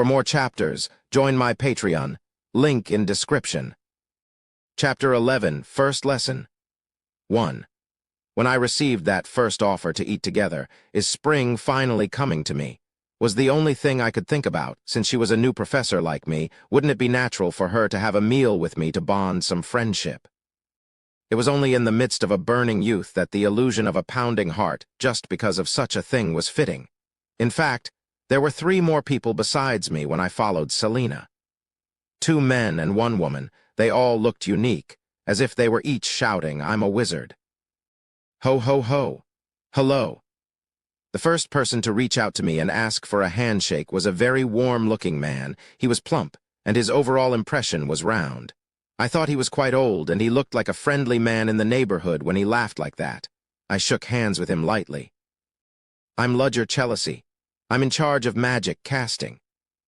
For more chapters, join my Patreon, link in description. Chapter 11, First Lesson. 1. When I received that first offer to eat together, is spring finally coming to me? Was the only thing I could think about. Since she was a new professor like me, wouldn't it be natural for her to have a meal with me to bond some friendship? It was only in the midst of a burning youth that the illusion of a pounding heart, just because of such a thing, was fitting. In fact, there were 3 more people besides me when I followed Selena. 2 men and 1 woman. They all looked unique, as if they were each shouting, "I'm a wizard." Ho, ho, ho. Hello. The first person to reach out to me and ask for a handshake was a very warm-looking man. He was plump, and his overall impression was round. I thought he was quite old, and he looked like a friendly man in the neighborhood when he laughed like that. I shook hands with him lightly. "I'm Ludger Chelisi. I'm in charge of magic casting.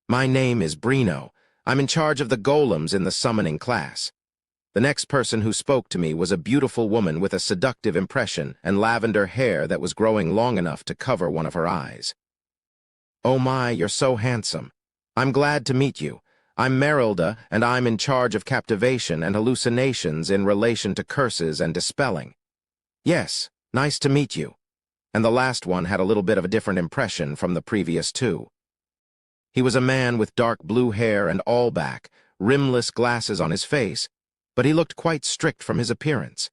My name is Brino. I'm in charge of the golems in the summoning class." The next person who spoke to me was a beautiful woman with a seductive impression and lavender hair that was growing long enough to cover one of her eyes. "Oh my, you're so handsome. I'm glad to meet you. I'm Merilda, and I'm in charge of captivation and hallucinations in relation to curses and dispelling." "Yes, nice to meet you." And the last one had a little bit of a different impression from the previous 2. He was a man with dark blue hair and all back, rimless glasses on his face, but he looked quite strict from his appearance.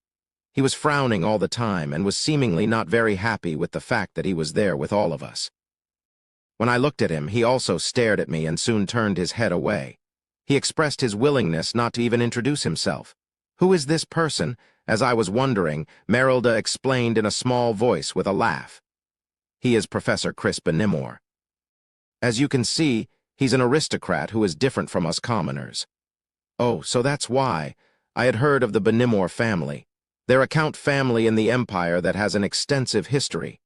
He was frowning all the time and was seemingly not very happy with the fact that he was there with all of us. When I looked at him, he also stared at me and soon turned his head away. He expressed his willingness not to even introduce himself. "Who is this person?" As I was wondering, Merilda explained in a small voice with a laugh. "He is Professor Chris Benimor. As you can see, he's an aristocrat who is different from us commoners." "Oh, so that's why." I had heard of the Benimor family. They're a count family in the Empire that has an extensive history.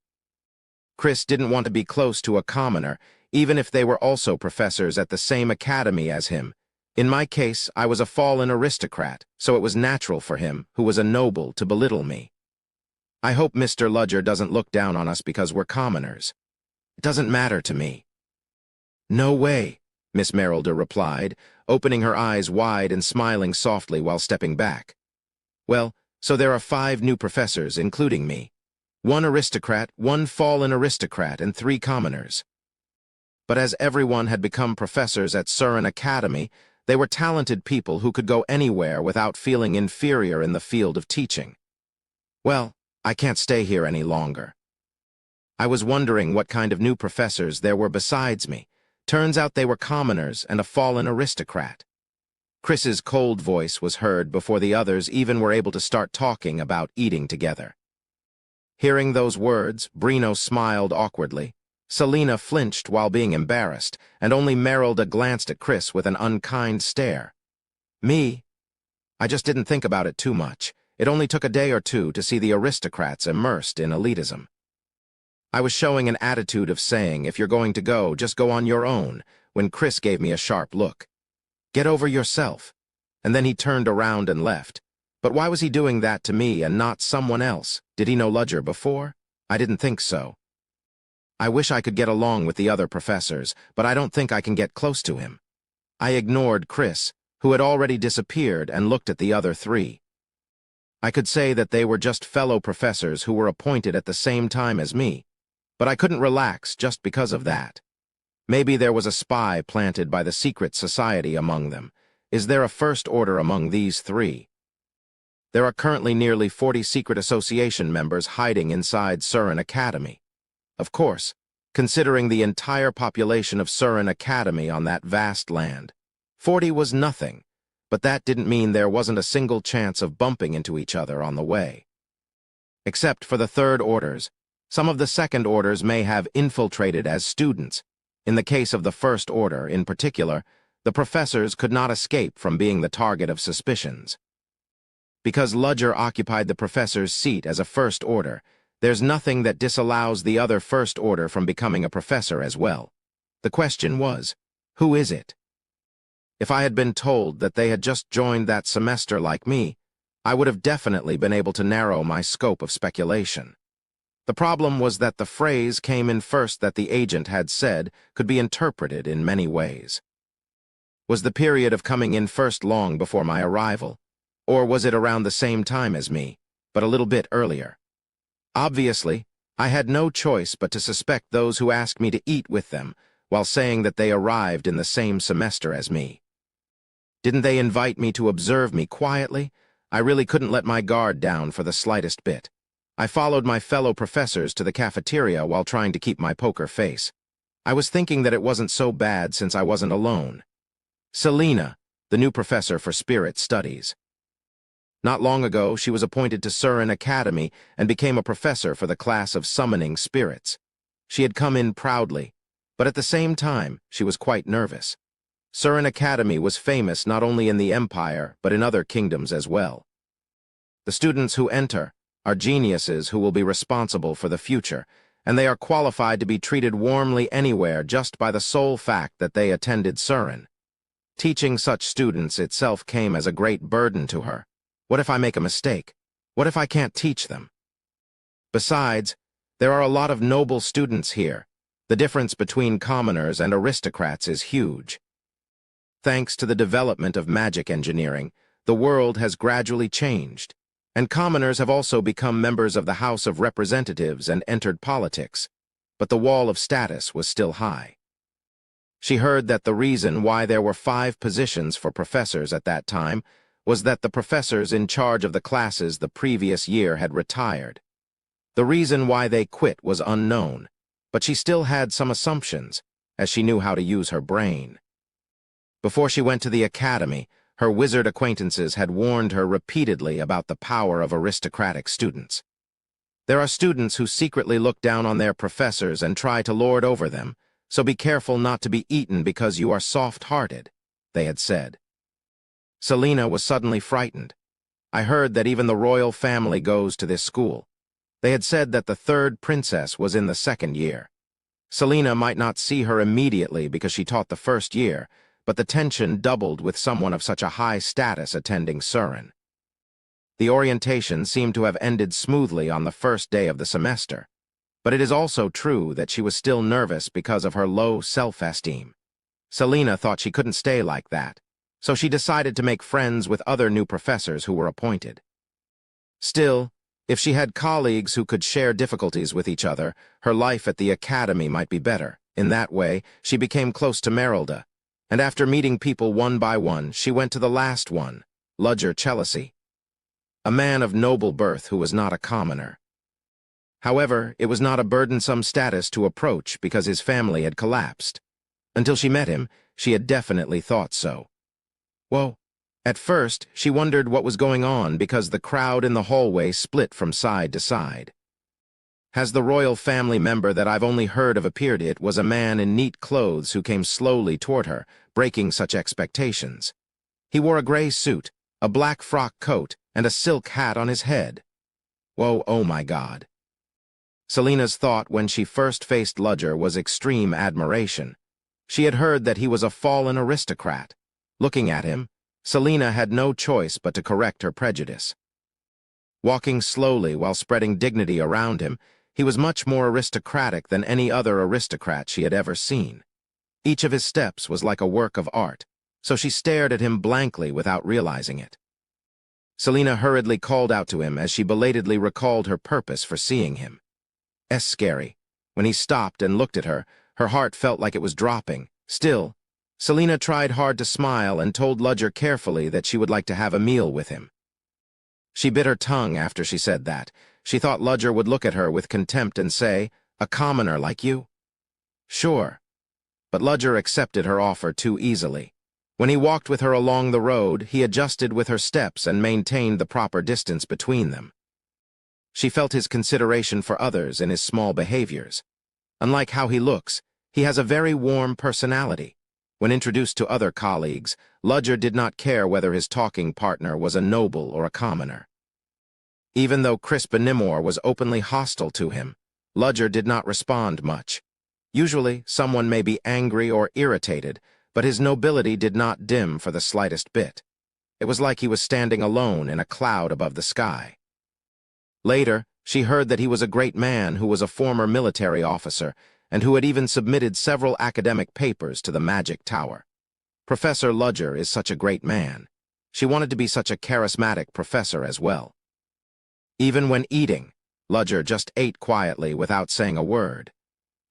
Chris didn't want to be close to a commoner, even if they were also professors at the same academy as him. In my case, I was a fallen aristocrat, so it was natural for him, who was a noble, to belittle me. "I hope Mr. Ludger doesn't look down on us because we're commoners. It doesn't matter to me." "No way," Miss Merilda replied, opening her eyes wide and smiling softly while stepping back. "Well, so there are 5 new professors, including me. 1 aristocrat, 1 fallen aristocrat, and 3 commoners. But as everyone had become professors at Surin Academy, they were talented people who could go anywhere without feeling inferior in the field of teaching. Well, I can't stay here any longer." I was wondering what kind of new professors there were besides me. Turns out they were commoners and a fallen aristocrat. Chris's cold voice was heard before the others even were able to start talking about eating together. Hearing those words, Brino smiled awkwardly. Selena flinched while being embarrassed, and only Merilda glanced at Chris with an unkind stare. Me? I just didn't think about it too much. It only took a day or 2 to see the aristocrats immersed in elitism. I was showing an attitude of saying, "If you're going to go, just go on your own," when Chris gave me a sharp look. "Get over yourself." And then he turned around and left. But why was he doing that to me and not someone else? Did he know Ludger before? I didn't think so. I wish I could get along with the other professors, but I don't think I can get close to him. I ignored Chris, who had already disappeared, and looked at the other 3. I could say that they were just fellow professors who were appointed at the same time as me, but I couldn't relax just because of that. Maybe there was a spy planted by the secret society among them. Is there a first order among these 3? There are currently nearly 40 secret association members hiding inside Surin Academy. Of course, considering the entire population of Surin Academy on that vast land. 40 was nothing, but that didn't mean there wasn't a single chance of bumping into each other on the way. Except for the 3rd orders, some of the 2nd orders may have infiltrated as students. In the case of the 1st order, in particular, the professors could not escape from being the target of suspicions. Because Ludger occupied the professor's seat as a 1st order, there's nothing that disallows the other 1st order from becoming a professor as well. The question was, who is it? If I had been told that they had just joined that semester like me, I would have definitely been able to narrow my scope of speculation. The problem was that the phrase came in first that the agent had said could be interpreted in many ways. Was the period of coming in first long before my arrival, or was it around the same time as me, but a little bit earlier? Obviously, I had no choice but to suspect those who asked me to eat with them while saying that they arrived in the same semester as me. Didn't they invite me to observe me quietly? I really couldn't let my guard down for the slightest bit. I followed my fellow professors to the cafeteria while trying to keep my poker face. I was thinking that it wasn't so bad since I wasn't alone. Selina, the new professor for spirit studies. Not long ago, she was appointed to Surin Academy and became a professor for the class of summoning spirits. She had come in proudly, but at the same time, she was quite nervous. Surin Academy was famous not only in the Empire, but in other kingdoms as well. The students who enter are geniuses who will be responsible for the future, and they are qualified to be treated warmly anywhere just by the sole fact that they attended Surin. Teaching such students itself came as a great burden to her. What if I make a mistake? What if I can't teach them? Besides, there are a lot of noble students here. The difference between commoners and aristocrats is huge. Thanks to the development of magic engineering, the world has gradually changed, and commoners have also become members of the House of Representatives and entered politics, but the wall of status was still high. She heard that the reason why there were 5 positions for professors at that time was that the professors in charge of the classes the previous year had retired. The reason why they quit was unknown, but she still had some assumptions, as she knew how to use her brain. Before she went to the academy, her wizard acquaintances had warned her repeatedly about the power of aristocratic students. There are students who secretly look down on their professors and try to lord over them, so be careful not to be eaten because you are soft-hearted, they had said. Selina was suddenly frightened. I heard that even the royal family goes to this school. They had said that the 3rd princess was in the 2nd year. Selina might not see her immediately because she taught the 1st year, but the tension doubled with someone of such a high status attending Surin. The orientation seemed to have ended smoothly on the 1st day of the semester, but it is also true that she was still nervous because of her low self-esteem. Selina thought she couldn't stay like that, so she decided to make friends with other new professors who were appointed. Still, if she had colleagues who could share difficulties with each other, her life at the academy might be better. In that way, she became close to Merelda, and after meeting people one by one, she went to the last one, Ludger Chelsea, a man of noble birth who was not a commoner. However, it was not a burdensome status to approach because his family had collapsed. Until she met him, she had definitely thought so. Whoa. At first, she wondered what was going on because the crowd in the hallway split from side to side. Has the royal family member that I've only heard of appeared? It was a man in neat clothes who came slowly toward her, breaking such expectations. He wore a gray suit, a black frock coat, and a silk hat on his head. Whoa, oh my God. Selina's thought when she first faced Ludger was extreme admiration. She had heard that he was a fallen aristocrat. Looking at him, Selina had no choice but to correct her prejudice. Walking slowly while spreading dignity around him, he was much more aristocratic than any other aristocrat she had ever seen. Each of his steps was like a work of art, so she stared at him blankly without realizing it. Selina hurriedly called out to him as she belatedly recalled her purpose for seeing him. Scary. When he stopped and looked at her, her heart felt like it was dropping. Still, Selina tried hard to smile and told Ludger carefully that she would like to have a meal with him. She bit her tongue after she said that. She thought Ludger would look at her with contempt and say, "A commoner like you?" Sure. But Ludger accepted her offer too easily. When he walked with her along the road, he adjusted with her steps and maintained the proper distance between them. She felt his consideration for others in his small behaviors. Unlike how he looks, he has a very warm personality. When introduced to other colleagues, Ludger did not care whether his talking partner was a noble or a commoner. Even though Crispa Nimor was openly hostile to him, Ludger did not respond much. Usually, someone may be angry or irritated, but his nobility did not dim for the slightest bit. It was like he was standing alone in a cloud above the sky. Later, She heard that he was a great man who was a former military officer and who had even submitted several academic papers to the Magic Tower. Professor Ludger is such a great man. She wanted to be such a charismatic professor as well. Even when eating, Ludger just ate quietly without saying a word.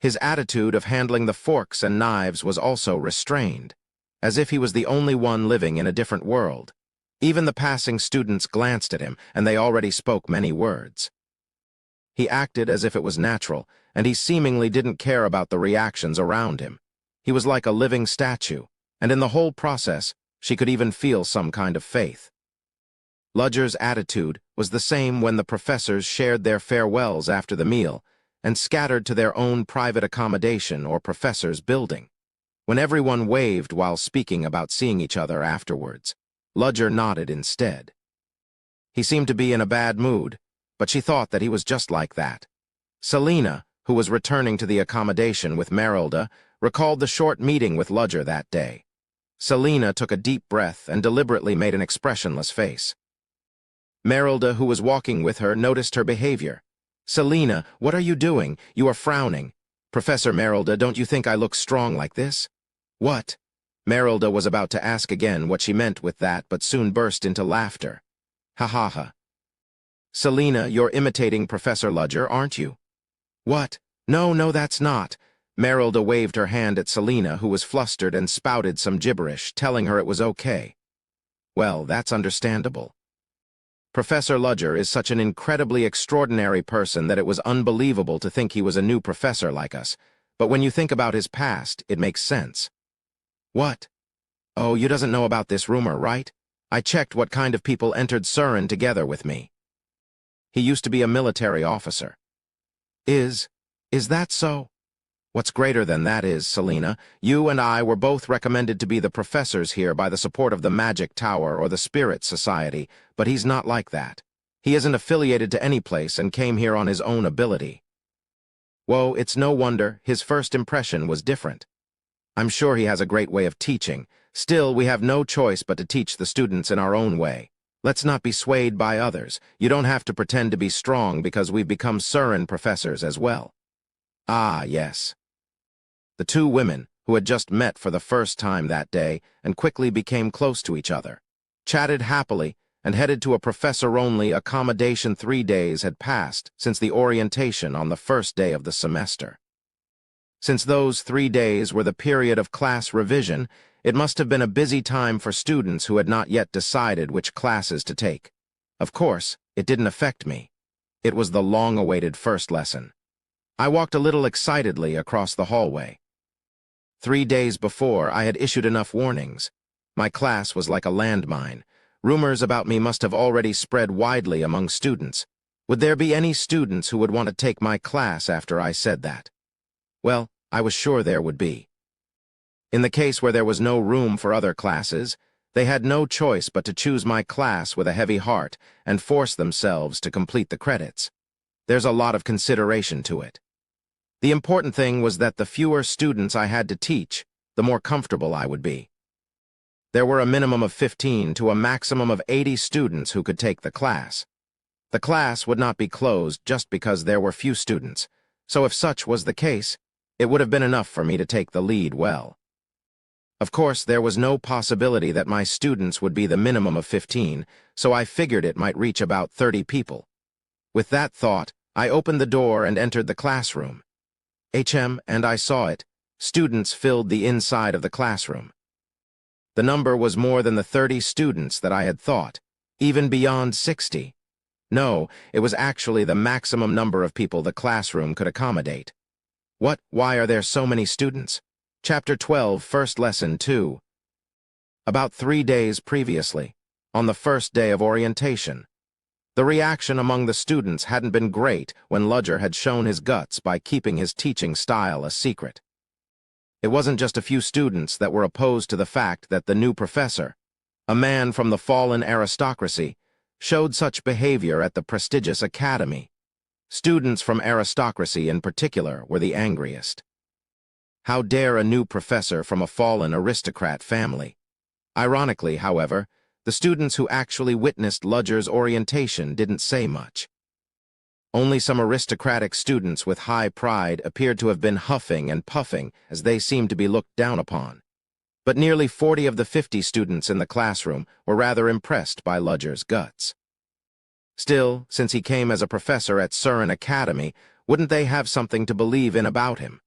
His attitude of handling the forks and knives was also restrained, as if he was the only one living in a different world. Even the passing students glanced at him, and they already spoke many words. He acted as if it was natural, and he seemingly didn't care about the reactions around him. He was like a living statue, and in the whole process, she could even feel some kind of faith. Ludger's attitude was the same when the professors shared their farewells after the meal and scattered to their own private accommodation or professor's building. When everyone waved while speaking about seeing each other afterwards, Ludger nodded instead. He seemed to be in a bad mood, but she thought that he was just like that. Selina, who was returning to the accommodation with Merilda, recalled the short meeting with Ludger that day. Selina took a deep breath and deliberately made an expressionless face. Merilda, who was walking with her, noticed her behavior. "Selina, what are you doing? You are frowning. Professor Merilda, don't you think I look strong like this?" "What?" Merilda was about to ask again what she meant with that, but soon burst into laughter. "Ha ha ha. Selina, you're imitating Professor Ludger, aren't you?" "What? No, that's not." Merilda waved her hand at Selina, who was flustered and spouted some gibberish, telling her it was okay. "Well, that's understandable. Professor Ludger is such an incredibly extraordinary person that it was unbelievable to think he was a new professor like us, but when you think about his past, it makes sense." "What?" "Oh, you doesn't know about this rumor, right? I checked what kind of people entered Surin together with me. He used to be a military officer." Is that so?" "What's greater than that is, Selina, you and I were both recommended to be the professors here by the support of the Magic Tower or the Spirit Society, but he's not like that. He isn't affiliated to any place and came here on his own ability. Whoa, it's no wonder his first impression was different. I'm sure he has a great way of teaching. Still, we have no choice but to teach the students in our own way. Let's not be swayed by others. You don't have to pretend to be strong because we've become Surin professors as well." "Ah, yes." The two women, who had just met for the first time that day and quickly became close to each other, chatted happily and headed to a professor-only accommodation. 3 days had passed since the orientation on the first day of the semester. Since those 3 days were the period of class revision, it must have been a busy time for students who had not yet decided which classes to take. Of course, it didn't affect me. It was the long-awaited first lesson. I walked a little excitedly across the hallway. 3 days before, I had issued enough warnings. My class was like a landmine. Rumors about me must have already spread widely among students. Would there be any students who would want to take my class after I said that? Well, I was sure there would be. In the case where there was no room for other classes, they had no choice but to choose my class with a heavy heart and force themselves to complete the credits. There's a lot of consideration to it. The important thing was that the fewer students I had to teach, the more comfortable I would be. There were a minimum of 15 to a maximum of 80 students who could take the class. The class would not be closed just because there were few students, so if such was the case, it would have been enough for me to take the lead well. Of course, there was no possibility that my students would be the minimum of 15, so I figured it might reach about 30 people. With that thought, I opened the door and entered the classroom. And I saw it. Students filled the inside of the classroom. The number was more than the 30 students that I had thought, even beyond 60. No, it was actually the maximum number of people the classroom could accommodate. Why are there so many students? Chapter 12, First Lesson 2. About 3 days previously, on the first day of orientation, the reaction among the students hadn't been great when Ludger had shown his guts by keeping his teaching style a secret. It wasn't just a few students that were opposed to the fact that the new professor, a man from the fallen aristocracy, showed such behavior at the prestigious academy. Students from aristocracy in particular were the angriest. How dare a new professor from a fallen aristocrat family? Ironically, however, the students who actually witnessed Ludger's orientation didn't say much. Only some aristocratic students with high pride appeared to have been huffing and puffing as they seemed to be looked down upon. But nearly 40 of the 50 students in the classroom were rather impressed by Ludger's guts. Still, since he came as a professor at Surin Academy, wouldn't they have something to believe in about him?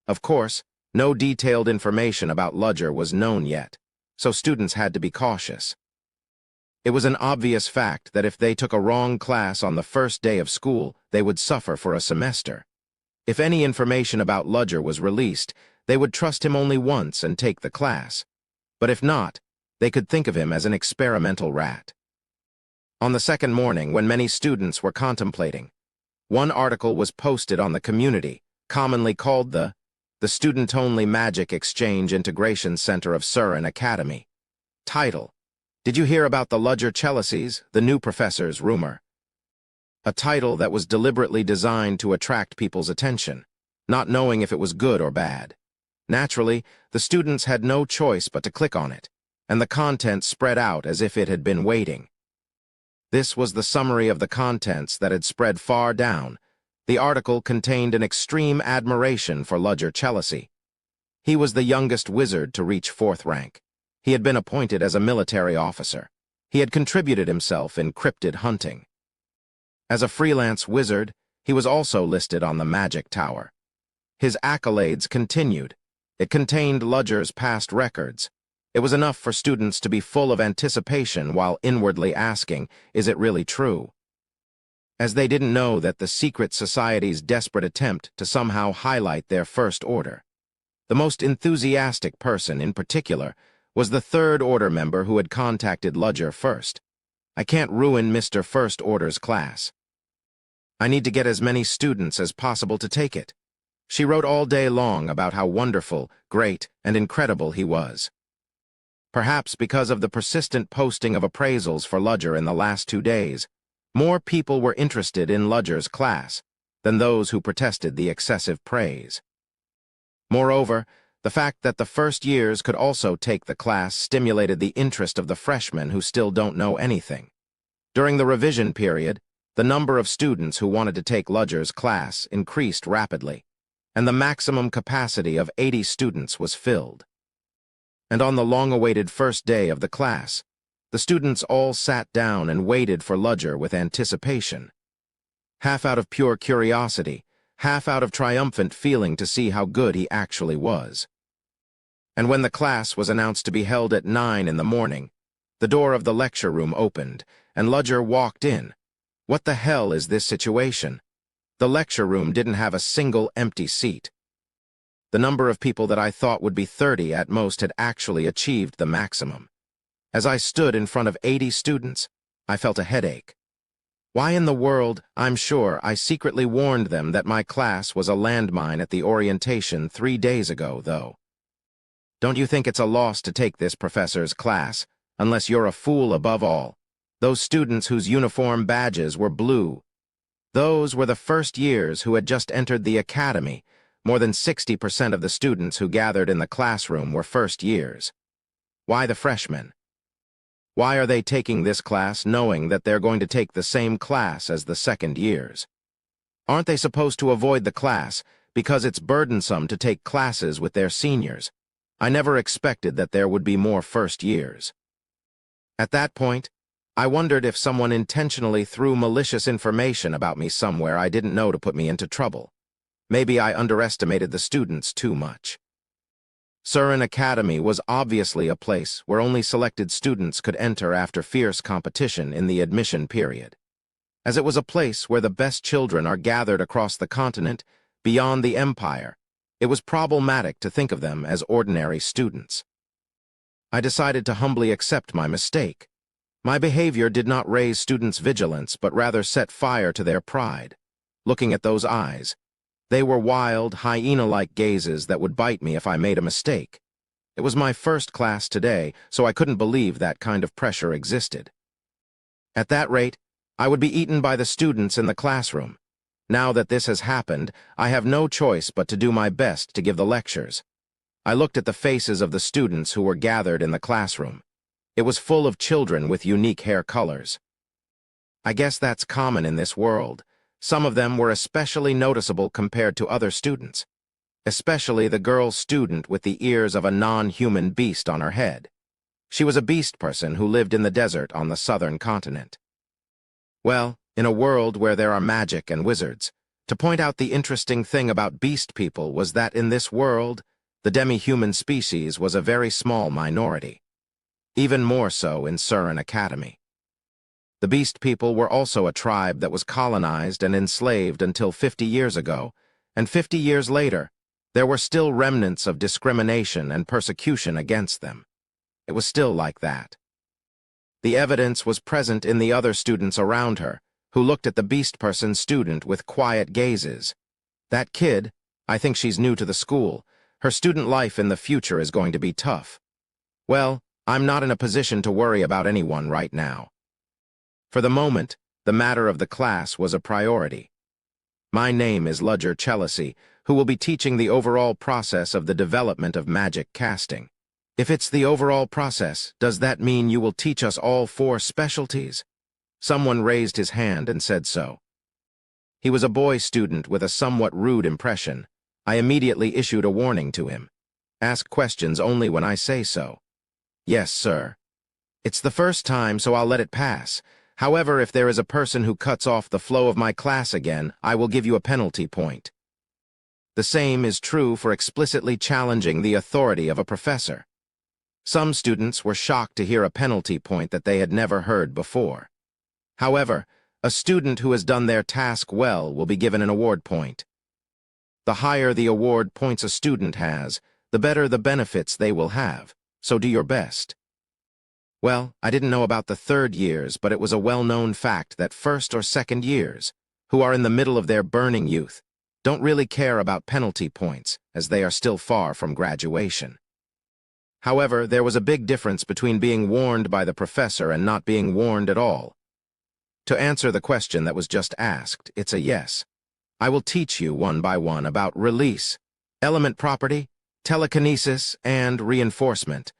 Of course, no detailed information about Ludger was known yet, so students had to be cautious. It was an obvious fact that if they took a wrong class on the first day of school, they would suffer for a semester. If any information about Ludger was released, they would trust him only once and take the class. But if not, they could think of him as an experimental rat. On the second morning, when many students were contemplating, one article was posted on the community, commonly called the Student-Only Magic Exchange Integration Center of Surin Academy. Title: Did you hear about the Ludger Chelseas, the new professor's rumor? A title that was deliberately designed to attract people's attention, not knowing if it was good or bad. Naturally, the students had no choice but to click on it, and the content spread out as if it had been waiting. This was the summary of the contents that had spread far down. The article contained an extreme admiration for Ludger Chelsea. He was the youngest wizard to reach 4th rank. He had been appointed as a military officer. He had contributed himself in cryptid hunting. As a freelance wizard, he was also listed on the Magic Tower. His accolades continued. It contained Ludger's past records. It was enough for students to be full of anticipation while inwardly asking, is it really true? As they didn't know that the secret society's desperate attempt to somehow highlight their first order. The most enthusiastic person, in particular, was the Third Order member who had contacted Ludger first. I can't ruin Mr. First Order's class. I need to get as many students as possible to take it. She wrote all day long about how wonderful, great, and incredible he was. Perhaps because of the persistent posting of appraisals for Ludger in the last 2 days, more people were interested in Ludger's class than those who protested the excessive praise. Moreover, the fact that the first years could also take the class stimulated the interest of the freshmen who still don't know anything. During the revision period, the number of students who wanted to take Ludger's class increased rapidly, and the maximum capacity of 80 students was filled. And on the long-awaited first day of the class, the students all sat down and waited for Ludger with anticipation. Half out of pure curiosity, half out of triumphant feeling to see how good he actually was. And when the class was announced to be held at 9 in the morning, the door of the lecture room opened, and Ludger walked in. What the hell is this situation? The lecture room didn't have a single empty seat. The number of people that I thought would be 30 at most had actually achieved the maximum. As I stood in front of 80 students, I felt a headache. Why in the world, I'm sure, I secretly warned them that my class was a landmine at the orientation 3 days ago, though. Don't you think it's a loss to take this professor's class, unless you're a fool above all? Those students whose uniform badges were blue. Those were the first years who had just entered the academy. More than 60% of the students who gathered in the classroom were first years. Why the freshmen? Why are they taking this class knowing that they're going to take the same class as the second years? Aren't they supposed to avoid the class because it's burdensome to take classes with their seniors? I never expected that there would be more first years. At that point, I wondered if someone intentionally threw malicious information about me somewhere I didn't know to put me into trouble. Maybe I underestimated the students too much. Surin Academy was obviously a place where only selected students could enter after fierce competition in the admission period. As it was a place where the best children are gathered across the continent, beyond the empire, it was problematic to think of them as ordinary students. I decided to humbly accept my mistake. My behavior did not raise students' vigilance, but rather set fire to their pride. Looking at those eyes, they were wild, hyena-like gazes that would bite me if I made a mistake. It was my first class today, so I couldn't believe that kind of pressure existed. At that rate, I would be eaten by the students in the classroom. Now that this has happened, I have no choice but to do my best to give the lectures. I looked at the faces of the students who were gathered in the classroom. It was full of children with unique hair colors. I guess that's common in this world. Some of them were especially noticeable compared to other students, especially the girl student with the ears of a non-human beast on her head. She was a beast person who lived in the desert on the southern continent. Well, in a world where there are magic and wizards, to point out the interesting thing about beast people was that in this world, the demi-human species was a very small minority. Even more so in Surin Academy. The beast people were also a tribe that was colonized and enslaved until 50 years ago, and 50 years later, there were still remnants of discrimination and persecution against them. It was still like that. The evidence was present in the other students around her, who looked at the beast person student with quiet gazes. That kid, I think she's new to the school. Her student life in the future is going to be tough. Well, I'm not in a position to worry about anyone right now. For the moment, the matter of the class was a priority. My name is Ludger Chelisi, who will be teaching the overall process of the development of magic casting. If it's the overall process, does that mean you will teach us all 4 specialties? Someone raised his hand and said so. He was a boy student with a somewhat rude impression. I immediately issued a warning to him. Ask questions only when I say so. Yes, sir. It's the first time, so I'll let it pass. However, if there is a person who cuts off the flow of my class again, I will give you a penalty point. The same is true for explicitly challenging the authority of a professor. Some students were shocked to hear a penalty point that they had never heard before. However, a student who has done their task well will be given an award point. The higher the award points a student has, the better the benefits they will have, so do your best. Well, I didn't know about the 3rd years, but it was a well-known fact that 1st or 2nd years, who are in the middle of their burning youth, don't really care about penalty points, as they are still far from graduation. However, there was a big difference between being warned by the professor and not being warned at all. To answer the question that was just asked, it's a yes. I will teach you one by one about release, element property, telekinesis, and reinforcement,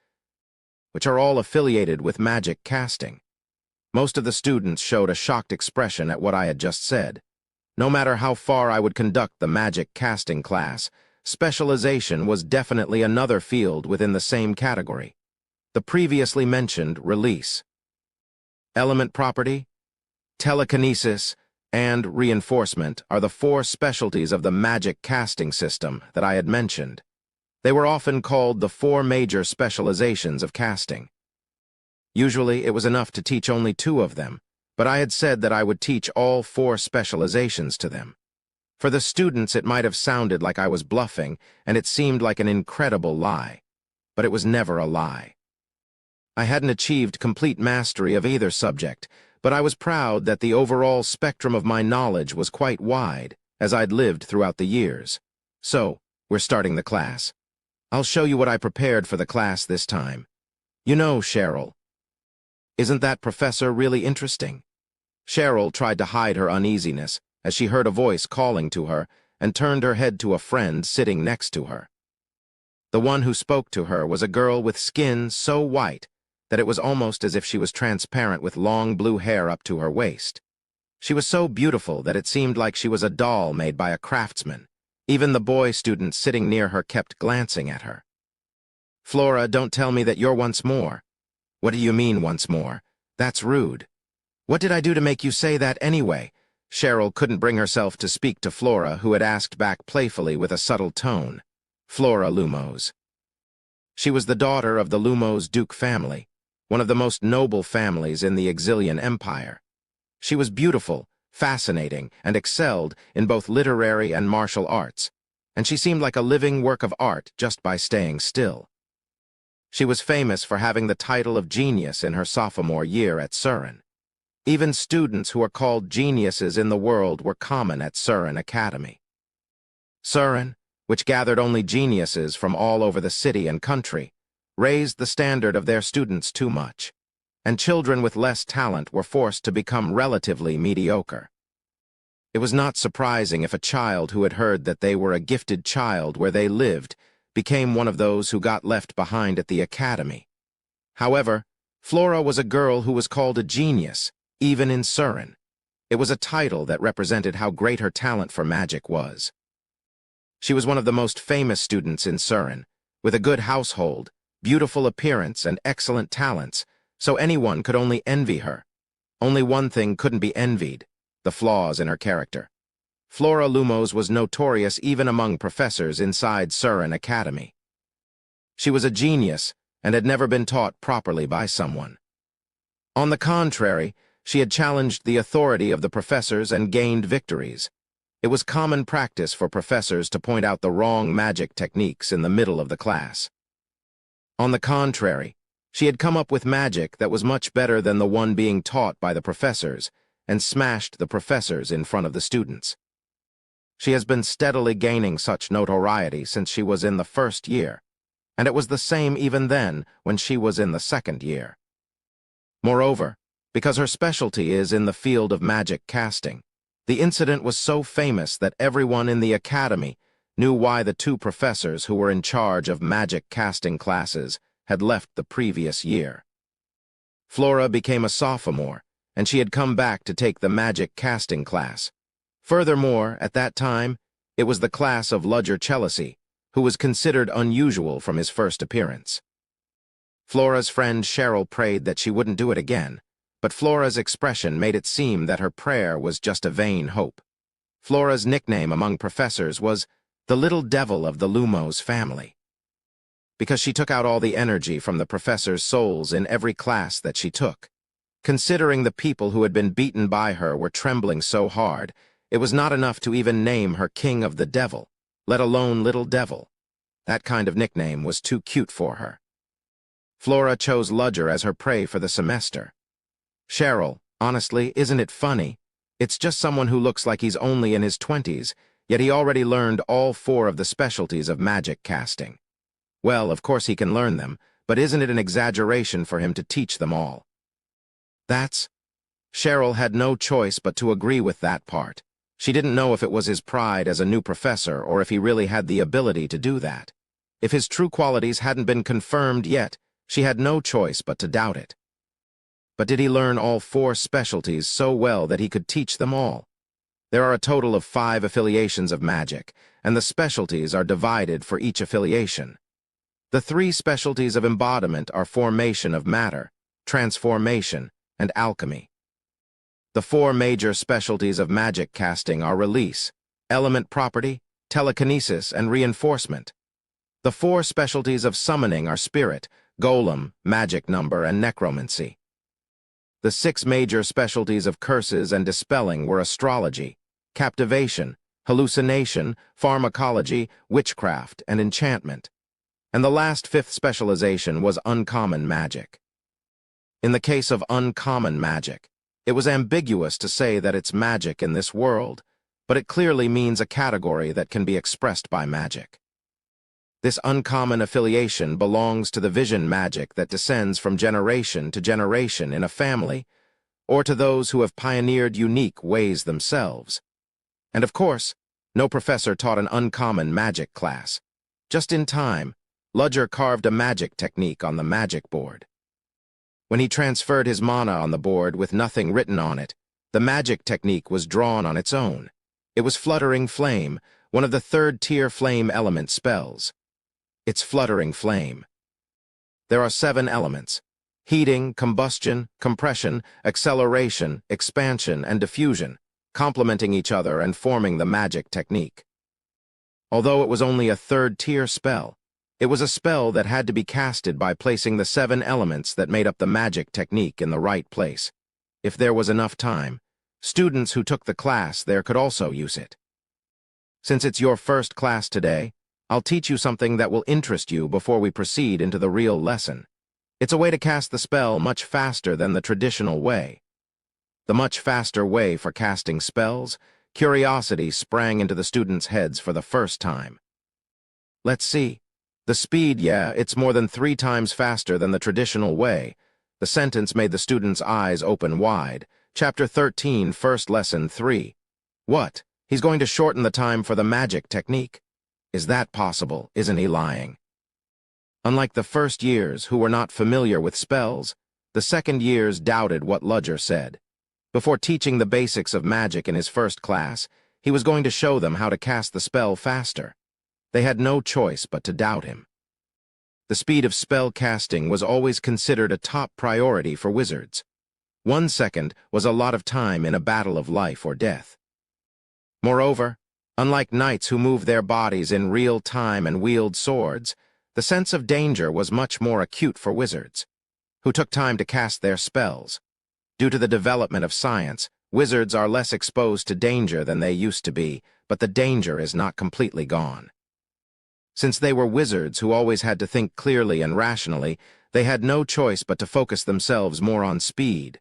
which are all affiliated with magic casting. Most of the students showed a shocked expression at what I had just said. No matter how far I would conduct the magic casting class, specialization was definitely another field within the same category. The previously mentioned release, element property, telekinesis, and reinforcement are the 4 specialties of the magic casting system that I had mentioned. They were often called the 4 major specializations of casting. Usually, it was enough to teach only 2 of them, but I had said that I would teach all 4 specializations to them. For the students, it might have sounded like I was bluffing, and it seemed like an incredible lie. But it was never a lie. I hadn't achieved complete mastery of either subject, but I was proud that the overall spectrum of my knowledge was quite wide, as I'd lived throughout the years. So, we're starting the class. I'll show you what I prepared for the class this time. You know, Cheryl. Isn't that professor really interesting? Cheryl tried to hide her uneasiness as she heard a voice calling to her and turned her head to a friend sitting next to her. The one who spoke to her was a girl with skin so white that it was almost as if she was transparent with long blue hair up to her waist. She was so beautiful that it seemed like she was a doll made by a craftsman. Even the boy student sitting near her kept glancing at her. Flora, don't tell me that you're once more. What do you mean once more? That's rude. What did I do to make you say that anyway? Cheryl couldn't bring herself to speak to Flora, who had asked back playfully with a subtle tone. Flora Lumos. She was the daughter of the Lumos Duke family, one of the most noble families in the Exilian Empire. She was beautiful, fascinating, and excelled in both literary and martial arts, and she seemed like a living work of art just by staying still. She was famous for having the title of genius in her sophomore year at Surin. Even students who are called geniuses in the world were common at Surin Academy. Surin, which gathered only geniuses from all over the city and country, raised the standard of their students too much, and children with less talent were forced to become relatively mediocre. It was not surprising if a child who had heard that they were a gifted child where they lived became one of those who got left behind at the academy. However, Flora was a girl who was called a genius, even in Surin. It was a title that represented how great her talent for magic was. She was one of the most famous students in Surin, with a good household, beautiful appearance, and excellent talents, so anyone could only envy her. Only one thing couldn't be envied: the flaws in her character. Flora Lumos was notorious even among professors inside Surin Academy. She was a genius and had never been taught properly by someone. On the contrary, she had challenged the authority of the professors and gained victories. It was common practice for professors to point out the wrong magic techniques in the middle of the class. On the contrary, she had come up with magic that was much better than the one being taught by the professors, and smashed the professors in front of the students. She has been steadily gaining such notoriety since she was in the first year, and it was the same even then when she was in the second year. Moreover, because her specialty is in the field of magic casting, the incident was so famous that everyone in the academy knew why the two professors who were in charge of magic casting classes had left the previous year. Flora became a sophomore, and she had come back to take the magic casting class. Furthermore, at that time, it was the class of Ludger Chelsea, who was considered unusual from his first appearance. Flora's friend Cheryl prayed that she wouldn't do it again, but Flora's expression made it seem that her prayer was just a vain hope. Flora's nickname among professors was the Little Devil of the Lumos family, because she took out all the energy from the professors' souls in every class that she took. Considering the people who had been beaten by her were trembling so hard, it was not enough to even name her King of the Devil, let alone Little Devil. That kind of nickname was too cute for her. Flora chose Ludger as her prey for the semester. Cheryl, honestly, isn't it funny? It's just someone who looks like he's only in his 20s, yet he already learned all 4 of the specialties of magic casting. Well, of course he can learn them, but isn't it an exaggeration for him to teach them all? Cheryl had no choice but to agree with that part. She didn't know if it was his pride as a new professor or if he really had the ability to do that. If his true qualities hadn't been confirmed yet, she had no choice but to doubt it. But did he learn all 4 specialties so well that he could teach them all? There are a total of 5 affiliations of magic, and the specialties are divided for each affiliation. The 3 specialties of embodiment are formation of matter, transformation, and alchemy. The 4 major specialties of magic casting are release, element property, telekinesis, and reinforcement. The 4 specialties of summoning are spirit, golem, magic number, and necromancy. The 6 major specialties of curses and dispelling were astrology, captivation, hallucination, pharmacology, witchcraft, and enchantment. And the last 5th specialization was uncommon magic. In the case of uncommon magic, it was ambiguous to say that it's magic in this world, but it clearly means a category that can be expressed by magic. This uncommon affiliation belongs to the vision magic that descends from generation to generation in a family, or to those who have pioneered unique ways themselves. And of course, no professor taught an uncommon magic class. Just in time, Ludger carved a magic technique on the magic board. When he transferred his mana on the board with nothing written on it, the magic technique was drawn on its own. It was Fluttering Flame, one of the 3rd-tier flame element spells. It's Fluttering Flame. There are 7 elements: heating, combustion, compression, acceleration, expansion, and diffusion, complementing each other and forming the magic technique. Although it was only a 3rd-tier spell, it was a spell that had to be casted by placing the 7 elements that made up the magic technique in the right place. If there was enough time, students who took the class there could also use it. Since it's your first class today, I'll teach you something that will interest you before we proceed into the real lesson. It's a way to cast the spell much faster than the traditional way. The much faster way for casting spells, curiosity sprang into the students' heads for the first time. Let's see. The speed, it's more than 3 times faster than the traditional way. The sentence made the students' eyes open wide. Chapter 13, First Lesson 3. What? He's going to shorten the time for the magic technique? Is that possible? Isn't he lying? Unlike the first years, who were not familiar with spells, the second years doubted what Ludger said. Before teaching the basics of magic in his first class, he was going to show them how to cast the spell faster. They had no choice but to doubt him. The speed of spell casting was always considered a top priority for wizards. 1 second was a lot of time in a battle of life or death. Moreover, unlike knights who move their bodies in real time and wield swords, the sense of danger was much more acute for wizards, who took time to cast their spells. Due to the development of science, wizards are less exposed to danger than they used to be, but the danger is not completely gone. Since they were wizards who always had to think clearly and rationally, they had no choice but to focus themselves more on speed.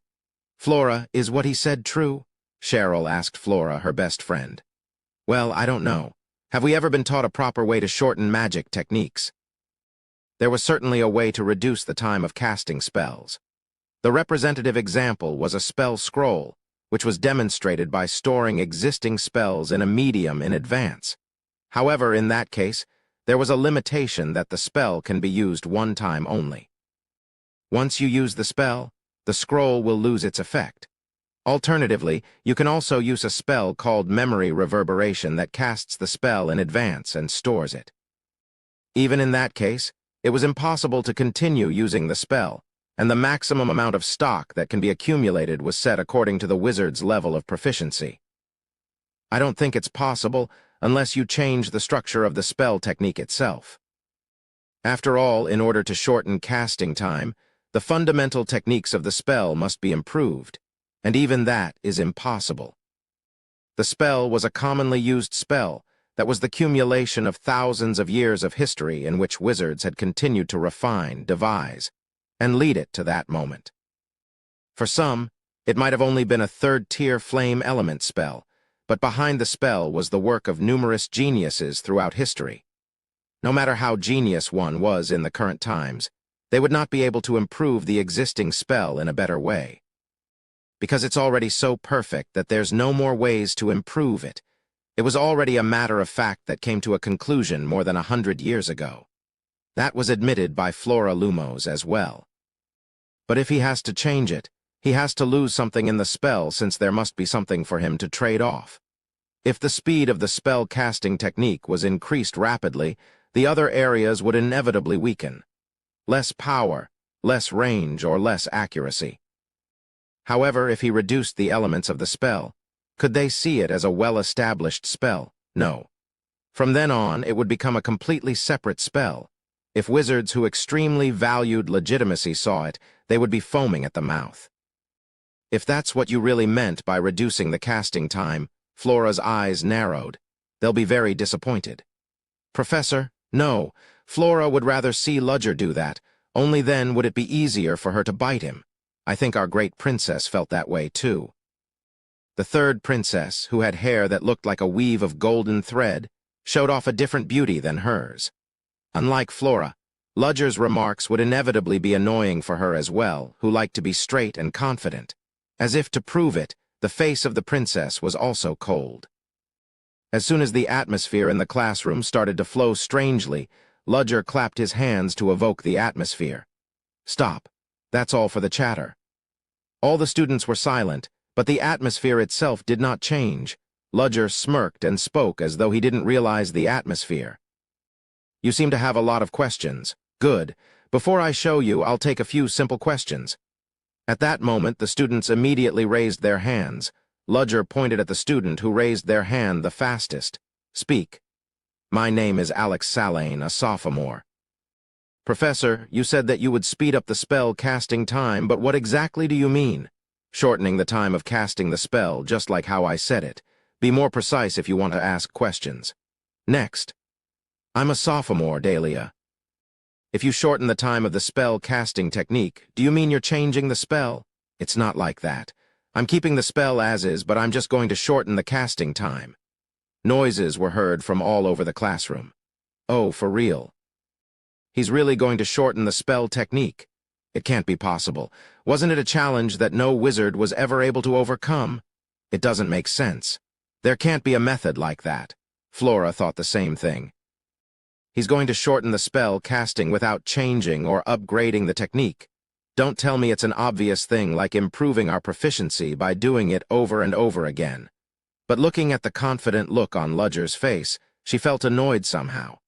"Flora, is what he said true?" Cheryl asked Flora, her best friend. "Well, I don't know. Have we ever been taught a proper way to shorten magic techniques?" There was certainly a way to reduce the time of casting spells. The representative example was a spell scroll, which was demonstrated by storing existing spells in a medium in advance. However, in that case, there was a limitation that the spell can be used one time only. Once you use the spell, the scroll will lose its effect. Alternatively, you can also use a spell called memory reverberation that casts the spell in advance and stores it. Even in that case, it was impossible to continue using the spell, and the maximum amount of stock that can be accumulated was set according to the wizard's level of proficiency. I don't think it's possible unless you change the structure of the spell technique itself. After all, in order to shorten casting time, the fundamental techniques of the spell must be improved, and even that is impossible. The spell was a commonly used spell that was the accumulation of thousands of years of history in which wizards had continued to refine, devise, and lead it to that moment. For some, it might have only been a third-tier flame element spell, but behind the spell was the work of numerous geniuses throughout history. No matter how genius one was in the current times, they would not be able to improve the existing spell in a better way. Because it's already so perfect that there's no more ways to improve it. It was already a matter of fact that came to a conclusion more than 100 years ago. That was admitted by Flora Lumos as well. But if he has to change it, he has to lose something in the spell, since there must be something for him to trade off. If the speed of the spell casting technique was increased rapidly, the other areas would inevitably weaken. Less power, less range, or less accuracy. However, if he reduced the elements of the spell, could they see it as a well-established spell? No. From then on, it would become a completely separate spell. If wizards who extremely valued legitimacy saw it, they would be foaming at the mouth. If that's what you really meant by reducing the casting time, Flora's eyes narrowed. They'll be very disappointed. "Professor, no. Flora would rather see Ludger do that. Only then would it be easier for her to bite him. I think our great princess felt that way too." The third princess, who had hair that looked like a weave of golden thread, showed off a different beauty than hers. Unlike Flora, Ludger's remarks would inevitably be annoying for her as well, who liked to be straight and confident. As if to prove it, the face of the princess was also cold. As soon as the atmosphere in the classroom started to flow strangely, Ludger clapped his hands to evoke the atmosphere. "Stop. That's all for the chatter." All the students were silent, but the atmosphere itself did not change. Ludger smirked and spoke as though he didn't realize the atmosphere. "You seem to have a lot of questions. Good. Before I show you, I'll take a few simple questions." At that moment, the students immediately raised their hands. Ludger pointed at the student who raised their hand the fastest. "Speak." "My name is Alex Salane, a sophomore." "Professor, you said that you would speed up the spell casting time, but what exactly do you mean?" "Shortening the time of casting the spell, just like how I said it. Be more precise if you want to ask questions." "Next." "I'm a sophomore, Dahlia." "If you shorten the time of the spell casting technique, do you mean you're changing the spell?" "It's not like that. I'm keeping the spell as is, but I'm just going to shorten the casting time." Noises were heard from all over the classroom. "Oh, for real? He's really going to shorten the spell technique? It can't be possible. Wasn't it a challenge that no wizard was ever able to overcome? It doesn't make sense. There can't be a method like that." Flora thought the same thing. "He's going to shorten the spell casting without changing or upgrading the technique. Don't tell me it's an obvious thing like improving our proficiency by doing it over and over again. But looking at the confident look on Ludger's face, she felt annoyed somehow.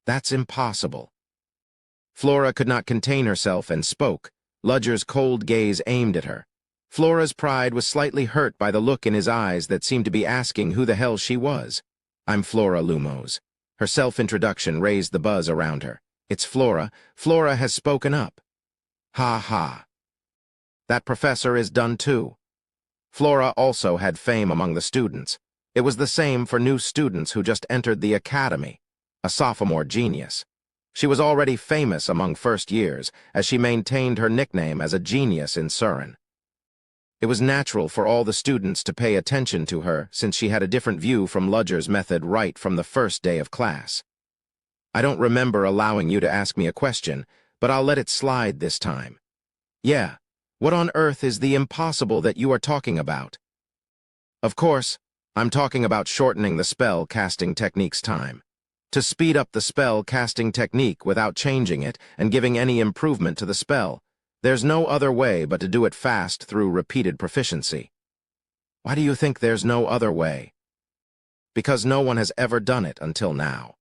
That's impossible. Flora could not contain herself and spoke, Ludger's cold gaze aimed at her. Flora's pride was slightly hurt by the look in his eyes that seemed to be asking who the hell she was. I'm Flora Lumos. Her self-introduction raised the buzz around her. It's Flora. Flora has spoken up. Ha ha. That professor is done too. Flora also had fame among the students. It was the same for new students who just entered the academy. A sophomore genius. She was already famous among first years, as she maintained her nickname as a genius in Surin. It was natural for all the students to pay attention to her since she had a different view from Ludger's method right from the first day of class. I don't remember allowing you to ask me a question, but I'll let it slide this time. Yeah, what on earth is the impossible that you are talking about? Of course, I'm talking about shortening the spell casting technique's time. To speed up the spell casting technique without changing it and giving any improvement to the spell, there's no other way but to do it fast through repeated proficiency. Why do you think there's no other way? Because no one has ever done it until now.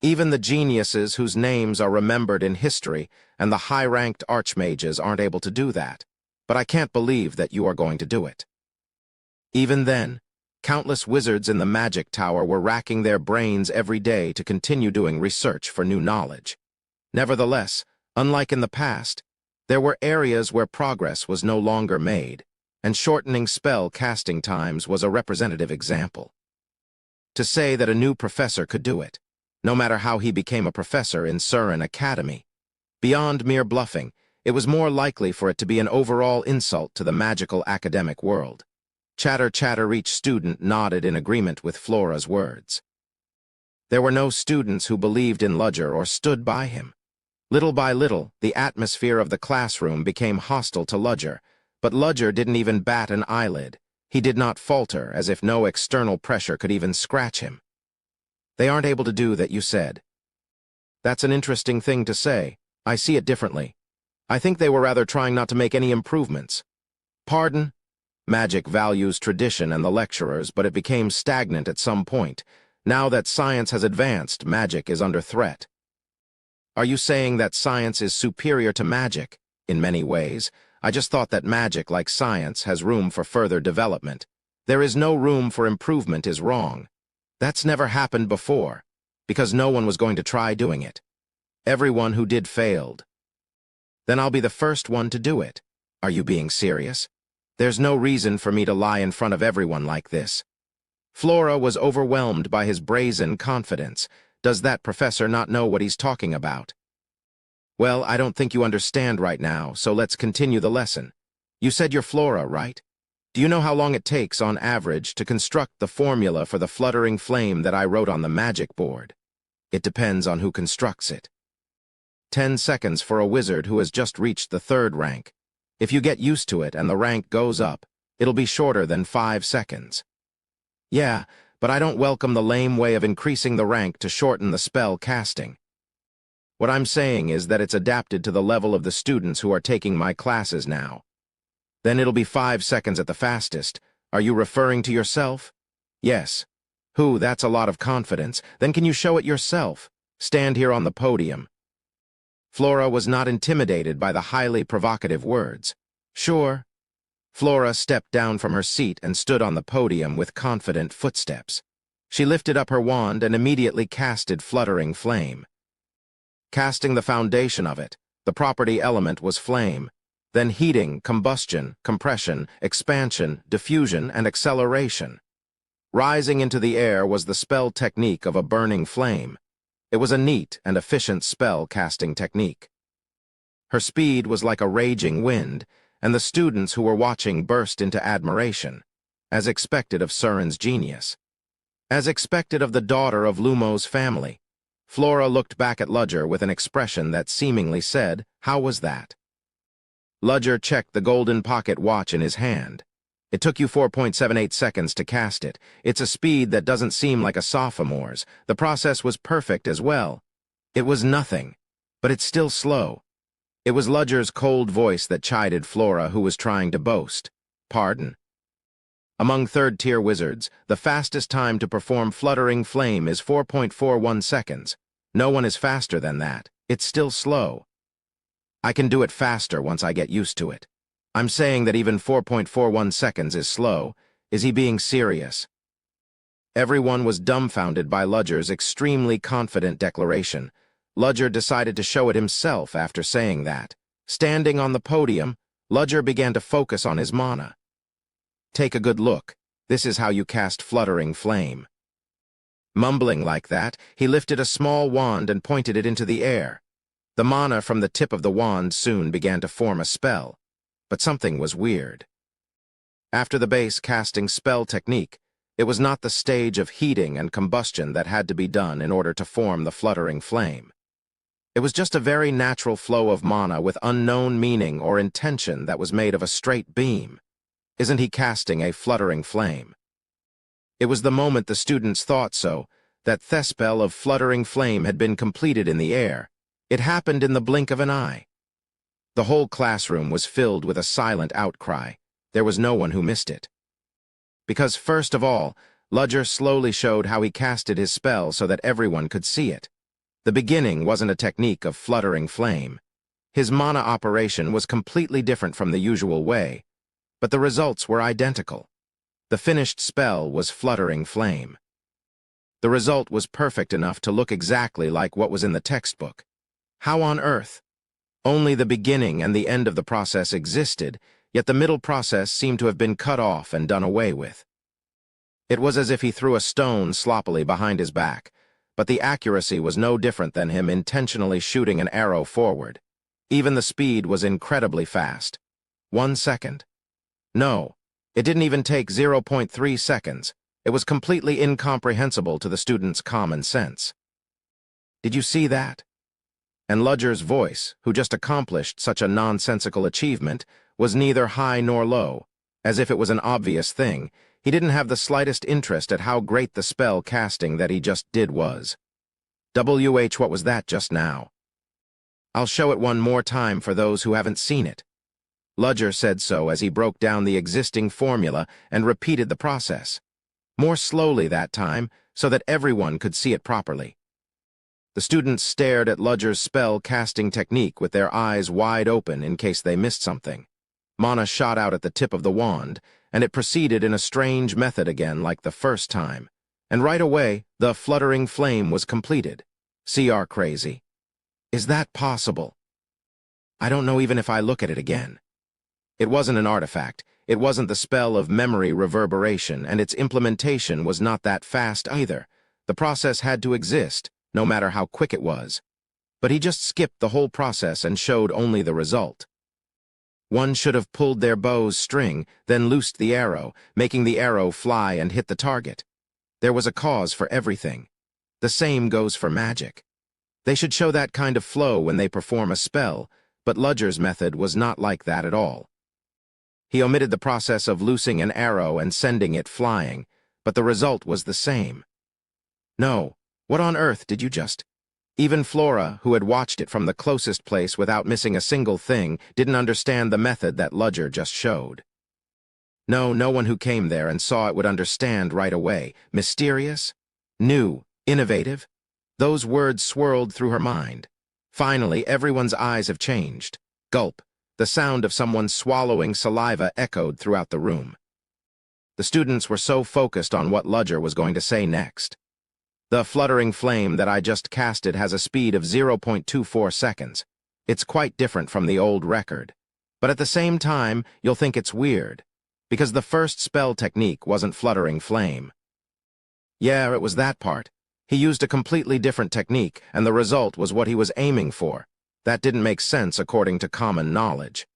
Even the geniuses whose names are remembered in history and the high-ranked archmages aren't able to do that. But I can't believe that you are going to do it. Even then, countless wizards in the magic tower were racking their brains every day to continue doing research for new knowledge. Nevertheless, unlike in the past, there were areas where progress was no longer made, and shortening spell casting times was a representative example. To say that a new professor could do it, no matter how he became a professor in Surin Academy, beyond mere bluffing, it was more likely for it to be an overall insult to the magical academic world. Chatter, each student nodded in agreement with Flora's words. There were no students who believed in Ludger or stood by him. Little by little, the atmosphere of the classroom became hostile to Ludger, but Ludger didn't even bat an eyelid. He did not falter, as if no external pressure could even scratch him. They aren't able to do that, you said. That's an interesting thing to say. I see it differently. I think they were rather trying not to make any improvements. Pardon? Magic values tradition and the lecturers, but it became stagnant at some point. Now that science has advanced, magic is under threat. Are you saying that science is superior to magic? In many ways. I just thought that magic, like science, has room for further development. There is no room for improvement is wrong. That's never happened before, because no one was going to try doing it. Everyone who did failed. Then I'll be the first one to do it. Are you being serious? There's no reason for me to lie in front of everyone like this. Flora was overwhelmed by his brazen confidence. Does that professor not know what he's talking about? Well, I don't think you understand right now, so let's continue the lesson. You said you're Flora, right? Do you know how long it takes, on average, to construct the formula for the fluttering flame that I wrote on the magic board? It depends on who constructs it. 10 seconds for a wizard who has just reached the 3rd rank. If you get used to it and the rank goes up, it'll be shorter than 5 seconds. Yeah, but I don't welcome the lame way of increasing the rank to shorten the spell casting. What I'm saying is that it's adapted to the level of the students who are taking my classes now. Then it'll be 5 seconds at the fastest. Are you referring to yourself? Yes. That's a lot of confidence. Then can you show it yourself? Stand here on the podium. Flora was not intimidated by the highly provocative words. Sure. Flora stepped down from her seat and stood on the podium with confident footsteps. She lifted up her wand and immediately casted fluttering flame. Casting the foundation of it, the property element was flame, then heating, combustion, compression, expansion, diffusion, and acceleration. Rising into the air was the spell technique of a burning flame. It was a neat and efficient spell-casting technique. Her speed was like a raging wind, and the students who were watching burst into admiration, as expected of Surin's genius. As expected of the daughter of Lumos' family. Flora looked back at Ludger with an expression that seemingly said, "How was that?" Ludger checked the golden pocket watch in his hand. It took you 4.78 seconds to cast it. It's a speed that doesn't seem like a sophomore's. The process was perfect as well. It was nothing, but it's still slow. It was Ludger's cold voice that chided Flora, who was trying to boast. Pardon. Among third-tier wizards, the fastest time to perform Fluttering Flame is 4.41 seconds. No one is faster than that. It's still slow. I can do it faster once I get used to it. I'm saying that even 4.41 seconds is slow. Is he being serious? Everyone was dumbfounded by Ludger's extremely confident declaration. Ludger decided to show it himself after saying that. Standing on the podium, Ludger began to focus on his mana. Take a good look. This is how you cast Fluttering Flame. Mumbling like that, he lifted a small wand and pointed it into the air. The mana from the tip of the wand soon began to form a spell. But something was weird. After the base casting spell technique, it was not the stage of heating and combustion that had to be done in order to form the Fluttering Flame. It was just a very natural flow of mana with unknown meaning or intention that was made of a straight beam. Isn't he casting a Fluttering Flame? It was the moment the students thought so, that the spell of Fluttering Flame had been completed in the air. It happened in the blink of an eye. The whole classroom was filled with a silent outcry. There was no one who missed it. Because first of all, Ludger slowly showed how he casted his spell so that everyone could see it. The beginning wasn't a technique of Fluttering Flame. His mana operation was completely different from the usual way, but the results were identical. The finished spell was Fluttering Flame. The result was perfect enough to look exactly like what was in the textbook. How on earth? Only the beginning and the end of the process existed, yet the middle process seemed to have been cut off and done away with. It was as if he threw a stone sloppily behind his back, but the accuracy was no different than him intentionally shooting an arrow forward. Even the speed was incredibly fast. 1 second. No, it didn't even take 0.3 seconds. It was completely incomprehensible to the students' common sense. Did you see that? And Ludger's voice, who just accomplished such a nonsensical achievement, was neither high nor low. As if it was an obvious thing, he didn't have the slightest interest at how great the spell casting that he just did was. What was that just now? I'll show it one more time for those who haven't seen it. Ludger said so as he broke down the existing formula and repeated the process. More slowly that time, so that everyone could see it properly. The students stared at Ludger's spell-casting technique with their eyes wide open in case they missed something. Mana shot out at the tip of the wand, and it proceeded in a strange method again like the first time. And right away, the Fluttering Flame was completed. CR crazy. Is that possible? I don't know even if I look at it again. It wasn't an artifact. It wasn't the spell of memory reverberation, and its implementation was not that fast either. The process had to exist, no matter how quick it was. But he just skipped the whole process and showed only the result. One should have pulled their bow's string, then loosed the arrow, making the arrow fly and hit the target. There was a cause for everything. The same goes for magic. They should show that kind of flow when they perform a spell, but Ludger's method was not like that at all. He omitted the process of loosing an arrow and sending it flying, but the result was the same. No, what on earth did you just... Even Flora, who had watched it from the closest place without missing a single thing, didn't understand the method that Ludger just showed. No one who came there and saw it would understand right away. Mysterious? New? Innovative? Those words swirled through her mind. Finally, everyone's eyes have changed. Gulp. The sound of someone swallowing saliva echoed throughout the room. The students were so focused on what Ludger was going to say next. The Fluttering Flame that I just casted has a speed of 0.24 seconds. It's quite different from the old record. But at the same time, you'll think it's weird, because the first spell technique wasn't Fluttering Flame. Yeah, it was that part. He used a completely different technique, and the result was what he was aiming for. That didn't make sense according to common knowledge.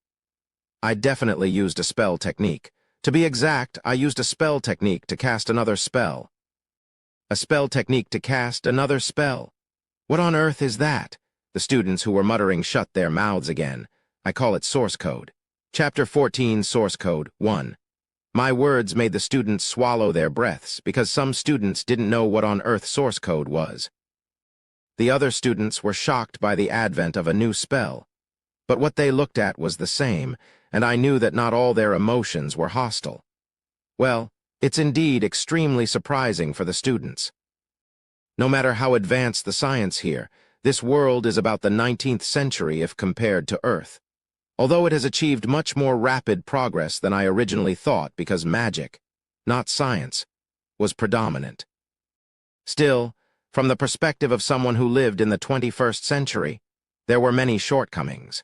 I definitely used a spell technique. To be exact, I used a spell technique to cast another spell. A spell technique to cast another spell. What on earth is that? The students who were muttering shut their mouths again. I call it source code. Chapter 14, Source Code 1. My words made the students swallow their breaths because some students didn't know what on earth source code was. The other students were shocked by the advent of a new spell. but what they looked at was the same, and I knew that not all their emotions were hostile. Well, it's indeed extremely surprising for the students. No matter how advanced the science here, this world is about the 19th century if compared to Earth. Although it has achieved much more rapid progress than I originally thought because magic, not science, was predominant. Still, from the perspective of someone who lived in the 21st century, there were many shortcomings,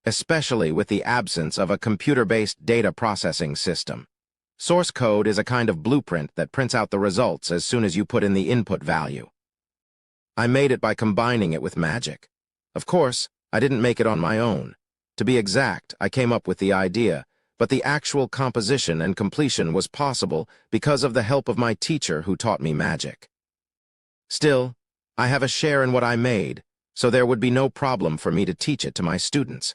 especially with the absence of a computer-based data processing system. Source code is a kind of blueprint that prints out the results as soon as you put in the input value. I made it by combining it with magic. Of course, I didn't make it on my own. To be exact, I came up with the idea, but the actual composition and completion was possible because of the help of my teacher who taught me magic. Still, I have a share in what I made, so there would be no problem for me to teach it to my students.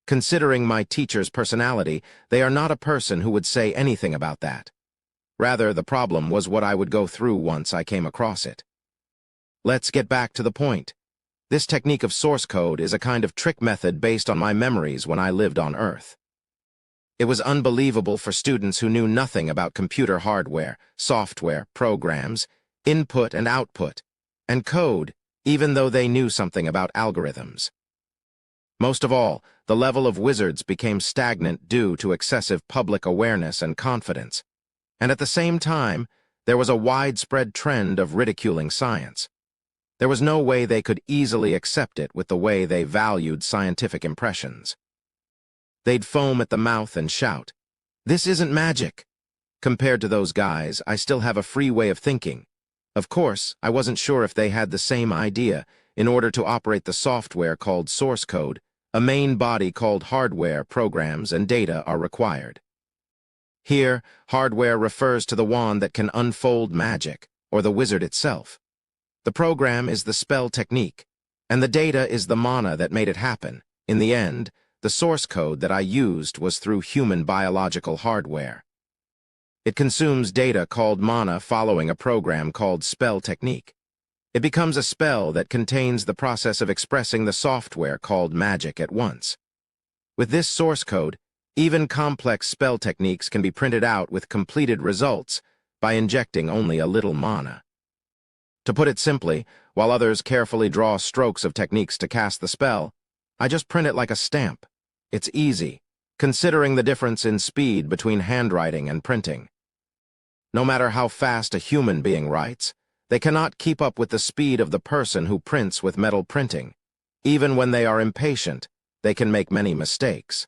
Considering my teacher's personality, they are not a person who would say anything about that. Rather, the problem was what I would go through once I came across it. Let's get back to the point. This technique of source code is a kind of trick method based on my memories when I lived on Earth. It was unbelievable for students who knew nothing about computer hardware, software, programs, input and output, and code, even though they knew something about algorithms. Most of all, the level of wizards became stagnant due to excessive public awareness and confidence, and at the same time, there was a widespread trend of ridiculing science. There was no way they could easily accept it with the way they valued scientific impressions. They'd foam at the mouth and shout, "This isn't magic!" Compared to those guys, I still have a free way of thinking. Of course, I wasn't sure if they had the same idea. In order to operate the software called source code, a main body called hardware, programs, and data are required. Here, hardware refers to the wand that can unfold magic, or the wizard itself. The program is the spell technique, and the data is the mana that made it happen. In the end, the source code that I used was through human biological hardware. It consumes data called mana following a program called spell technique. It becomes a spell that contains the process of expressing the software called magic at once. With this source code, even complex spell techniques can be printed out with completed results by injecting only a little mana. To put it simply, while others carefully draw strokes of techniques to cast the spell, I just print it like a stamp. It's easy, considering the difference in speed between handwriting and printing. No matter how fast a human being writes, they cannot keep up with the speed of the person who prints with metal printing. Even when they are impatient, they can make many mistakes.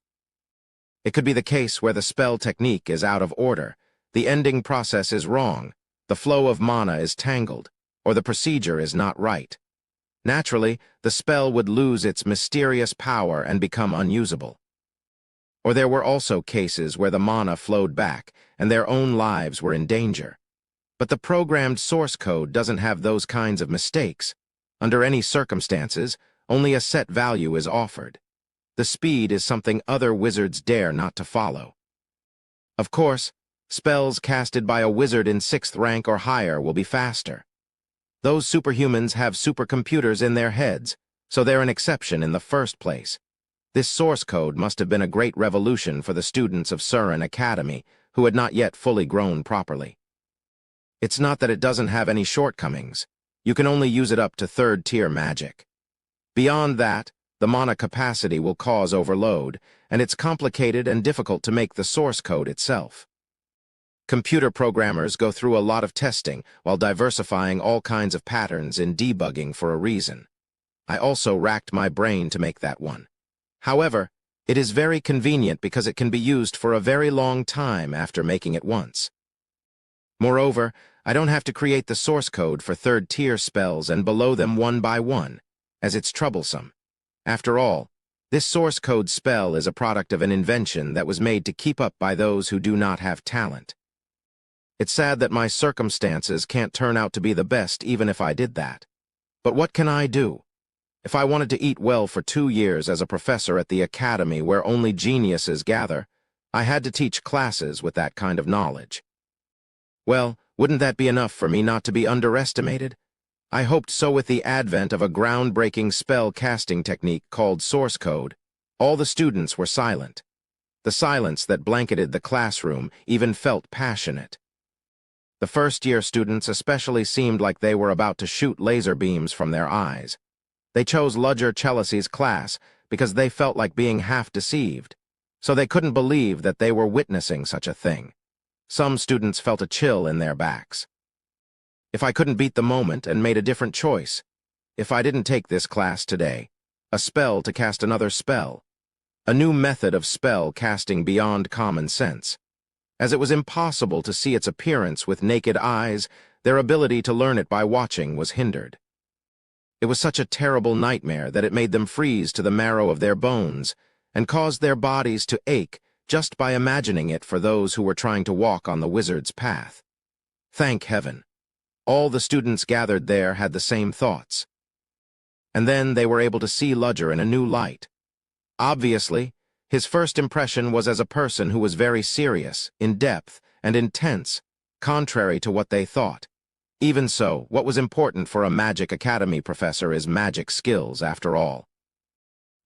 It could be the case where the spell technique is out of order, the ending process is wrong, the flow of mana is tangled, or the procedure is not right. Naturally, the spell would lose its mysterious power and become unusable. Or there were also cases where the mana flowed back and their own lives were in danger. But the programmed source code doesn't have those kinds of mistakes. Under any circumstances, only a set value is offered. The speed is something other wizards dare not to follow. Of course, spells casted by a wizard in 6th rank or higher will be faster. Those superhumans have supercomputers in their heads, so they're an exception in the first place. This source code must have been a great revolution for the students of Surin Academy, who had not yet fully grown properly. It's not that it doesn't have any shortcomings. You can only use it up to 3rd-tier magic. Beyond that, the mana capacity will cause overload, and it's complicated and difficult to make the source code itself. Computer programmers go through a lot of testing while diversifying all kinds of patterns in debugging for a reason. I also racked my brain to make that one. However, it is very convenient because it can be used for a very long time after making it once. Moreover, I don't have to create the source code for 3rd-tier spells and below them one by one, as it's troublesome. After all, this source code spell is a product of an invention that was made to keep up by those who do not have talent. It's sad that my circumstances can't turn out to be the best even if I did that. But what can I do? If I wanted to eat well for 2 years as a professor at the academy where only geniuses gather, I had to teach classes with that kind of knowledge. Well, wouldn't that be enough for me not to be underestimated? I hoped so with the advent of a groundbreaking spell casting technique called source code. All the students were silent. The silence that blanketed the classroom even felt passionate. The first-year students especially seemed like they were about to shoot laser beams from their eyes. They chose Ludger Chelsea's class because they felt like being half-deceived, so they couldn't believe that they were witnessing such a thing. Some students felt a chill in their backs. If I couldn't beat the moment and made a different choice, if I didn't take this class today, a spell to cast another spell, a new method of spell casting beyond common sense. As it was impossible to see its appearance with naked eyes, their ability to learn it by watching was hindered. It was such a terrible nightmare that it made them freeze to the marrow of their bones and caused their bodies to ache just by imagining it for those who were trying to walk on the wizard's path. Thank heaven. All the students gathered there had the same thoughts. And then they were able to see Ludger in a new light. Obviously, his first impression was as a person who was very serious, in-depth, and intense, contrary to what they thought. Even so, what was important for a Magic Academy professor is magic skills, after all.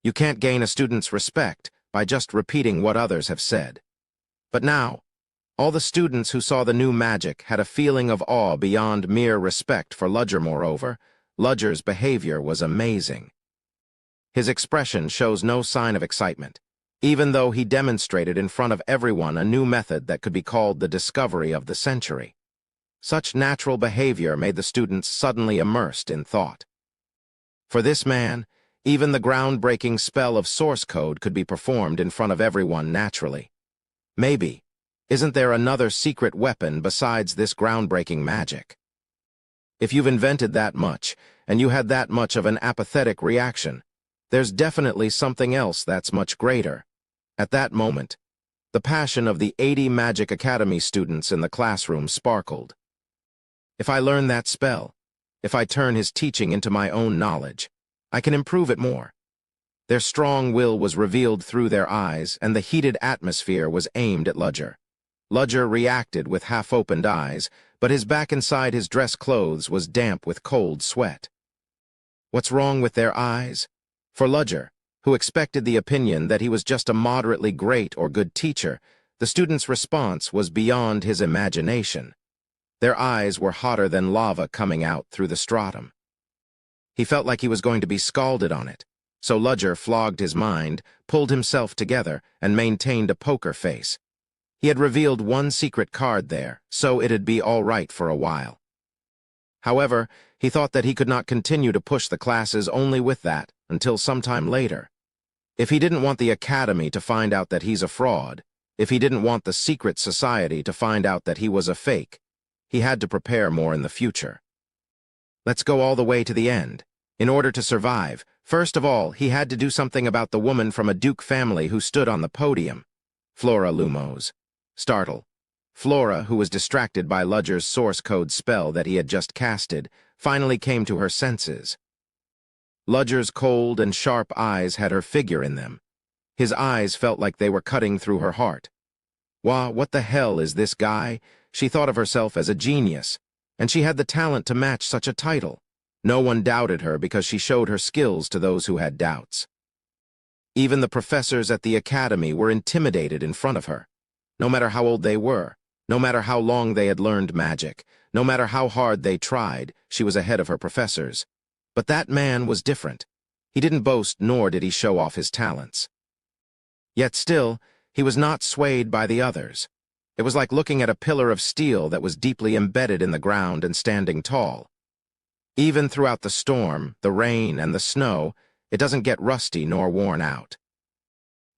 You can't gain a student's respect by just repeating what others have said. But now, all the students who saw the new magic had a feeling of awe beyond mere respect for Ludger. Moreover, Ludger's behavior was amazing. His expression shows no sign of excitement, even though he demonstrated in front of everyone a new method that could be called the discovery of the century. Such natural behavior made the students suddenly immersed in thought. For this man, even the groundbreaking spell of source code could be performed in front of everyone naturally. Maybe, isn't there another secret weapon besides this groundbreaking magic? If you've invented that much, and you had that much of an apathetic reaction, there's definitely something else that's much greater. At that moment, the passion of the 80 Magic Academy students in the classroom sparkled. If I learn that spell, if I turn his teaching into my own knowledge, I can improve it more. Their strong will was revealed through their eyes, and the heated atmosphere was aimed at Ludger. Ludger reacted with half-opened eyes, but his back inside his dress clothes was damp with cold sweat. What's wrong with their eyes? For Ludger, who expected the opinion that he was just a moderately great or good teacher, the student's response was beyond his imagination. Their eyes were hotter than lava coming out through the stratum. He felt like he was going to be scalded on it, so Ludger flogged his mind, pulled himself together, and maintained a poker face. He had revealed one secret card there, so it'd be all right for a while. However, he thought that he could not continue to push the classes only with that until sometime later. If he didn't want the academy to find out that he's a fraud, if he didn't want the secret society to find out that he was a fake, he had to prepare more in the future. Let's go all the way to the end. In order to survive, first of all, he had to do something about the woman from a Duke family who stood on the podium. Flora Lumos. Startle. Flora, who was distracted by Ludger's source code spell that he had just casted, finally came to her senses. Ludger's cold and sharp eyes had her figure in them. His eyes felt like they were cutting through her heart. Wah, what the hell is this guy? She thought of herself as a genius, and she had the talent to match such a title. No one doubted her because she showed her skills to those who had doubts. Even the professors at the academy were intimidated in front of her. No matter how old they were, no matter how long they had learned magic, no matter how hard they tried, she was ahead of her professors. But that man was different. He didn't boast, nor did he show off his talents. Yet still, he was not swayed by the others. It was like looking at a pillar of steel that was deeply embedded in the ground and standing tall. Even throughout the storm, the rain, and the snow, it doesn't get rusty nor worn out.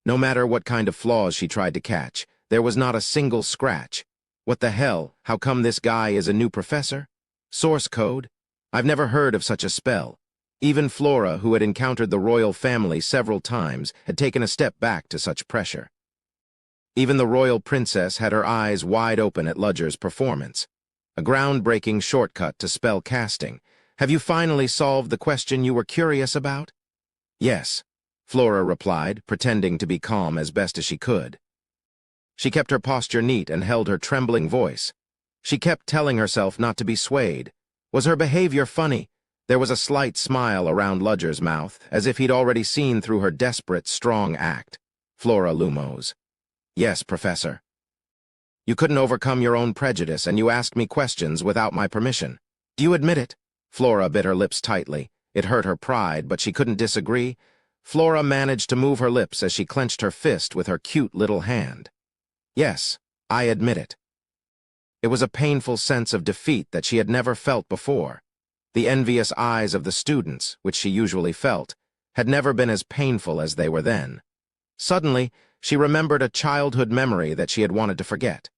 No matter what kind of flaws she tried to catch, there was not a single scratch. What the hell? How come this guy is a new professor? Source code? I've never heard of such a spell. Even Flora, who had encountered the royal family several times, had taken a step back to such pressure. Even the royal princess had her eyes wide open at Ludger's performance. A groundbreaking shortcut to spell casting. Have you finally solved the question you were curious about? Yes, Flora replied, pretending to be calm as best as she could. She kept her posture neat and held her trembling voice. She kept telling herself not to be swayed. Was her behavior funny? There was a slight smile around Ludger's mouth, as if he'd already seen through her desperate, strong act. Flora Lumos. Yes, Professor. You couldn't overcome your own prejudice, and you asked me questions without my permission. Do you admit it? Flora bit her lips tightly. It hurt her pride, but she couldn't disagree. Flora managed to move her lips as she clenched her fist with her cute little hand. Yes, I admit it. It was a painful sense of defeat that she had never felt before. The envious eyes of the students, which she usually felt, had never been as painful as they were then. Suddenly, she remembered a childhood memory that she had wanted to forget.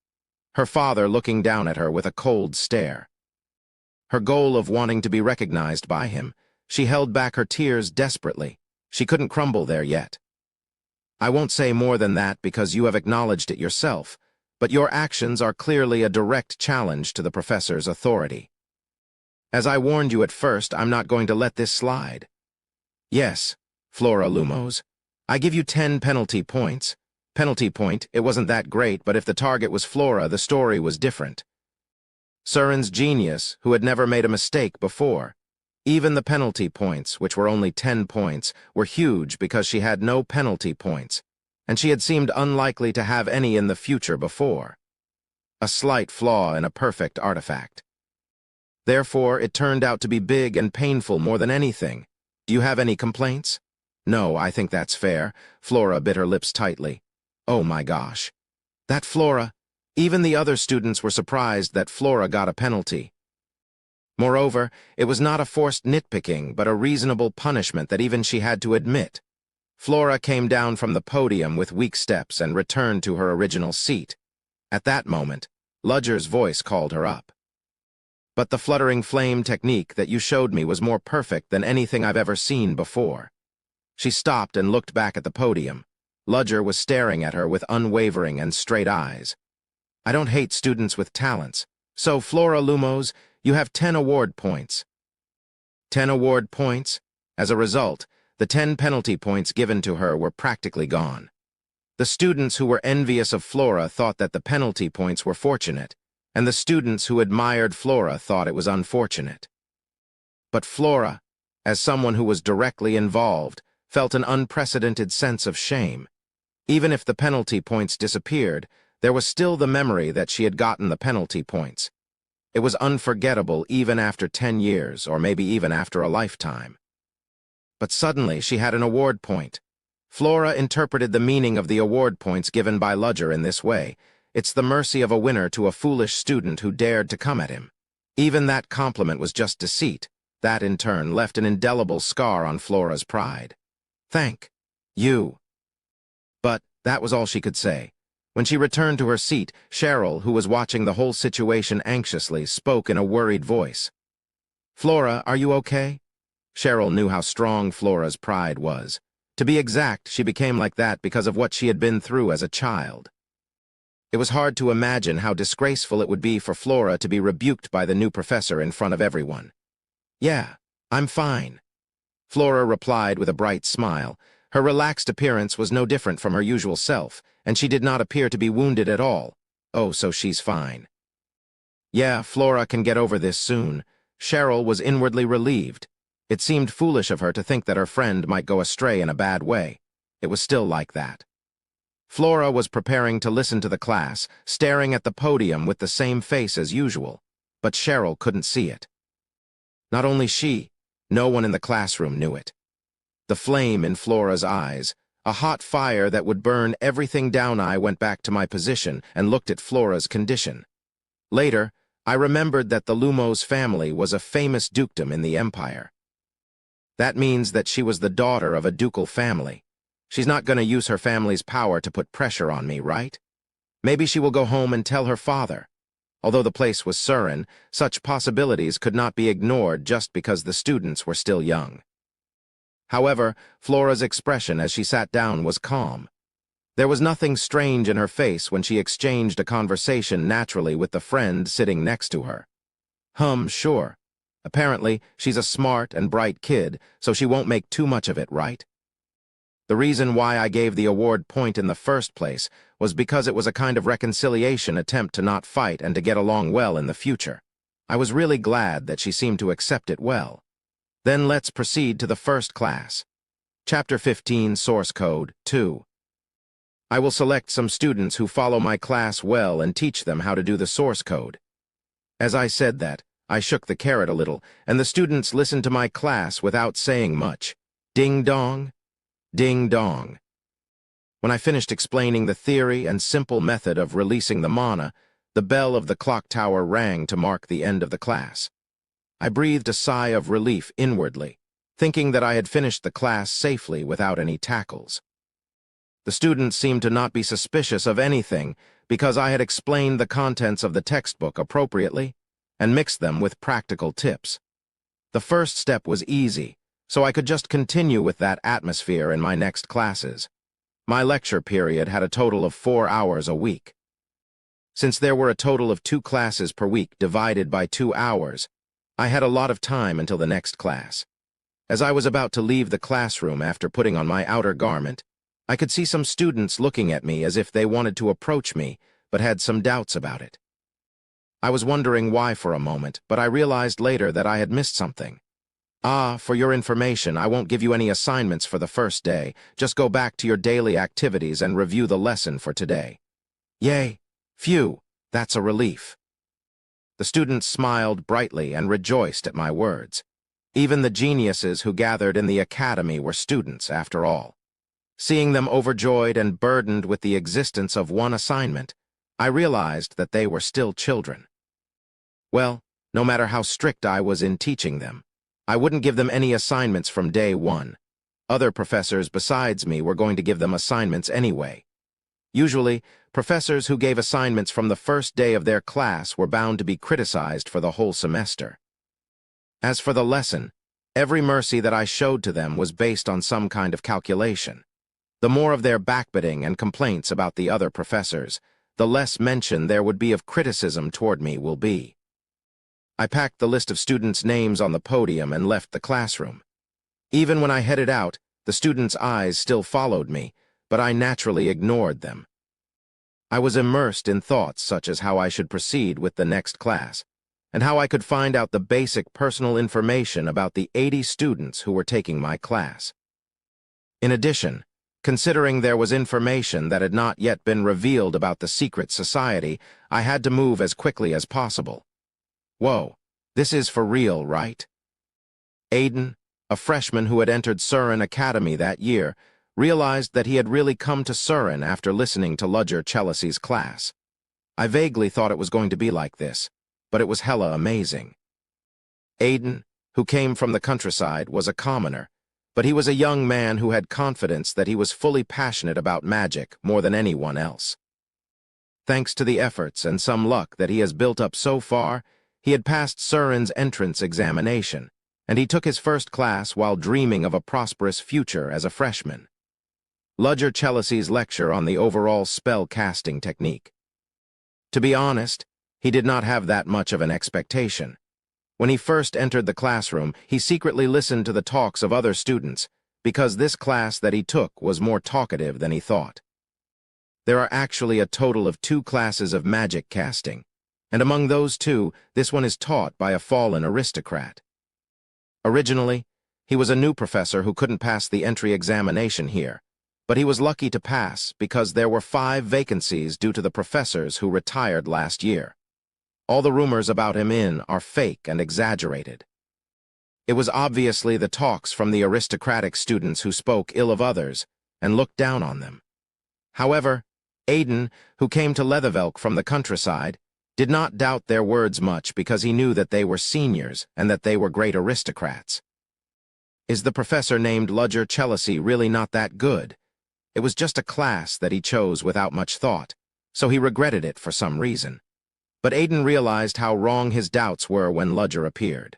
Her father looking down at her with a cold stare. Her goal of wanting to be recognized by him, she held back her tears desperately. She couldn't crumble there yet. I won't say more than that because you have acknowledged it yourself, but your actions are clearly a direct challenge to the professor's authority. As I warned you at first, I'm not going to let this slide. Yes, Flora Lumos. I give you 10 penalty points. Penalty point, it wasn't that great, but if the target was Flora, the story was different. Surin's genius, who had never made a mistake before. Even the penalty points, which were only 10 points, were huge because she had no penalty points, and she had seemed unlikely to have any in the future before. A slight flaw in a perfect artifact. Therefore, it turned out to be big and painful more than anything. Do you have any complaints? No, I think that's fair. Flora bit her lips tightly. Oh my gosh. That Flora. Even the other students were surprised that Flora got a penalty. Moreover, it was not a forced nitpicking, but a reasonable punishment that even she had to admit. Flora came down from the podium with weak steps and returned to her original seat. At that moment, Ludger's voice called her up. But the fluttering flame technique that you showed me was more perfect than anything I've ever seen before. She stopped and looked back at the podium. Ludger was staring at her with unwavering and straight eyes. I don't hate students with talents. So, Flora Lumos, you have 10 award points. 10 award points? As a result, the 10 penalty points given to her were practically gone. The students who were envious of Flora thought that the penalty points were fortunate, and the students who admired Flora thought it was unfortunate. But Flora, as someone who was directly involved, felt an unprecedented sense of shame. Even if the penalty points disappeared, there was still the memory that she had gotten the penalty points. It was unforgettable even after 10 years, or maybe even after a lifetime. But suddenly she had an award point. Flora interpreted the meaning of the award points given by Ludger in this way. It's the mercy of a winner to a foolish student who dared to come at him. Even that compliment was just deceit. That, in turn, left an indelible scar on Flora's pride. Thank you. But that was all she could say. When she returned to her seat, Cheryl, who was watching the whole situation anxiously, spoke in a worried voice. Flora, are you okay? Cheryl knew how strong Flora's pride was. To be exact, she became like that because of what she had been through as a child. It was hard to imagine how disgraceful it would be for Flora to be rebuked by the new professor in front of everyone. Yeah, I'm fine. Flora replied with a bright smile. Her relaxed appearance was no different from her usual self, and she did not appear to be wounded at all. Oh, so she's fine. Yeah, Flora can get over this soon. Cheryl was inwardly relieved. It seemed foolish of her to think that her friend might go astray in a bad way. It was still like that. Flora was preparing to listen to the class, staring at the podium with the same face as usual, but Cheryl couldn't see it. Not only she, no one in the classroom knew it. The flame in Flora's eyes, a hot fire that would burn everything down. I went back to my position and looked at Flora's condition. Later, I remembered that the Lumos family was a famous dukedom in the empire. That means that she was the daughter of a ducal family. She's not going to use her family's power to put pressure on me, right? Maybe she will go home and tell her father. Although the place was Surin, such possibilities could not be ignored just because the students were still young. However, Flora's expression as she sat down was calm. There was nothing strange in her face when she exchanged a conversation naturally with the friend sitting next to her. Sure. Apparently, she's a smart and bright kid, so she won't make too much of it, right? The reason why I gave the award point in the first place was because it was a kind of reconciliation attempt to not fight and to get along well in the future. I was really glad that she seemed to accept it well. Then let's proceed to the first class. Chapter 15, Source Code 2. I will select some students who follow my class well and teach them how to do the source code. As I said that, I shook the carrot a little, and the students listened to my class without saying much. Ding dong, ding dong. When I finished explaining the theory and simple method of releasing the mana, the bell of the clock tower rang to mark the end of the class. I breathed a sigh of relief inwardly, thinking that I had finished the class safely without any tackles. The students seemed to not be suspicious of anything because I had explained the contents of the textbook appropriately and mixed them with practical tips. The first step was easy, so I could just continue with that atmosphere in my next classes. My lecture period had a total of 4 hours a week. Since there were a total of 2 classes per week divided by 2 hours, I had a lot of time until the next class. As I was about to leave the classroom after putting on my outer garment, I could see some students looking at me as if they wanted to approach me, but had some doubts about it. I was wondering why for a moment, but I realized later that I had missed something. For your information, I won't give you any assignments for the first day. Just go back to your daily activities and review the lesson for today. Yay! Phew! That's a relief. The students smiled brightly and rejoiced at my words. Even the geniuses who gathered in the academy were students, after all. Seeing them overjoyed and burdened with the existence of one assignment, I realized that they were still children. Well, no matter how strict I was in teaching them, I wouldn't give them any assignments from day one. Other professors besides me were going to give them assignments anyway. Usually, professors who gave assignments from the first day of their class were bound to be criticized for the whole semester. As for the lesson, every mercy that I showed to them was based on some kind of calculation. The more of their backbiting and complaints about the other professors, the less mention there would be of criticism toward me will be. I packed the list of students' names on the podium and left the classroom. Even when I headed out, the students' eyes still followed me, but I naturally ignored them. I was immersed in thoughts such as how I should proceed with the next class, and how I could find out the basic personal information about the 80 students who were taking my class. In addition, considering there was information that had not yet been revealed about the secret society, I had to move as quickly as possible. Whoa, this is for real, right? Aiden, a freshman who had entered Surin Academy that year, realized that he had really come to Surin after listening to Ludger Chelsea's class. I vaguely thought it was going to be like this, but it was hella amazing. Aiden, who came from the countryside, was a commoner, but he was a young man who had confidence that he was fully passionate about magic more than anyone else. Thanks to the efforts and some luck that he has built up so far, he had passed Surin's entrance examination, and he took his first class while dreaming of a prosperous future as a freshman. Ludger Chelsea's lecture on the overall spell casting technique. To be honest, he did not have that much of an expectation. When he first entered the classroom, he secretly listened to the talks of other students, because this class that he took was more talkative than he thought. There are actually a total of 2 classes of magic casting, and among those 2, this one is taught by a fallen aristocrat. Originally, he was a new professor who couldn't pass the entry examination here, but he was lucky to pass because there were 5 vacancies due to the professors who retired last year. All the rumors about him are fake and exaggerated. It was obviously the talks from the aristocratic students who spoke ill of others and looked down on them. However, Aiden, who came to Leathervelk from the countryside, did not doubt their words much because he knew that they were seniors and that they were great aristocrats. Is the professor named Ludger Chelsea really not that good? It was just a class that he chose without much thought, so he regretted it for some reason. But Aiden realized how wrong his doubts were when Ludger appeared.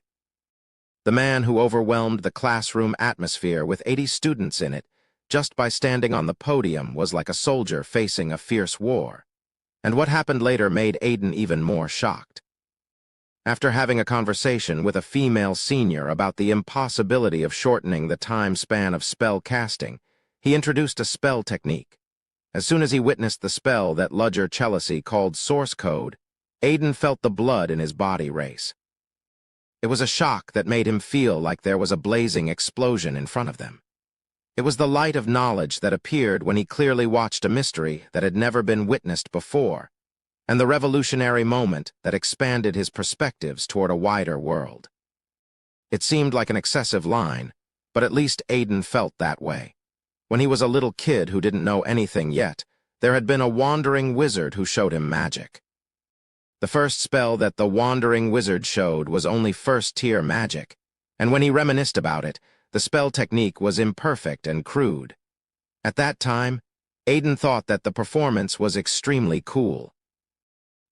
The man who overwhelmed the classroom atmosphere with 80 students in it, just by standing on the podium, was like a soldier facing a fierce war. And what happened later made Aiden even more shocked. After having a conversation with a female senior about the impossibility of shortening the time span of spell casting, he introduced a spell technique. As soon as he witnessed the spell that Ludger Chelsea called Source Code, Aiden felt the blood in his body race. It was a shock that made him feel like there was a blazing explosion in front of them. It was the light of knowledge that appeared when he clearly watched a mystery that had never been witnessed before, and the revolutionary moment that expanded his perspectives toward a wider world. It seemed like an excessive line, but at least Aiden felt that way. When he was a little kid who didn't know anything yet, there had been a wandering wizard who showed him magic. The first spell that the wandering wizard showed was only first-tier magic, and when he reminisced about it, the spell technique was imperfect and crude. At that time, Aiden thought that the performance was extremely cool.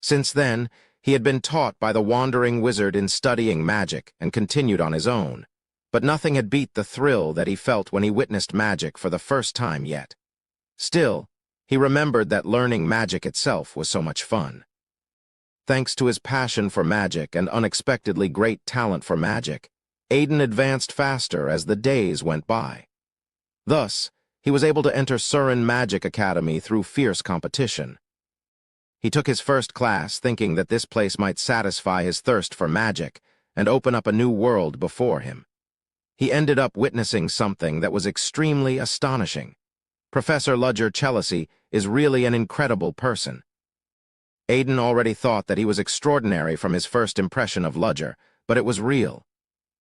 Since then, he had been taught by the wandering wizard in studying magic and continued on his own, but nothing had beat the thrill that he felt when he witnessed magic for the first time yet. Still, he remembered that learning magic itself was so much fun. Thanks to his passion for magic and unexpectedly great talent for magic, Aiden advanced faster as the days went by. Thus, he was able to enter Surin Magic Academy through fierce competition. He took his first class thinking that this place might satisfy his thirst for magic and open up a new world before him. He ended up witnessing something that was extremely astonishing. Professor Ludger Chelisi is really an incredible person. Aiden already thought that he was extraordinary from his first impression of Ludger, but it was real.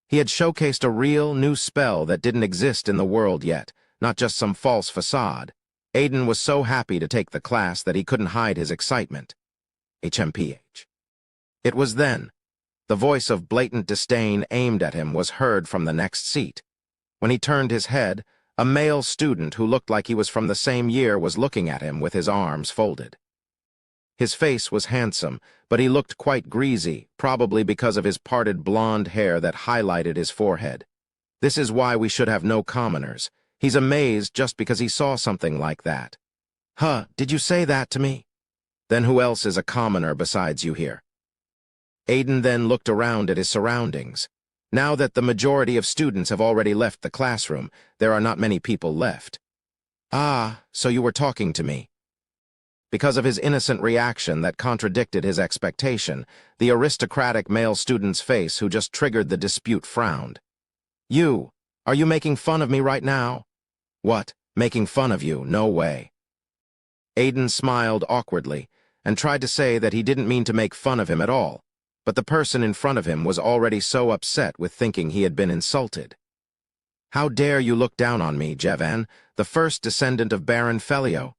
He had showcased a real, new spell that didn't exist in the world yet, not just some false facade. Aiden was so happy to take the class that he couldn't hide his excitement. HMPH. It was then. The voice of blatant disdain aimed at him was heard from the next seat. When he turned his head, a male student who looked like he was from the same year was looking at him with his arms folded. His face was handsome, but he looked quite greasy, probably because of his parted blonde hair that highlighted his forehead. This is why we should have no commoners. He's amazed just because he saw something like that. Huh, did you say that to me? Then who else is a commoner besides you here? Aiden then looked around at his surroundings. Now that the majority of students have already left the classroom, there are not many people left. Ah, so you were talking to me. Because of his innocent reaction that contradicted his expectation, the aristocratic male student's face who just triggered the dispute frowned. Are you making fun of me right now? What, making fun of you? No way. Aiden smiled awkwardly and tried to say that he didn't mean to make fun of him at all, but the person in front of him was already so upset with thinking he had been insulted. How dare you look down on me, Jevan, the first descendant of Baron Felio?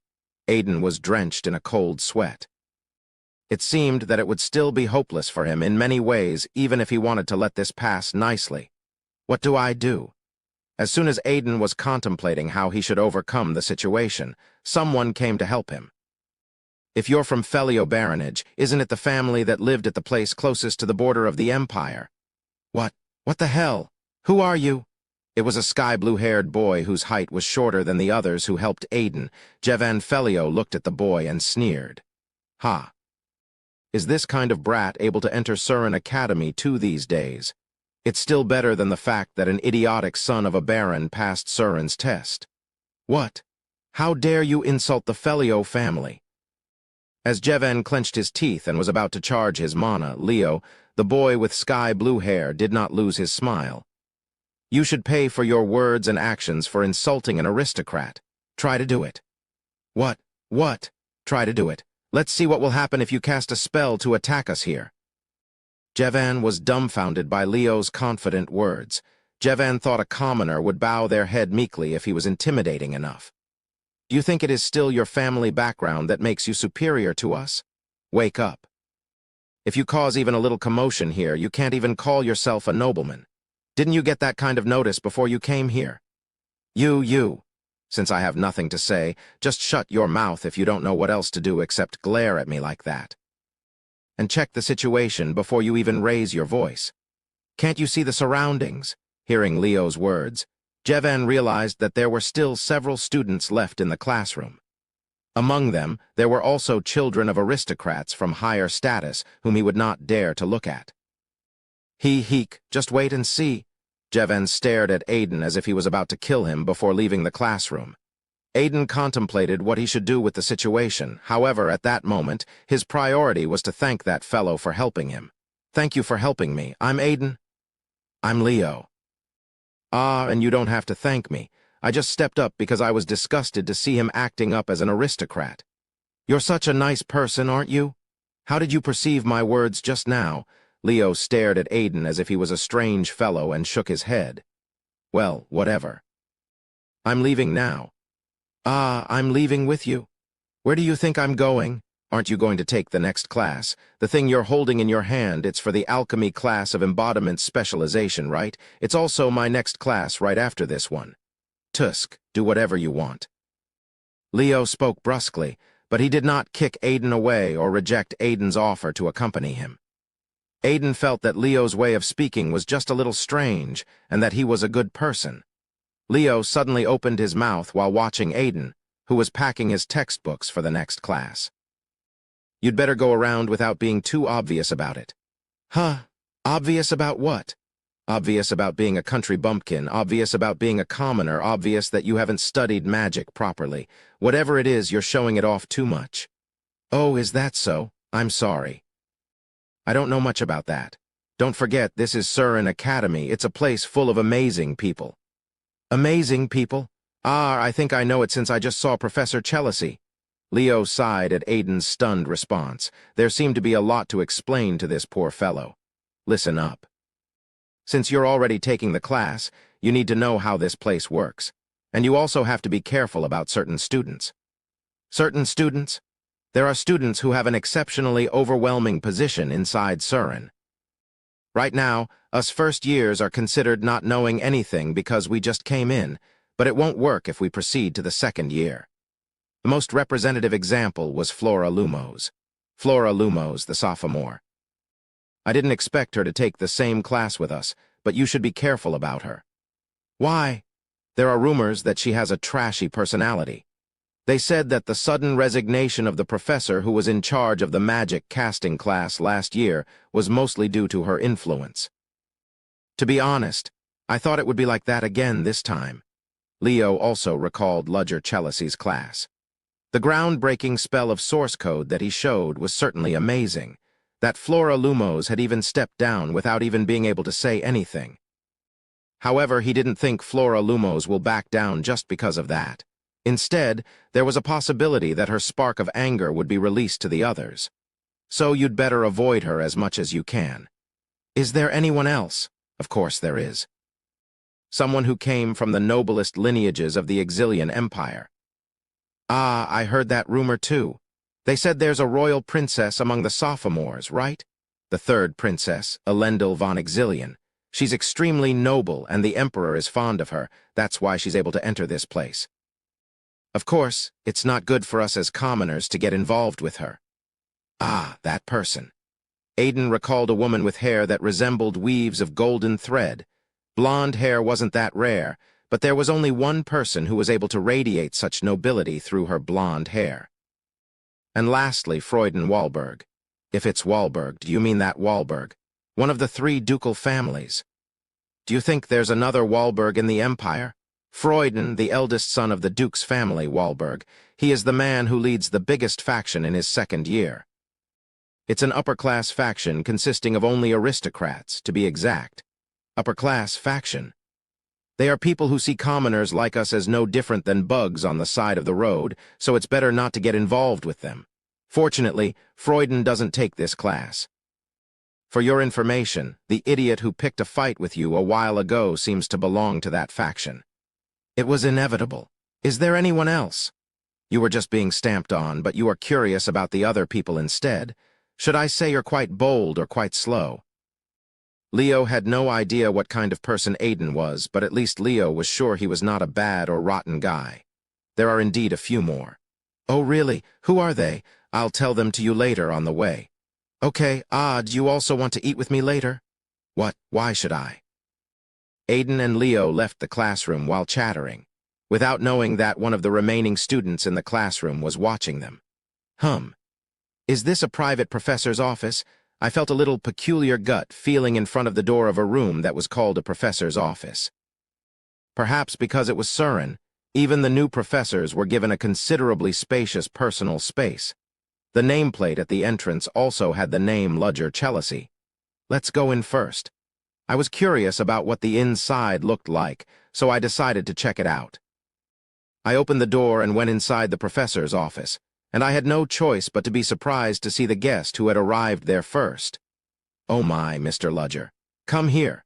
Aiden was drenched in a cold sweat. It seemed that it would still be hopeless for him in many ways, even if he wanted to let this pass nicely. What do I do? As soon as Aiden was contemplating how he should overcome the situation, someone came to help him. If you're from Felio Baronage, isn't it the family that lived at the place closest to the border of the Empire? What the hell? Who are you? It was a sky-blue-haired boy whose height was shorter than the others who helped Aiden. Jevan Felio looked at the boy and sneered. Ha! Is this kind of brat able to enter Surin Academy too these days? It's still better than the fact that an idiotic son of a baron passed Surin's test. What? How dare you insult the Felio family? As Jevan clenched his teeth and was about to charge his mana, Leo, the boy with sky-blue hair, did not lose his smile. You should pay for your words and actions for insulting an aristocrat. Try to do it. What? Try to do it. Let's see what will happen if you cast a spell to attack us here. Jevan was dumbfounded by Leo's confident words. Jevan thought a commoner would bow their head meekly if he was intimidating enough. Do you think it is still your family background that makes you superior to us? Wake up. If you cause even a little commotion here, you can't even call yourself a nobleman. Didn't you get that kind of notice before you came here? You. Since I have nothing to say, just shut your mouth if you don't know what else to do except glare at me like that. And check the situation before you even raise your voice. Can't you see the surroundings? Hearing Leo's words, Jevan realized that there were still several students left in the classroom. Among them, there were also children of aristocrats from higher status whom he would not dare to look at. Just wait and see. Jevan stared at Aiden as if he was about to kill him before leaving the classroom. Aiden contemplated what he should do with the situation. However, at that moment, his priority was to thank that fellow for helping him. Thank you for helping me. I'm Aiden. I'm Leo. Ah, and you don't have to thank me. I just stepped up because I was disgusted to see him acting up as an aristocrat. You're such a nice person, aren't you? How did you perceive my words just now? Leo stared at Aiden as if he was a strange fellow and shook his head. Well, whatever. I'm leaving now. Ah, I'm leaving with you. Where do you think I'm going? Aren't you going to take the next class? The thing you're holding in your hand, it's for the alchemy class of embodiment specialization, right? It's also my next class right after this one. Tusk, do whatever you want. Leo spoke brusquely, but he did not kick Aiden away or reject Aiden's offer to accompany him. Aiden felt that Leo's way of speaking was just a little strange and that he was a good person. Leo suddenly opened his mouth while watching Aiden, who was packing his textbooks for the next class. You'd better go around without being too obvious about it. Huh? Obvious about what? Obvious about being a country bumpkin, obvious about being a commoner, obvious that you haven't studied magic properly. Whatever it is, you're showing it off too much. Oh, is that so? I'm sorry. I don't know much about that. Don't forget, this is Surin Academy. It's a place full of amazing people. Amazing people? Ah, I think I know it since I just saw Professor Chelsea. Leo sighed at Aiden's stunned response. There seemed to be a lot to explain to this poor fellow. Listen up. Since you're already taking the class, you need to know how this place works. And you also have to be careful about certain students. Certain students? There are students who have an exceptionally overwhelming position inside Surin. Right now, us first years are considered not knowing anything because we just came in, but it won't work if we proceed to the second year. The most representative example was Flora Lumos. Flora Lumos, the sophomore. I didn't expect her to take the same class with us, but you should be careful about her. Why? There are rumors that she has a trashy personality. They said that the sudden resignation of the professor who was in charge of the magic casting class last year was mostly due to her influence. To be honest, I thought it would be like that again this time. Leo also recalled Ludger Chelsea's class. The groundbreaking spell of source code that he showed was certainly amazing. That Flora Lumos had even stepped down without even being able to say anything. However, he didn't think Flora Lumos will back down just because of that. Instead, there was a possibility that her spark of anger would be released to the others. So you'd better avoid her as much as you can. Is there anyone else? Of course there is. Someone who came from the noblest lineages of the Exilian Empire. Ah, I heard that rumor too. They said there's a royal princess among the sophomores, right? The third princess, Elendil von Exilian. She's extremely noble and the emperor is fond of her. That's why she's able to enter this place. Of course, it's not good for us as commoners to get involved with her. Ah, that person. Aiden recalled a woman with hair that resembled weaves of golden thread. Blonde hair wasn't that rare, but there was only one person who was able to radiate such nobility through her blonde hair. And lastly, Freuden Wahlberg. If it's Wahlberg, do you mean that Wahlberg? One of the three ducal families. Do you think there's another Wahlberg in the Empire? Freuden, the eldest son of the Duke's family, Wahlberg. He is the man who leads the biggest faction in his second year. It's an upper-class faction consisting of only aristocrats, to be exact. Upper-class faction. They are people who see commoners like us as no different than bugs on the side of the road, so it's better not to get involved with them. Fortunately, Freuden doesn't take this class. For your information, the idiot who picked a fight with you a while ago seems to belong to that faction. It was inevitable. Is there anyone else? You were just being stamped on, but you are curious about the other people instead. Should I say you're quite bold or quite slow? Leo had no idea what kind of person Aiden was, but at least Leo was sure he was not a bad or rotten guy. There are indeed a few more. Oh, really? Who are they? I'll tell them to you later on the way. Okay, do you also want to eat with me later? What? Why should I? Aiden and Leo left the classroom while chattering, without knowing that one of the remaining students in the classroom was watching them. Is this a private professor's office? I felt a little peculiar gut feeling in front of the door of a room that was called a professor's office. Perhaps because it was Surin, even the new professors were given a considerably spacious personal space. The nameplate at the entrance also had the name Ludger Chelsea. Let's go in first. I was curious about what the inside looked like, so I decided to check it out. I opened the door and went inside the professor's office, and I had no choice but to be surprised to see the guest who had arrived there first. "Oh my, Mr. Ludger. Come here."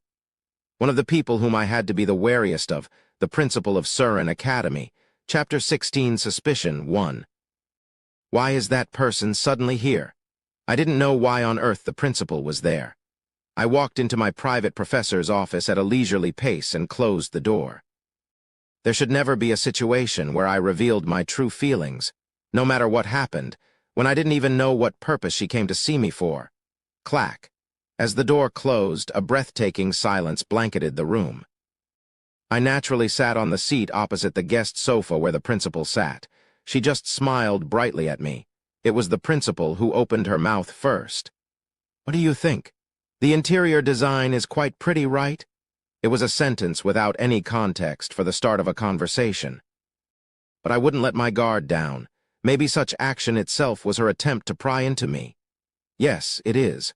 One of the people whom I had to be the wariest of, the principal of Surin Academy, Chapter 16, Suspicion 1. Why is that person suddenly here? I didn't know why on earth the principal was there. I walked into my private professor's office at a leisurely pace and closed the door. There should never be a situation where I revealed my true feelings, no matter what happened, when I didn't even know what purpose she came to see me for. Clack. As the door closed, a breathtaking silence blanketed the room. I naturally sat on the seat opposite the guest sofa where the principal sat. She just smiled brightly at me. It was the principal who opened her mouth first. "What do you think? The interior design is quite pretty, right?" It was a sentence without any context for the start of a conversation. But I wouldn't let my guard down. Maybe such action itself was her attempt to pry into me. "Yes, it is.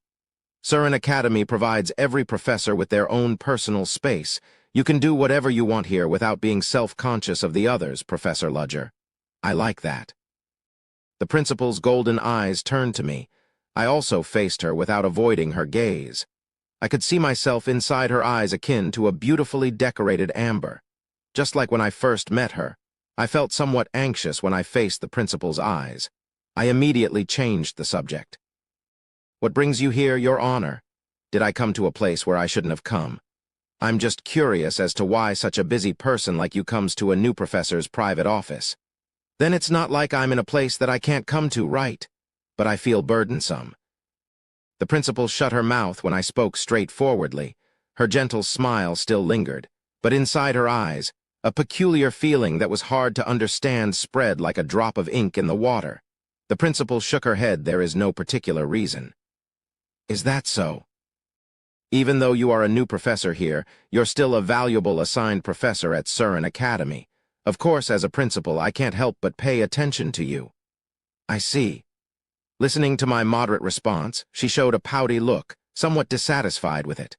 Surin Academy provides every professor with their own personal space. You can do whatever you want here without being self-conscious of the others, Professor Ludger." "I like that." The principal's golden eyes turned to me. I also faced her without avoiding her gaze. I could see myself inside her eyes akin to a beautifully decorated amber. Just like when I first met her, I felt somewhat anxious when I faced the principal's eyes. I immediately changed the subject. "What brings you here, Your Honor? Did I come to a place where I shouldn't have come? I'm just curious as to why such a busy person like you comes to a new professor's private office. Then it's not like I'm in a place that I can't come to, right? But I feel burdensome." The principal shut her mouth when I spoke straightforwardly. Her gentle smile still lingered, but inside her eyes, a peculiar feeling that was hard to understand spread like a drop of ink in the water. The principal shook her head. "There is no particular reason." "Is that so? Even though you are a new professor here, you're still a valuable assigned professor at Surin Academy. Of course, as a principal, I can't help but pay attention to you." "I see." Listening to my moderate response, she showed a pouty look, somewhat dissatisfied with it.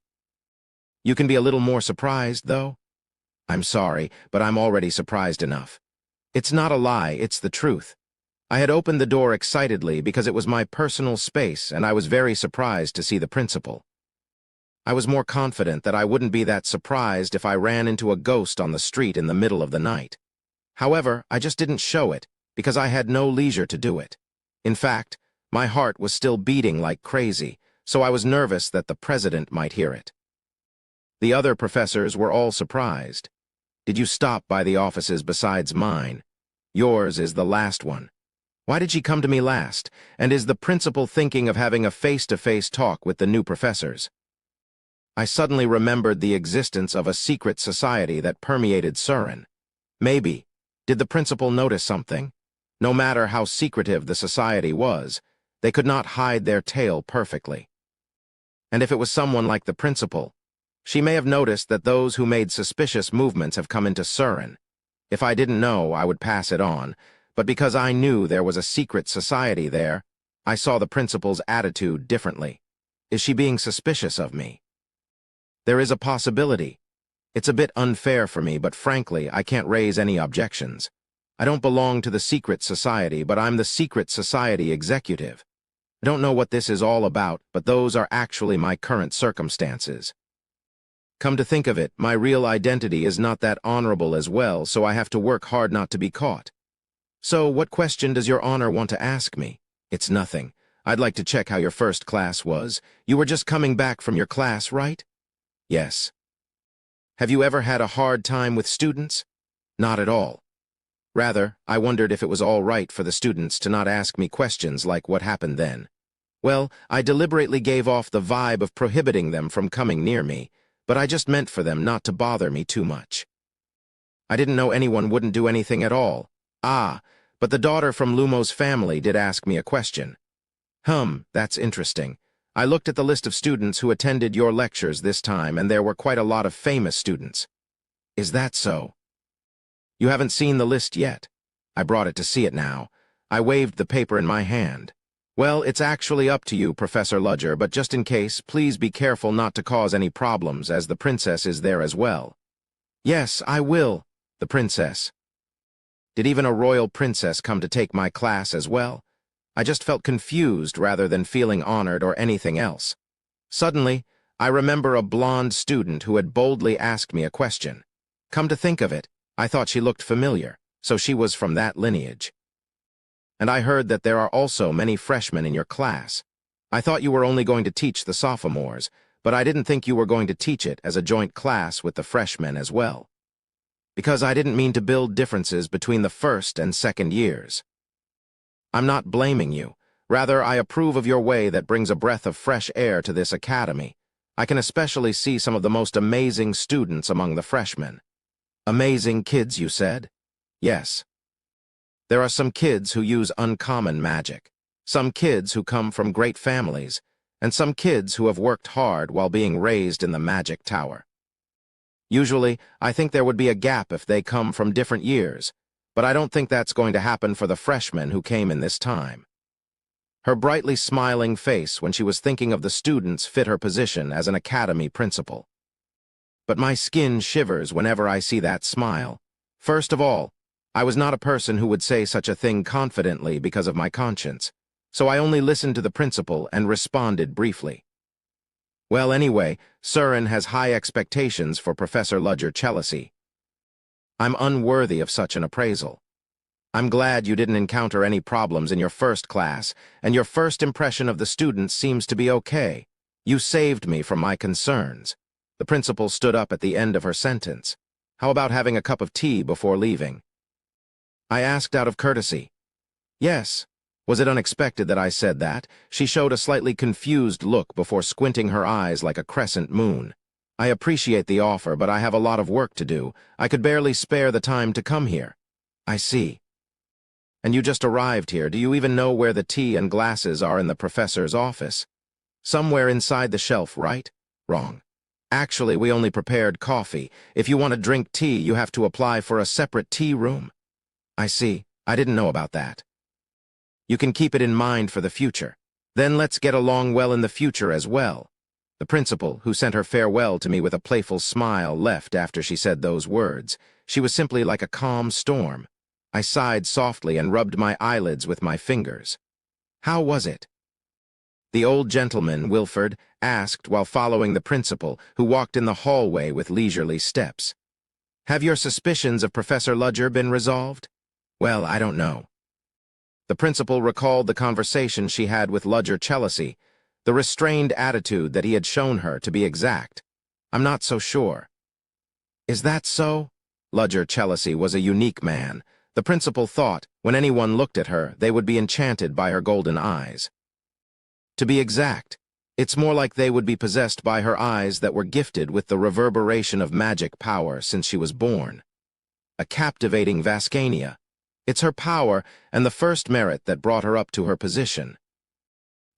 "You can be a little more surprised, though?" "I'm sorry, but I'm already surprised enough. It's not a lie, it's the truth. I had opened the door excitedly because it was my personal space, and I was very surprised to see the principal. I was more confident that I wouldn't be that surprised if I ran into a ghost on the street in the middle of the night. However, I just didn't show it, because I had no leisure to do it. In fact, my heart was still beating like crazy, so I was nervous that the president might hear it. The other professors were all surprised. "Did you stop by the offices besides mine? Yours is the last one. Why did she come to me last? And is the principal thinking of having a face-to-face talk with the new professors?" I suddenly remembered the existence of a secret society that permeated Surin. Maybe. Did the principal notice something? No matter how secretive the society was, they could not hide their tale perfectly. And if it was someone like the principal, she may have noticed that those who made suspicious movements have come into Surin. If I didn't know, I would pass it on, but because I knew there was a secret society there, I saw the principal's attitude differently. Is she being suspicious of me? There is a possibility. It's a bit unfair for me, but frankly, I can't raise any objections. I don't belong to the secret society, but I'm the secret society executive. I don't know what this is all about, but those are actually my current circumstances. Come to think of it, my real identity is not that honorable as well, so I have to work hard not to be caught. So, what question does Your Honor want to ask me? It's nothing. I'd like to check how your first class was. You were just coming back from your class, right? Yes. Have you ever had a hard time with students? Not at all. Rather, I wondered if it was all right for the students to not ask me questions like what happened then. Well, I deliberately gave off the vibe of prohibiting them from coming near me, but I just meant for them not to bother me too much. I didn't know anyone wouldn't do anything at all. Ah, but the daughter from Lumo's family did ask me a question. That's interesting. I looked at the list of students who attended your lectures this time, and there were quite a lot of famous students. Is that so? You haven't seen the list yet. I brought it to see it now. I waved the paper in my hand. Well, it's actually up to you, Professor Ludger, but just in case, please be careful not to cause any problems, as the princess is there as well. Yes, I will, the princess. Did even a royal princess come to take my class as well? I just felt confused rather than feeling honored or anything else. Suddenly, I remember a blonde student who had boldly asked me a question. Come to think of it, I thought she looked familiar, so she was from that lineage. And I heard that there are also many freshmen in your class. I thought you were only going to teach the sophomores, but I didn't think you were going to teach it as a joint class with the freshmen as well. Because I didn't mean to build differences between the first and second years. I'm not blaming you. Rather, I approve of your way that brings a breath of fresh air to this academy. I can especially see some of the most amazing students among the freshmen. Amazing kids, you said? Yes. There are some kids who use uncommon magic, some kids who come from great families, and some kids who have worked hard while being raised in the magic tower. Usually, I think there would be a gap if they come from different years, but I don't think that's going to happen for the freshmen who came in this time. Her brightly smiling face when she was thinking of the students fit her position as an academy principal. But my skin shivers whenever I see that smile. First of all, I was not a person who would say such a thing confidently because of my conscience, so I only listened to the principal and responded briefly. Well, anyway, Surin has high expectations for Professor Ludger-Chelisi. I'm unworthy of such an appraisal. I'm glad you didn't encounter any problems in your first class, and your first impression of the students seems to be okay. You saved me from my concerns. The principal stood up at the end of her sentence. How about having a cup of tea before leaving? I asked out of courtesy. Yes. Was it unexpected that I said that? She showed a slightly confused look before squinting her eyes like a crescent moon. I appreciate the offer, but I have a lot of work to do. I could barely spare the time to come here. I see. And you just arrived here. Do you even know where the tea and glasses are in the professor's office? Somewhere inside the shelf, right? Wrong. Actually, we only prepared coffee. If you want to drink tea, you have to apply for a separate tea room. I see. I didn't know about that. You can keep it in mind for the future. Then let's get along well in the future as well. The principal, who sent her farewell to me with a playful smile, left after she said those words. She was simply like a calm storm. I sighed softly and rubbed my eyelids with my fingers. How was it? The old gentleman, Wilford, asked while following the principal, who walked in the hallway with leisurely steps. Have your suspicions of Professor Ludger been resolved? Well, I don't know. The principal recalled the conversation she had with Ludger-Chelisi, the restrained attitude that he had shown her, to be exact. I'm not so sure. Is that so? Ludger-Chelisi was a unique man. The principal thought, when anyone looked at her, they would be enchanted by her golden eyes. To be exact, it's more like they would be possessed by her eyes that were gifted with the reverberation of magic power since she was born. A captivating Vascania. It's her power and the first merit that brought her up to her position.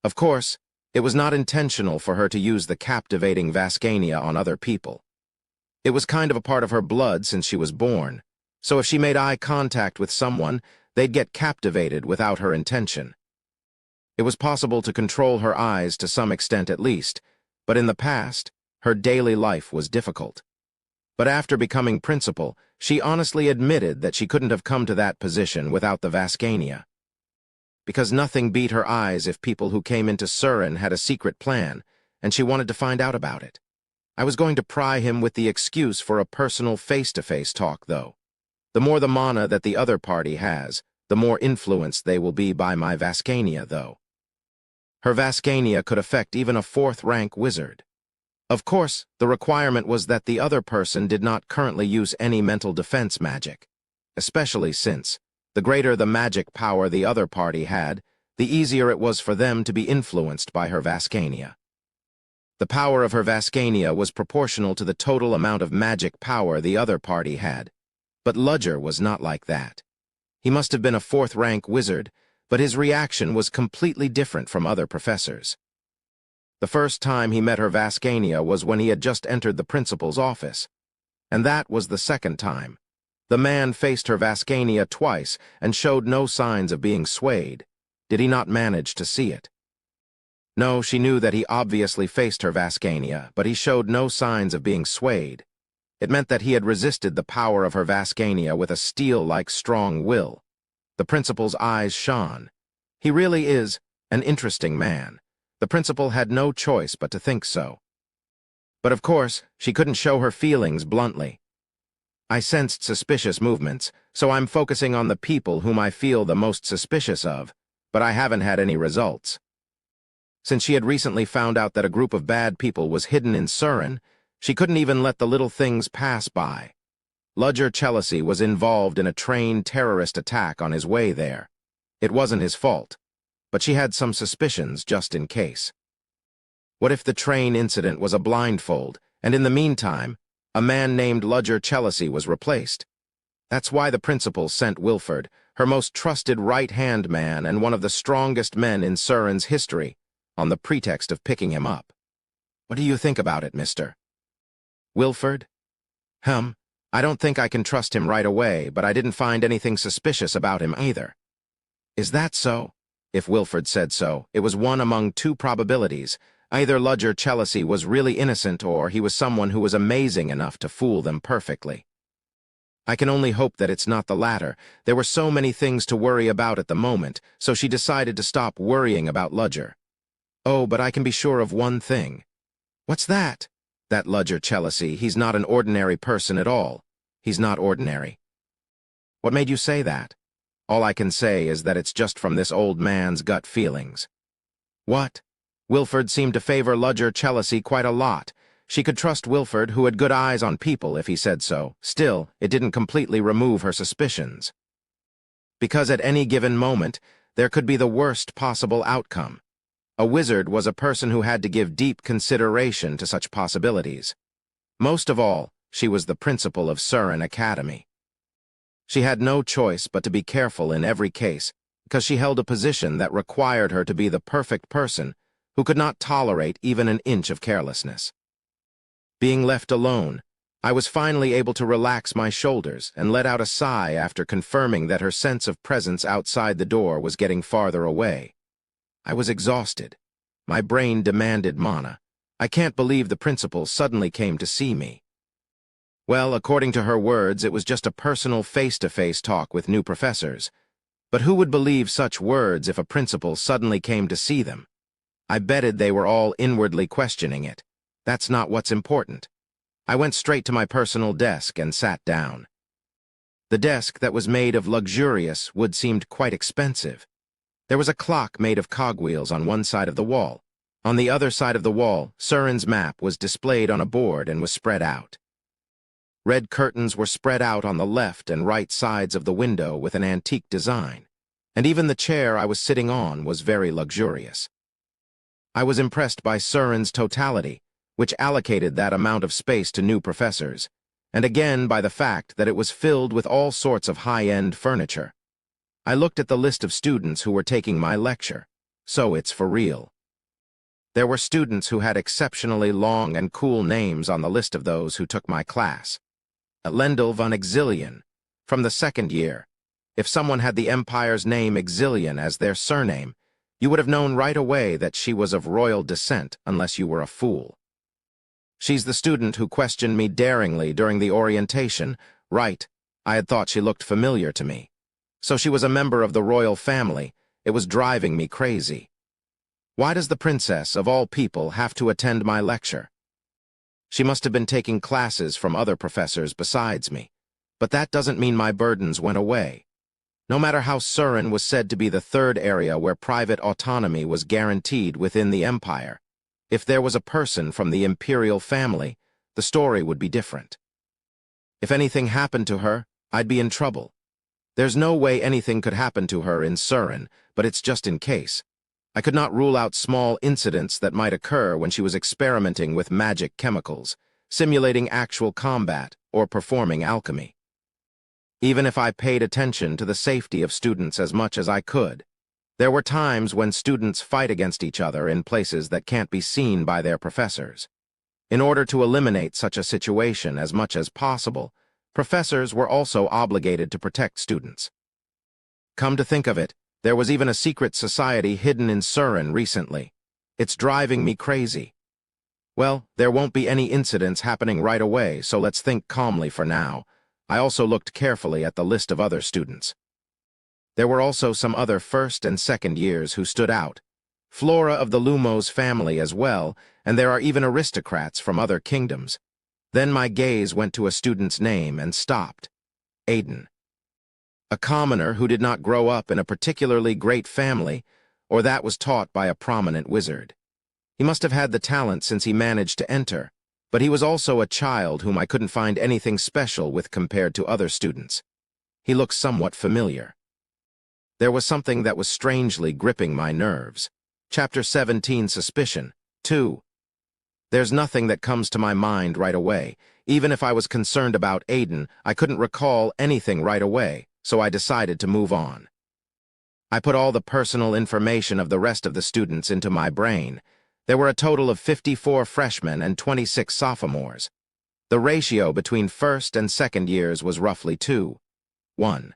Of course, it was not intentional for her to use the captivating Vascania on other people. It was kind of a part of her blood since she was born, so if she made eye contact with someone, they'd get captivated without her intention. It was possible to control her eyes to some extent at least, but in the past, her daily life was difficult. But after becoming principal, she honestly admitted that she couldn't have come to that position without the Vascania. Because nothing beat her eyes if people who came into Surin had a secret plan, and she wanted to find out about it. I was going to pry him with the excuse for a personal face-to-face talk, though. The more the mana that the other party has, the more influenced they will be by my Vascania, though. Her Vascania could affect even a fourth-rank wizard. Of course, the requirement was that the other person did not currently use any mental defense magic, especially since, the greater the magic power the other party had, the easier it was for them to be influenced by her Vascania. The power of her Vascania was proportional to the total amount of magic power the other party had, but Ludger was not like that. He must have been a fourth-rank wizard, but his reaction was completely different from other professors. The first time he met her Vascania was when he had just entered the principal's office, and that was the second time. The man faced her Vascania twice and showed no signs of being swayed. Did he not manage to see it? No, she knew that he obviously faced her Vascania, but he showed no signs of being swayed. It meant that he had resisted the power of her Vascania with a steel-like strong will. The principal's eyes shone. He really is an interesting man. The principal had no choice but to think so. But of course, she couldn't show her feelings bluntly. I sensed suspicious movements, so I'm focusing on the people whom I feel the most suspicious of, but I haven't had any results. Since she had recently found out that a group of bad people was hidden in Surin, she couldn't even let the little things pass by. Ludger Chelisi was involved in a trained terrorist attack on his way there. It wasn't his fault, but she had some suspicions just in case. What if the train incident was a blindfold, and in the meantime, a man named Ludger Chelisi was replaced? That's why the principal sent Wilford, her most trusted right-hand man and one of the strongest men in Surin's history, on the pretext of picking him up. What do you think about it, mister? Wilford? I don't think I can trust him right away, but I didn't find anything suspicious about him either. Is that so? If Wilford said so, it was one among two probabilities. Either Ludger Chelisi was really innocent or he was someone who was amazing enough to fool them perfectly. I can only hope that it's not the latter. There were so many things to worry about at the moment, so she decided to stop worrying about Ludger. Oh, but I can be sure of one thing. What's that? That Ludger Chelisi, he's not an ordinary person at all. He's not ordinary. What made you say that? All I can say is that it's just from this old man's gut feelings. What? Wilford seemed to favor Ludger Chelisi quite a lot. She could trust Wilford, who had good eyes on people, if he said so. Still, it didn't completely remove her suspicions. Because at any given moment, there could be the worst possible outcome. A wizard was a person who had to give deep consideration to such possibilities. Most of all, she was the principal of Surin Academy. She had no choice but to be careful in every case, because she held a position that required her to be the perfect person who could not tolerate even an inch of carelessness. Being left alone, I was finally able to relax my shoulders and let out a sigh after confirming that her sense of presence outside the door was getting farther away. I was exhausted. My brain demanded mana. I can't believe the principal suddenly came to see me. Well, according to her words, it was just a personal face-to-face talk with new professors. But who would believe such words if a principal suddenly came to see them? I betted they were all inwardly questioning it. That's not what's important. I went straight to my personal desk and sat down. The desk that was made of luxurious wood seemed quite expensive. There was a clock made of cogwheels on one side of the wall. On the other side of the wall, Surin's map was displayed on a board and was spread out. Red curtains were spread out on the left and right sides of the window with an antique design, and even the chair I was sitting on was very luxurious. I was impressed by Surin's totality, which allocated that amount of space to new professors, and again by the fact that it was filled with all sorts of high-end furniture. I looked at the list of students who were taking my lecture. So it's for real. There were students who had exceptionally long and cool names on the list of those who took my class. Lendl von Exilian, from the second year. If someone had the Empire's name Exilian as their surname, you would have known right away that she was of royal descent unless you were a fool. She's the student who questioned me daringly during the orientation. Right, I had thought she looked familiar to me. So she was a member of the royal family. It was driving me crazy. Why does the princess, of all people, have to attend my lecture? She must have been taking classes from other professors besides me. But that doesn't mean my burdens went away. No matter how Surin was said to be the third area where private autonomy was guaranteed within the Empire, if there was a person from the imperial family, the story would be different. If anything happened to her, I'd be in trouble. There's no way anything could happen to her in Surin, but it's just in case. I could not rule out small incidents that might occur when she was experimenting with magic chemicals, simulating actual combat, or performing alchemy. Even if I paid attention to the safety of students as much as I could, there were times when students fight against each other in places that can't be seen by their professors. In order to eliminate such a situation as much as possible, professors were also obligated to protect students. Come to think of it, There was even a secret society hidden in Surin recently. It's driving me crazy. Well, there won't be any incidents happening right away, so let's think calmly for now. I also looked carefully at the list of other students. There were also some other first and second years who stood out. Flora of the Lumos family as well, and there are even aristocrats from other kingdoms. Then my gaze went to a student's name and stopped. Aiden. A commoner who did not grow up in a particularly great family, or that was taught by a prominent wizard. He must have had the talent since he managed to enter, but he was also a child whom I couldn't find anything special with compared to other students. He looked somewhat familiar. There was something that was strangely gripping my nerves. Chapter 17, Suspicion. 2. There's nothing that comes to my mind right away. Even if I was concerned about Aiden, I couldn't recall anything right away, so I decided to move on. I put all the personal information of the rest of the students into my brain. There were a total of 54 freshmen and 26 sophomores. The ratio between first and second years was roughly 2:1.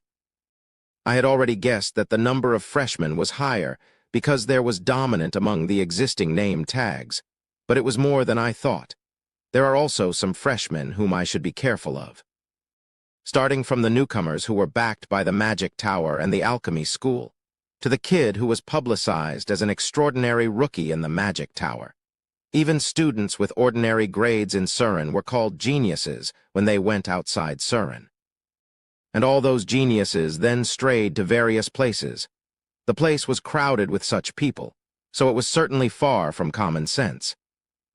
I had already guessed that the number of freshmen was higher because there was dominant among the existing name tags, but it was more than I thought. There are also some freshmen whom I should be careful of. Starting from the newcomers who were backed by the Magic Tower and the Alchemy School, to the kid who was publicized as an extraordinary rookie in the Magic Tower. Even students with ordinary grades in Surin were called geniuses when they went outside Surin. And all those geniuses then strayed to various places. The place was crowded with such people, so it was certainly far from common sense.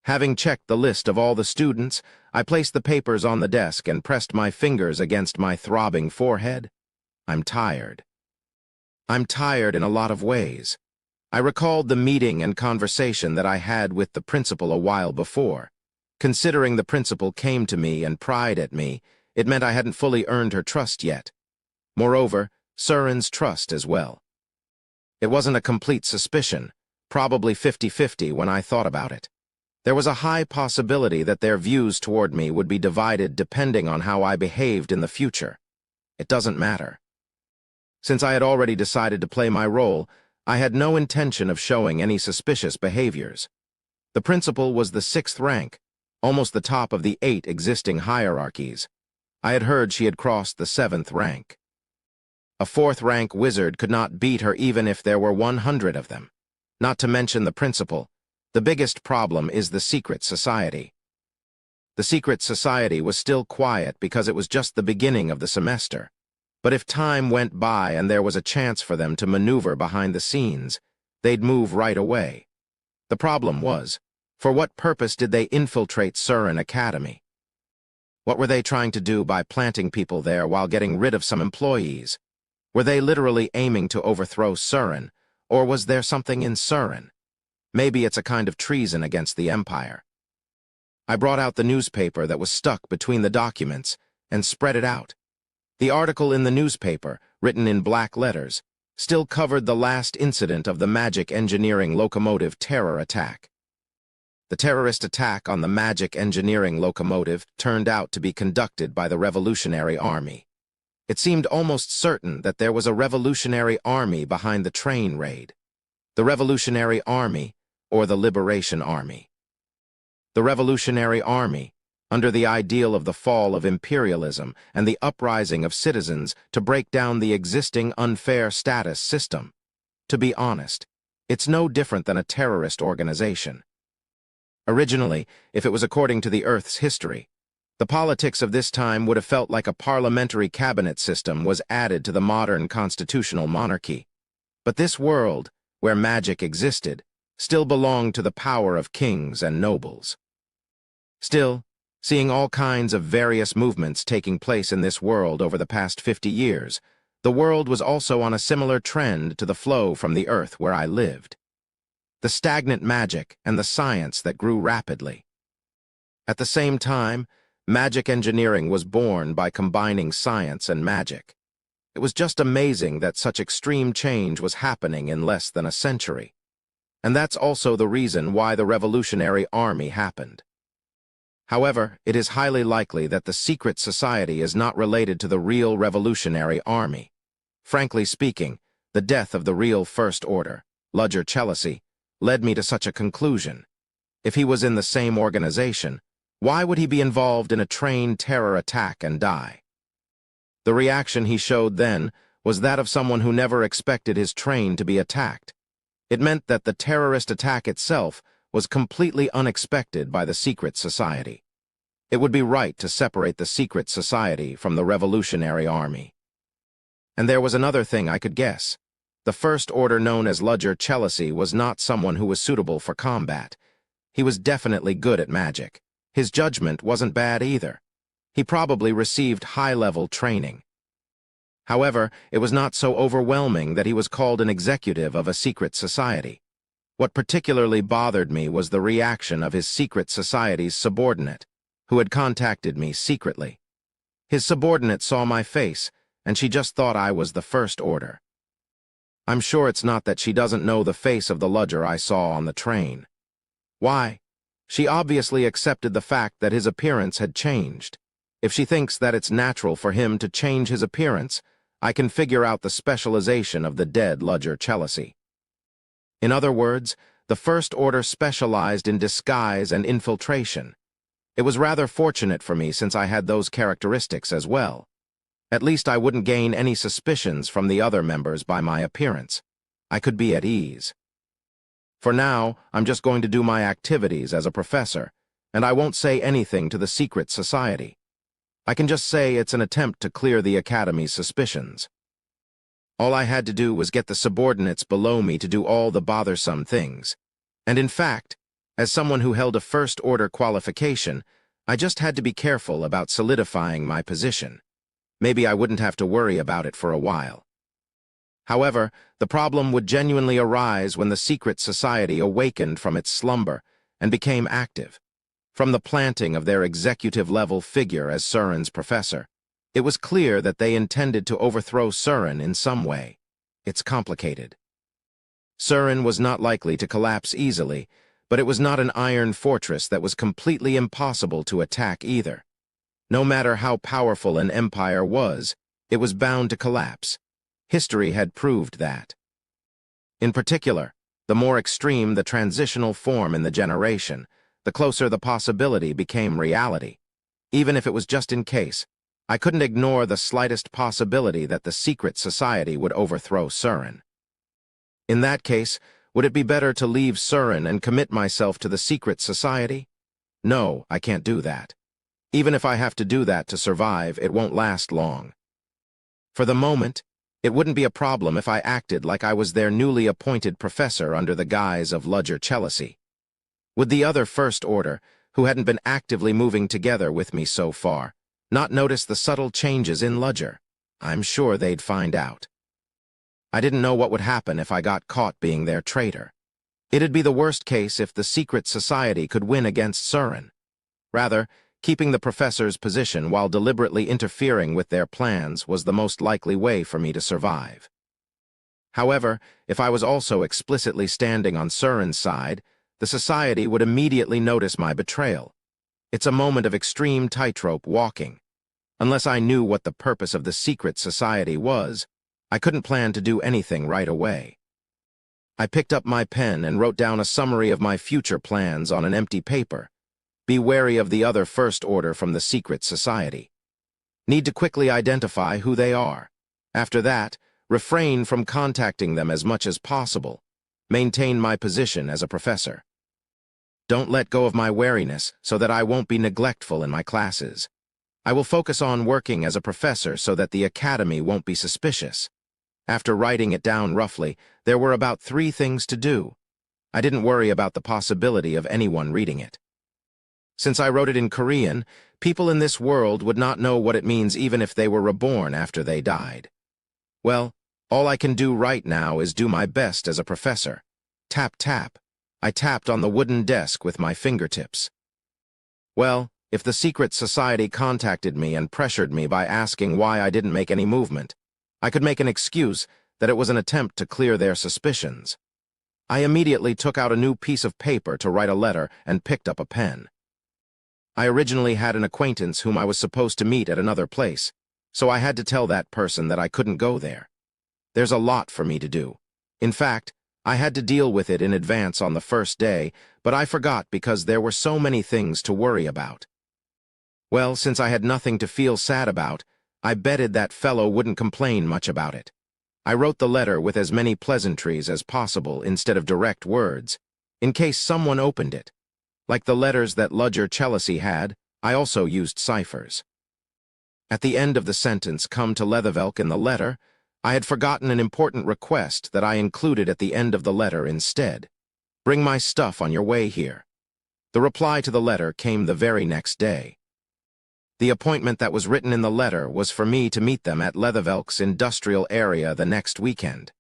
Having checked the list of all the students, I placed the papers on the desk and pressed my fingers against my throbbing forehead. I'm tired. I'm tired in a lot of ways. I recalled the meeting and conversation that I had with the principal a while before. Considering the principal came to me and pried at me, it meant I hadn't fully earned her trust yet. Moreover, Surin's trust as well. It wasn't a complete suspicion, probably 50-50 when I thought about it. There was a high possibility that their views toward me would be divided depending on how I behaved in the future. It doesn't matter. Since I had already decided to play my role, I had no intention of showing any suspicious behaviors. The principal was the 6th rank, almost the top of the 8 existing hierarchies. I had heard she had crossed the 7th rank. A 4th rank wizard could not beat her even if there were 100 of them. Not to mention the principal. The biggest problem is the secret society. The secret society was still quiet because it was just the beginning of the semester. But if time went by and there was a chance for them to maneuver behind the scenes, they'd move right away. The problem was, for what purpose did they infiltrate Surin Academy? What were they trying to do by planting people there while getting rid of some employees? Were they literally aiming to overthrow Surin, or was there something in Surin? Maybe it's a kind of treason against the Empire. I brought out the newspaper that was stuck between the documents and spread it out. The article in the newspaper, written in black letters, still covered the last incident of the magic engineering locomotive terror attack. The terrorist attack on the magic engineering locomotive turned out to be conducted by the Revolutionary Army. It seemed almost certain that there was a Revolutionary Army behind the train raid. The Revolutionary Army, or the Liberation Army. The Revolutionary Army, under the ideal of the fall of imperialism and the uprising of citizens to break down the existing unfair status system. To be honest, it's no different than a terrorist organization. Originally, if it was according to the Earth's history, the politics of this time would have felt like a parliamentary cabinet system was added to the modern constitutional monarchy. But this world, where magic existed, still belonged to the power of kings and nobles. Still, seeing all kinds of various movements taking place in this world over the past 50 years, the world was also on a similar trend to the flow from the Earth where I lived. The stagnant magic and the science that grew rapidly. At the same time, magic engineering was born by combining science and magic. It was just amazing that such extreme change was happening in less than a century. And that's also the reason why the Revolutionary Army happened. However, it is highly likely that the secret society is not related to the real Revolutionary Army. Frankly speaking, The death of the real First Order, Ludger Chelsi, led me to such a conclusion. If he was in the same organization, why would he be involved in a train terror attack and die? The reaction he showed then was that of someone who never expected his train to be attacked. It meant that the terrorist attack itself was completely unexpected by the secret society. It would be right to separate the secret society from the Revolutionary Army. And there was another thing I could guess. The First Order known as Ludger Chelsi was not someone who was suitable for combat. He was definitely good at magic. His judgment wasn't bad either. He probably received high-level training. However, it was not so overwhelming that he was called an executive of a secret society. What particularly bothered me was the reaction of his secret society's subordinate, who had contacted me secretly. His subordinate saw my face, and she just thought I was the First Order. I'm sure it's not that she doesn't know the face of the Ludger I saw on the train. Why? She obviously accepted the fact that his appearance had changed. If she thinks that it's natural for him to change his appearance, I can figure out the specialization of the dead Ludger Chelsi. In other words, the First Order specialized in disguise and infiltration. It was rather fortunate for me since I had those characteristics as well. At least I wouldn't gain any suspicions from the other members by my appearance. I could be at ease. For now, I'm just going to do my activities as a professor, and I won't say anything to the secret society. I can just say it's an attempt to clear the Academy's suspicions. All I had to do was get the subordinates below me to do all the bothersome things. And in fact, as someone who held a First Order qualification, I just had to be careful about solidifying my position. Maybe I wouldn't have to worry about it for a while. However, the problem would genuinely arise when the secret society awakened from its slumber and became active. From the planting of their executive-level figure as Søren's professor, it was clear that they intended to overthrow Søren in some way. It's complicated. Søren was not likely to collapse easily, but it was not an iron fortress that was completely impossible to attack either. No matter how powerful an empire was, it was bound to collapse. History had proved that. In particular, the more extreme the transitional form in the generation, the closer the possibility became reality. Even if it was just in case, I couldn't ignore the slightest possibility that the secret society would overthrow Søren. In that case, would it be better to leave Søren and commit myself to the secret society? No, I can't do that. Even if I have to do that to survive, it won't last long. For the moment, it wouldn't be a problem if I acted like I was their newly appointed professor under the guise of Ludger Chelsi. Would the other First Order, who hadn't been actively moving together with me so far, not notice the subtle changes in Ludger? I'm sure they'd find out. I didn't know what would happen if I got caught being their traitor. It'd be the worst case if the secret society could win against Søren. Rather, keeping the professor's position while deliberately interfering with their plans was the most likely way for me to survive. However, if I was also explicitly standing on Søren's side, the society would immediately notice my betrayal. It's a moment of extreme tightrope walking. Unless I knew what the purpose of the secret society was, I couldn't plan to do anything right away. I picked up my pen and wrote down a summary of my future plans on an empty paper. Be wary of the other First Order from the secret society. Need to quickly identify who they are. After that, refrain from contacting them as much as possible. Maintain my position as a professor. Don't let go of my wariness so that I won't be neglectful in my classes. I will focus on working as a professor so that the Academy won't be suspicious. After writing it down roughly, there were about 3 things to do. I didn't worry about the possibility of anyone reading it. Since I wrote it in Korean, people in this world would not know what it means even if they were reborn after they died. Well, all I can do right now is do my best as a professor. Tap, tap. I tapped on the wooden desk with my fingertips. Well, if the secret society contacted me and pressured me by asking why I didn't make any movement, I could make an excuse that it was an attempt to clear their suspicions. I immediately took out a new piece of paper to write a letter and picked up a pen. I originally had an acquaintance whom I was supposed to meet at another place, so I had to tell that person that I couldn't go there. There's a lot for me to do. In fact, I had to deal with it in advance on the first day, but I forgot because there were so many things to worry about. Well, since I had nothing to feel sad about, I betted that fellow wouldn't complain much about it. I wrote the letter with as many pleasantries as possible instead of direct words, in case someone opened it. Like the letters that Ludger Chelsea had, I also used ciphers. At the end of the sentence come to Leathervelk in the letter, I had forgotten an important request that I included at the end of the letter instead. Bring my stuff on your way here. The reply to the letter came the very next day. The appointment that was written in the letter was for me to meet them at Leathervelk's industrial area the next weekend.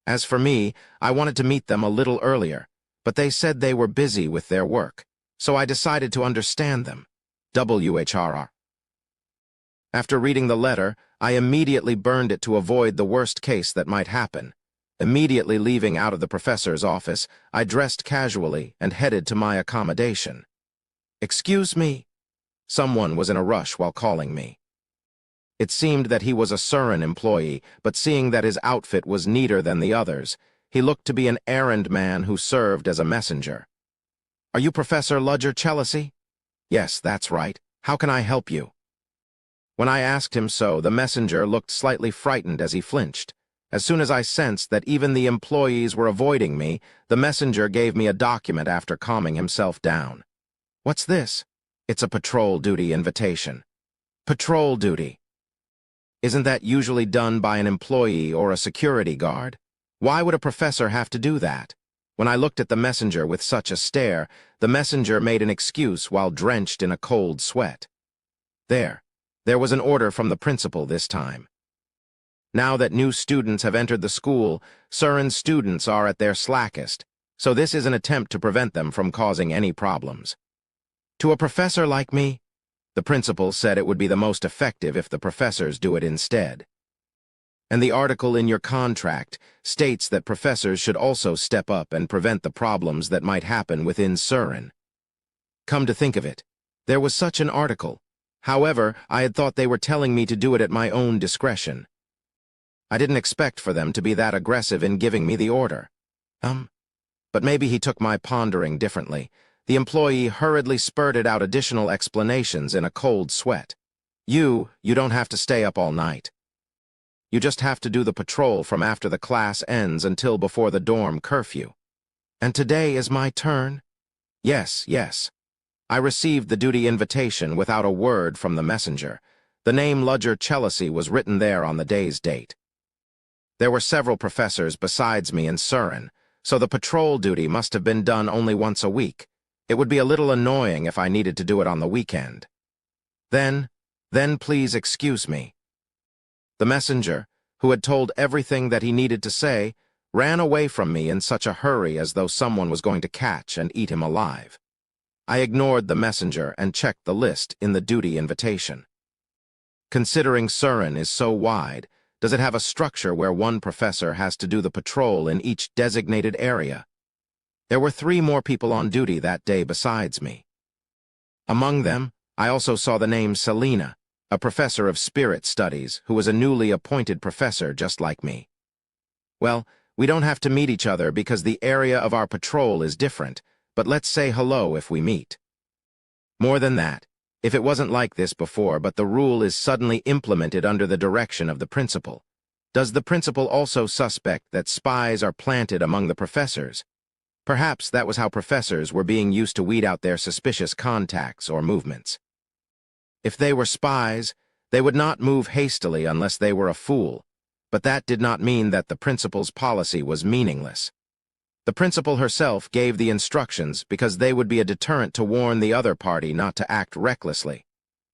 As for me, I wanted to meet them a little earlier, but they said they were busy with their work, so I decided to understand them. WHRR. After reading the letter, I immediately burned it to avoid the worst case that might happen. Immediately leaving out of the professor's office, I dressed casually and headed to my accommodation. Excuse me. Someone was in a rush while calling me. It seemed that he was a Surin employee, but seeing that his outfit was neater than the others, he looked to be an errand man who served as a messenger. Are you Professor Ludger Chelsea? Yes, that's right. How can I help you? When I asked him so, the messenger looked slightly frightened as he flinched. As soon as I sensed that even the employees were avoiding me, the messenger gave me a document after calming himself down. What's this? It's a patrol duty invitation. Patrol duty. Isn't that usually done by an employee or a security guard? Why would a professor have to do that? When I looked at the messenger with such a stare, the messenger made an excuse while drenched in a cold sweat. There was an order from the principal this time. Now that new students have entered the school, Surin students are at their slackest, so this is an attempt to prevent them from causing any problems. To a professor like me, the principal said it would be the most effective if the professors do it instead. And the article in your contract states that professors should also step up and prevent the problems that might happen within Surin. Come to think of it, there was such an article. However, I had thought they were telling me to do it at my own discretion. I didn't expect for them to be that aggressive in giving me the order. But maybe he took my pondering differently. The employee hurriedly spurted out additional explanations in a cold sweat. You don't have to stay up all night. You just have to do the patrol from after the class ends until before the dorm curfew. And today is my turn? Yes. I received the duty invitation without a word from the messenger. The name Ludger Chelsea was written there on the day's date. There were several professors besides me in Surin, so the patrol duty must have been done only once a week. It would be a little annoying if I needed to do it on the weekend. Then please excuse me. The messenger, who had told everything that he needed to say, ran away from me in such a hurry as though someone was going to catch and eat him alive. I ignored the messenger and checked the list in the duty invitation. Considering Surin is so wide, does it have a structure where one professor has to do the patrol in each designated area? There were 3 more people on duty that day besides me. Among them, I also saw the name Selena, a professor of spirit studies who was a newly appointed professor just like me. Well, we don't have to meet each other because the area of our patrol is different, but let's say hello if we meet. More than that, if it wasn't like this before but the rule is suddenly implemented under the direction of the principal, does the principal also suspect that spies are planted among the professors? Perhaps that was how professors were being used to weed out their suspicious contacts or movements. If they were spies, they would not move hastily unless they were a fool, but that did not mean that the principal's policy was meaningless. The principal herself gave the instructions because they would be a deterrent to warn the other party not to act recklessly.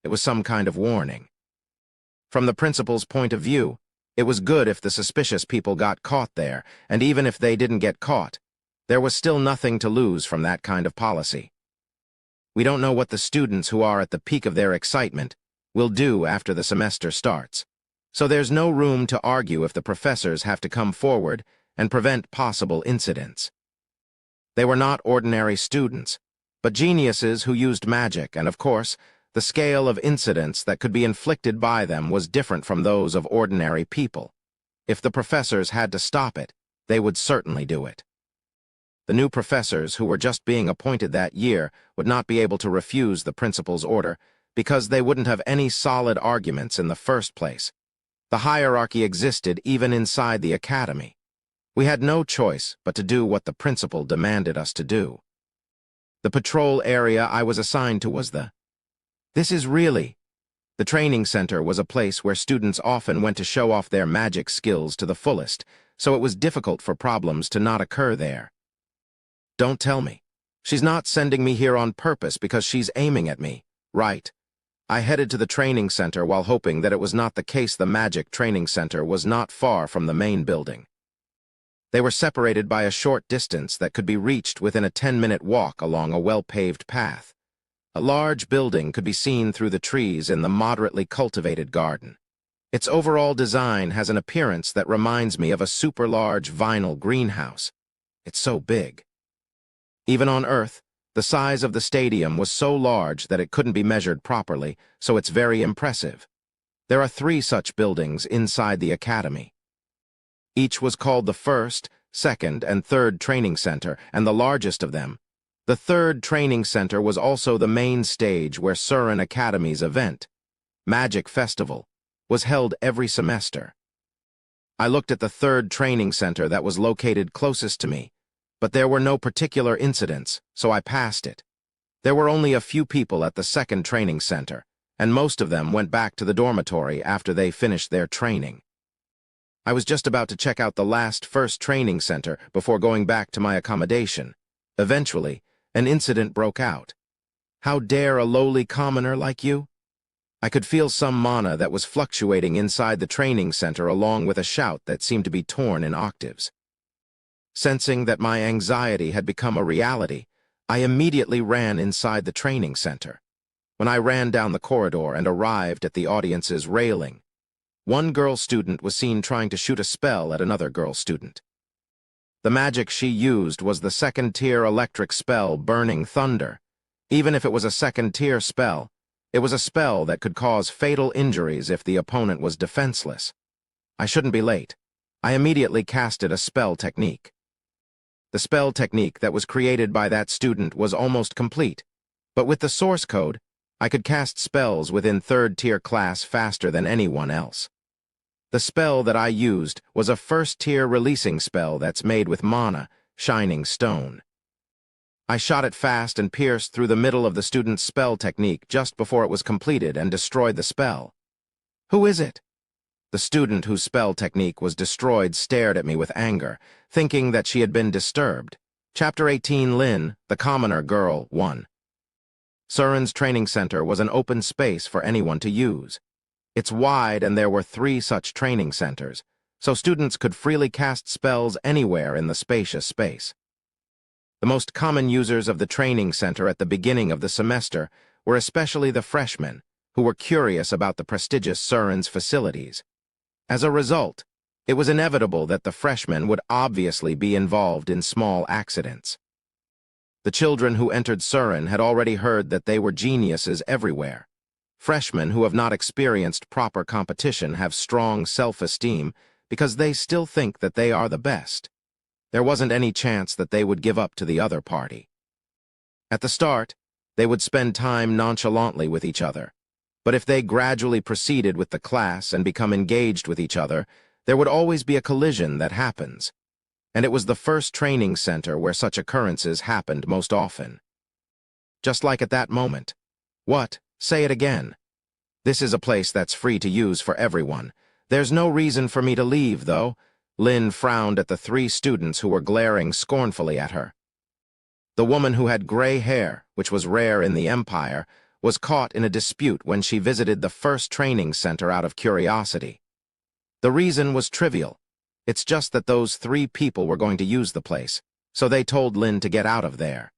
It was some kind of warning. From the principal's point of view, it was good if the suspicious people got caught there, and even if they didn't get caught, there was still nothing to lose from that kind of policy. We don't know what the students who are at the peak of their excitement will do after the semester starts, so there's no room to argue if the professors have to come forward and prevent possible incidents. They were not ordinary students, but geniuses who used magic, and of course, the scale of incidents that could be inflicted by them was different from those of ordinary people. If the professors had to stop it, they would certainly do it. The new professors who were just being appointed that year would not be able to refuse the principal's order because they wouldn't have any solid arguments in the first place. The hierarchy existed even inside the academy. We had no choice but to do what the principal demanded us to do. The patrol area I was assigned to was the training center was a place where students often went to show off their magic skills to the fullest, so it was difficult for problems to not occur there. Don't tell me. She's not sending me here on purpose because she's aiming at me, right? I headed to the training center while hoping that it was not the case. The magic training center was not far from the main building. They were separated by a short distance that could be reached within a 10-minute walk along a well-paved path. A large building could be seen through the trees in the moderately cultivated garden. Its overall design has an appearance that reminds me of a super-large vinyl greenhouse. It's so big. Even on Earth, the size of the stadium was so large that it couldn't be measured properly, so it's very impressive. There are 3 such buildings inside the academy. Each was called the first, second, and third training center, and the largest of them, the third training center, was also the main stage where Surin Academy's event, Magic Festival, was held every semester. I looked at the third training center that was located closest to me, but there were no particular incidents, so I passed it. There were only a few people at the second training center, and most of them went back to the dormitory after they finished their training. I was just about to check out the first training center before going back to my accommodation. Eventually, an incident broke out. How dare a lowly commoner like you? I could feel some mana that was fluctuating inside the training center along with a shout that seemed to be torn in octaves. Sensing that my anxiety had become a reality, I immediately ran inside the training center. When I ran down the corridor and arrived at the audience's railing, one girl student was seen trying to shoot a spell at another girl student. The magic she used was the 2nd-tier electric spell Burning Thunder. Even if it was a 2nd-tier spell, it was a spell that could cause fatal injuries if the opponent was defenseless. I shouldn't be late. I immediately casted a spell technique. The spell technique that was created by that student was almost complete, but with the source code, I could cast spells within 3rd-tier class faster than anyone else. The spell that I used was a 1st-tier releasing spell that's made with mana, Shining Stone. I shot it fast and pierced through the middle of the student's spell technique just before it was completed and destroyed the spell. Who is it? The student whose spell technique was destroyed stared at me with anger, thinking that she had been disturbed. Chapter 18. Lin, the Commoner Girl, 1. Surin's training center was an open space for anyone to use. It's wide and there were 3 such training centers, so students could freely cast spells anywhere in the spacious space. The most common users of the training center at the beginning of the semester were especially the freshmen, who were curious about the prestigious Surin's facilities. As a result, it was inevitable that the freshmen would obviously be involved in small accidents. The children who entered Surin had already heard that they were geniuses everywhere. Freshmen who have not experienced proper competition have strong self-esteem because they still think that they are the best. There wasn't any chance that they would give up to the other party. At the start, they would spend time nonchalantly with each other. But if they gradually proceeded with the class and become engaged with each other, there would always be a collision that happens. And it was the first training center where such occurrences happened most often. Just like at that moment. What? Say it again. This is a place that's free to use for everyone. There's no reason for me to leave, though. Lin frowned at the 3 students who were glaring scornfully at her. The woman who had gray hair, which was rare in the Empire, was caught in a dispute when she visited the first training center out of curiosity. The reason was trivial. It's just that those 3 people were going to use the place, so they told Lin to get out of there.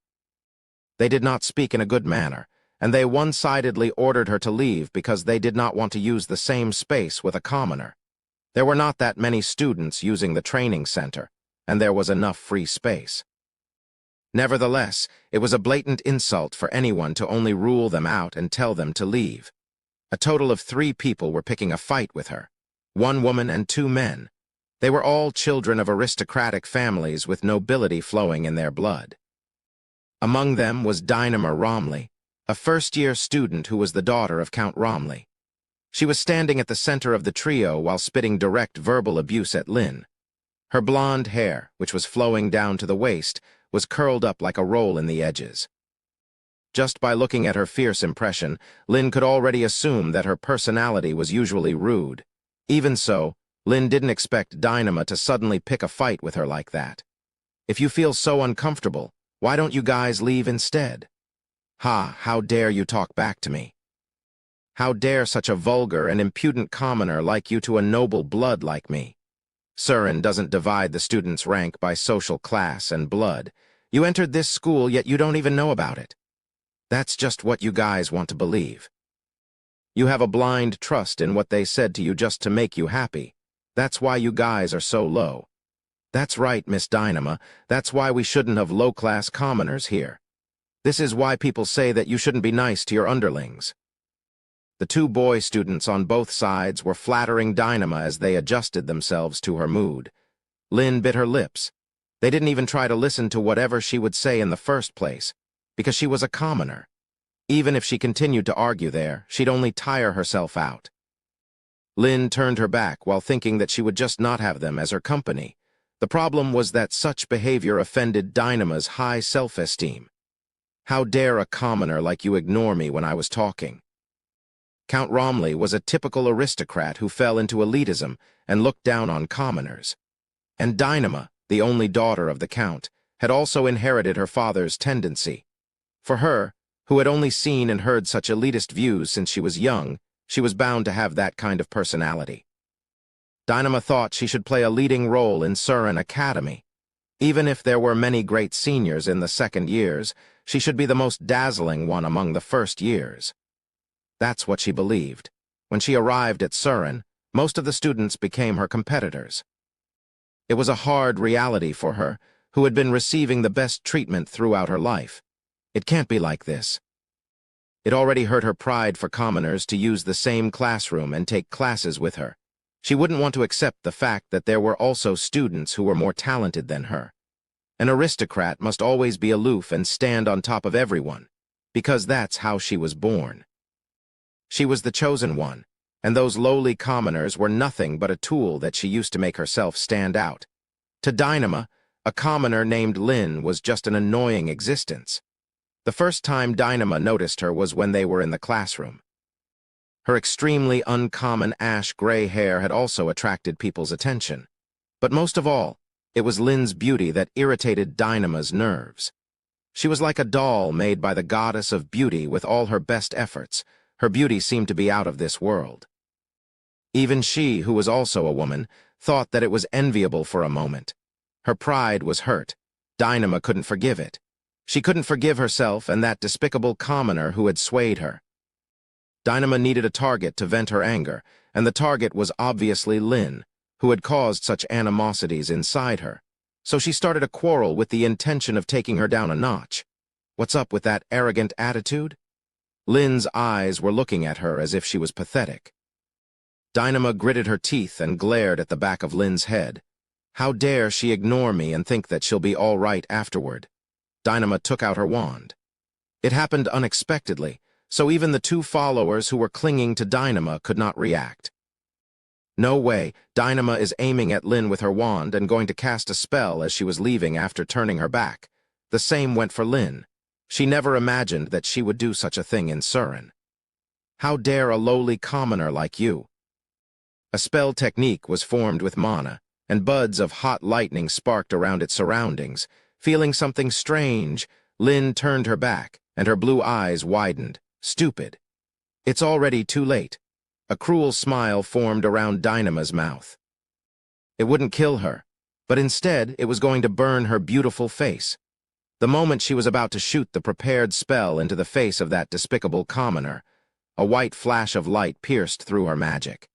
They did not speak in a good manner, and they one-sidedly ordered her to leave because they did not want to use the same space with a commoner. There were not that many students using the training center, and there was enough free space. Nevertheless, it was a blatant insult for anyone to only rule them out and tell them to leave. A total of 3 people were picking a fight with her, 1 woman and 2 men. They were all children of aristocratic families with nobility flowing in their blood. Among them was Dynama Romley, a first-year student who was the daughter of Count Romley. She was standing at the center of the trio while spitting direct verbal abuse at Lynn. Her blonde hair, which was flowing down to the waist, was curled up like a roll in the edges. Just by looking at her fierce impression, Lynn could already assume that her personality was usually rude. Even so, Lynn didn't expect Dynama to suddenly pick a fight with her like that. If you feel so uncomfortable, why don't you guys leave instead? Ha, how dare you talk back to me? How dare such a vulgar and impudent commoner like you to a noble blood like me? Surin doesn't divide the students' rank by social class and blood. You entered this school, yet you don't even know about it. That's just what you guys want to believe. You have a blind trust in what they said to you just to make you happy. That's why you guys are so low. That's right, Miss Dynama. That's why we shouldn't have low-class commoners here. This is why people say that you shouldn't be nice to your underlings. The two boy students on both sides were flattering Dynama as they adjusted themselves to her mood. Lynn bit her lips. They didn't even try to listen to whatever she would say in the first place, because she was a commoner. Even if she continued to argue there, she'd only tire herself out. Lynn turned her back while thinking that she would just not have them as her company. The problem was that such behavior offended Dynama's high self-esteem. How dare a commoner like you ignore me when I was talking? Count Romley was a typical aristocrat who fell into elitism and looked down on commoners. And Dynama, the only daughter of the Count, had also inherited her father's tendency. For her, who had only seen and heard such elitist views since she was young, she was bound to have that kind of personality. Dynama thought she should play a leading role in Surin Academy. Even if there were many great seniors in the second years, she should be the most dazzling one among the first years. That's what she believed. When she arrived at Surin, most of the students became her competitors. It was a hard reality for her, who had been receiving the best treatment throughout her life. It can't be like this. It already hurt her pride for commoners to use the same classroom and take classes with her. She wouldn't want to accept the fact that there were also students who were more talented than her. An aristocrat must always be aloof and stand on top of everyone, because that's how she was born. She was the chosen one, and those lowly commoners were nothing but a tool that she used to make herself stand out. To Dynama, a commoner named Lynn was just an annoying existence. The first time Dynama noticed her was when they were in the classroom. Her extremely uncommon ash-gray hair had also attracted people's attention. But most of all, it was Lynn's beauty that irritated Dynama's nerves. She was like a doll made by the goddess of beauty with all her best efforts. Her beauty seemed to be out of this world. Even she, who was also a woman, thought that it was enviable for a moment. Her pride was hurt. Dynama couldn't forgive it. She couldn't forgive herself and that despicable commoner who had swayed her. Dynama needed a target to vent her anger, and the target was obviously Lynn, who had caused such animosities inside her. So she started a quarrel with the intention of taking her down a notch. What's up with that arrogant attitude? Lynn's eyes were looking at her as if she was pathetic. Dynama gritted her teeth and glared at the back of Lynn's head. How dare she ignore me and think that she'll be all right afterward? Dynama took out her wand. It happened unexpectedly, so even the two followers who were clinging to Dynama could not react. No way, Dynama is aiming at Lynn with her wand and going to cast a spell as she was leaving after turning her back. The same went for Lynn. She never imagined that she would do such a thing in Surin. How dare a lowly commoner like you? A spell technique was formed with mana, and buds of hot lightning sparked around its surroundings. Feeling something strange, Lynn turned her back, and her blue eyes widened. Stupid. It's already too late. A cruel smile formed around Dynama's mouth. It wouldn't kill her, but instead it was going to burn her beautiful face. The moment she was about to shoot the prepared spell into the face of that despicable commoner, a white flash of light pierced through her magic.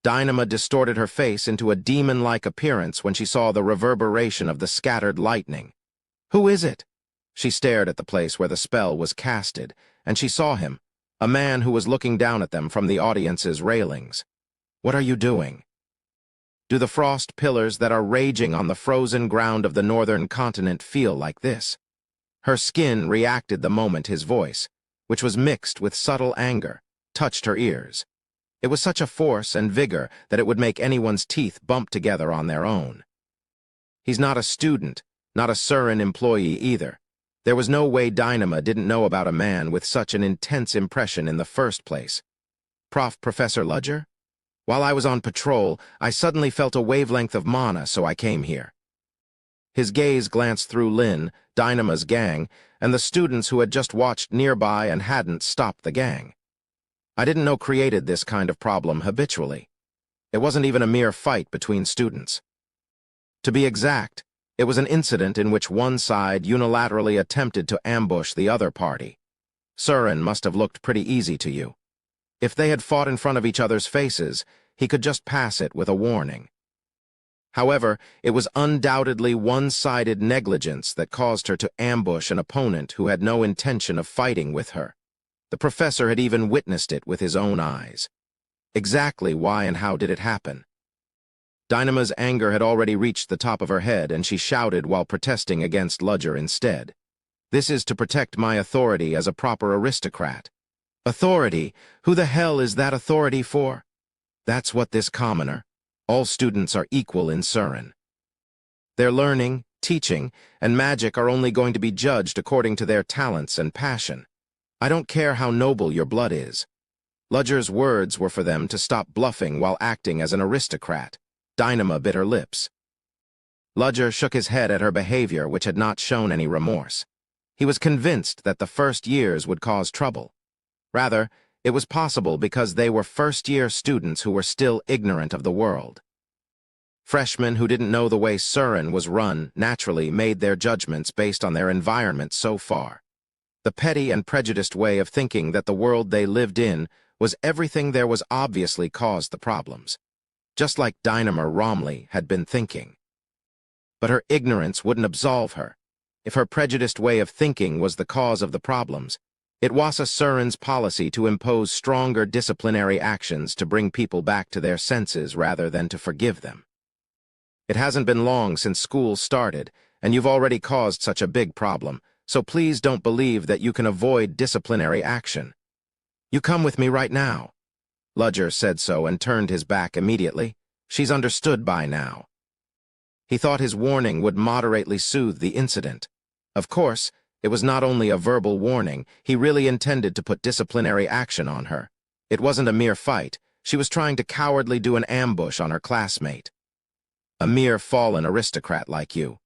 Dynama distorted her face into a demon-like appearance when she saw the reverberation of the scattered lightning. Who is it? She stared at the place where the spell was casted, and she saw him, a man who was looking down at them from the audience's railings. What are you doing? Do the frost pillars that are raging on the frozen ground of the northern continent feel like this? Her skin reacted the moment his voice, which was mixed with subtle anger, touched her ears. It was such a force and vigor that it would make anyone's teeth bump together on their own. He's not a student, not a Surin employee either. There was no way Dynama didn't know about a man with such an intense impression in the first place. Professor Ludger? While I was on patrol, I suddenly felt a wavelength of mana, so I came here. His gaze glanced through Lin, Dynama's gang, and the students who had just watched nearby and hadn't stopped the gang. I didn't know created this kind of problem habitually. It wasn't even a mere fight between students. To be exact, it was an incident in which one side unilaterally attempted to ambush the other party. Surin must have looked pretty easy to you. If they had fought in front of each other's faces, he could just pass it with a warning. However, it was undoubtedly one-sided negligence that caused her to ambush an opponent who had no intention of fighting with her. The professor had even witnessed it with his own eyes. Exactly why and how did it happen? Dynama's anger had already reached the top of her head, and she shouted while protesting against Ludger instead. This is to protect my authority as a proper aristocrat. Authority? Who the hell is that authority for? That's what this commoner. All students are equal in Surin. Their learning, teaching, and magic are only going to be judged according to their talents and passion. I don't care how noble your blood is. Ludger's words were for them to stop bluffing while acting as an aristocrat. Dynama bit her lips. Ludger shook his head at her behavior, which had not shown any remorse. He was convinced that the first years would cause trouble. Rather, it was possible because they were first-year students who were still ignorant of the world. Freshmen who didn't know the way Surin was run naturally made their judgments based on their environment so far. The petty and prejudiced way of thinking that the world they lived in was everything there was obviously caused the problems, just like Dynama Romley had been thinking. But her ignorance wouldn't absolve her. If her prejudiced way of thinking was the cause of the problems, it was a Surin's policy to impose stronger disciplinary actions to bring people back to their senses rather than to forgive them. It hasn't been long since school started, and you've already caused such a big problem, so please don't believe that you can avoid disciplinary action. You come with me right now. Ludger said so and turned his back immediately. She's understood by now. He thought his warning would moderately soothe the incident. Of course, it was not only a verbal warning, he really intended to put disciplinary action on her. It wasn't a mere fight. She was trying to cowardly do an ambush on her classmate. A mere fallen aristocrat like you.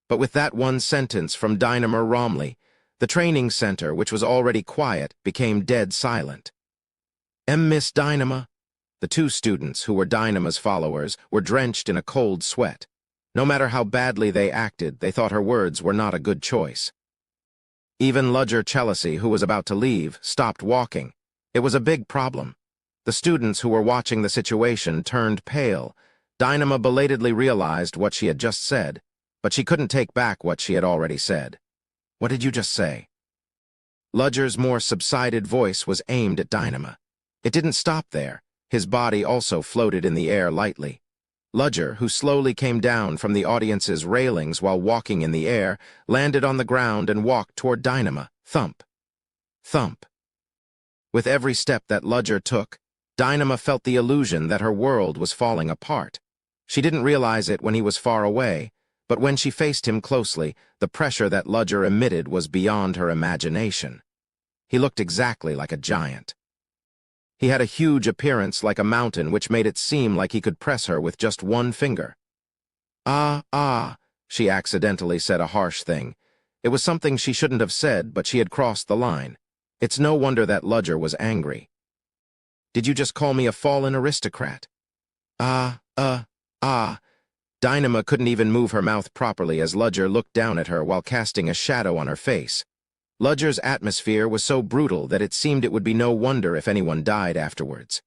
But with that one sentence from Dynama Romley, the training center, which was already quiet, became dead silent. Miss Dynama? The two students, who were Dynama's followers, were drenched in a cold sweat. No matter how badly they acted, they thought her words were not a good choice. Even Ludger Chelsea, who was about to leave, stopped walking. It was a big problem. The students who were watching the situation turned pale. Dynama belatedly realized what she had just said, but she couldn't take back what she had already said. What did you just say? Ludger's more subsided voice was aimed at Dynama. It didn't stop there. His body also floated in the air lightly. Ludger, who slowly came down from the audience's railings while walking in the air, landed on the ground and walked toward Dynama. Thump. Thump. With every step that Ludger took, Dynama felt the illusion that her world was falling apart. She didn't realize it when he was far away, but when she faced him closely, the pressure that Ludger emitted was beyond her imagination. He looked exactly like a giant. He had a huge appearance like a mountain, which made it seem like he could press her with just one finger. She accidentally said a harsh thing. It was something she shouldn't have said, but she had crossed the line. It's no wonder that Ludger was angry. Did you just call me a fallen aristocrat? Dynama couldn't even move her mouth properly as Ludger looked down at her while casting a shadow on her face. Ludger's atmosphere was so brutal that it seemed it would be no wonder if anyone died afterwards.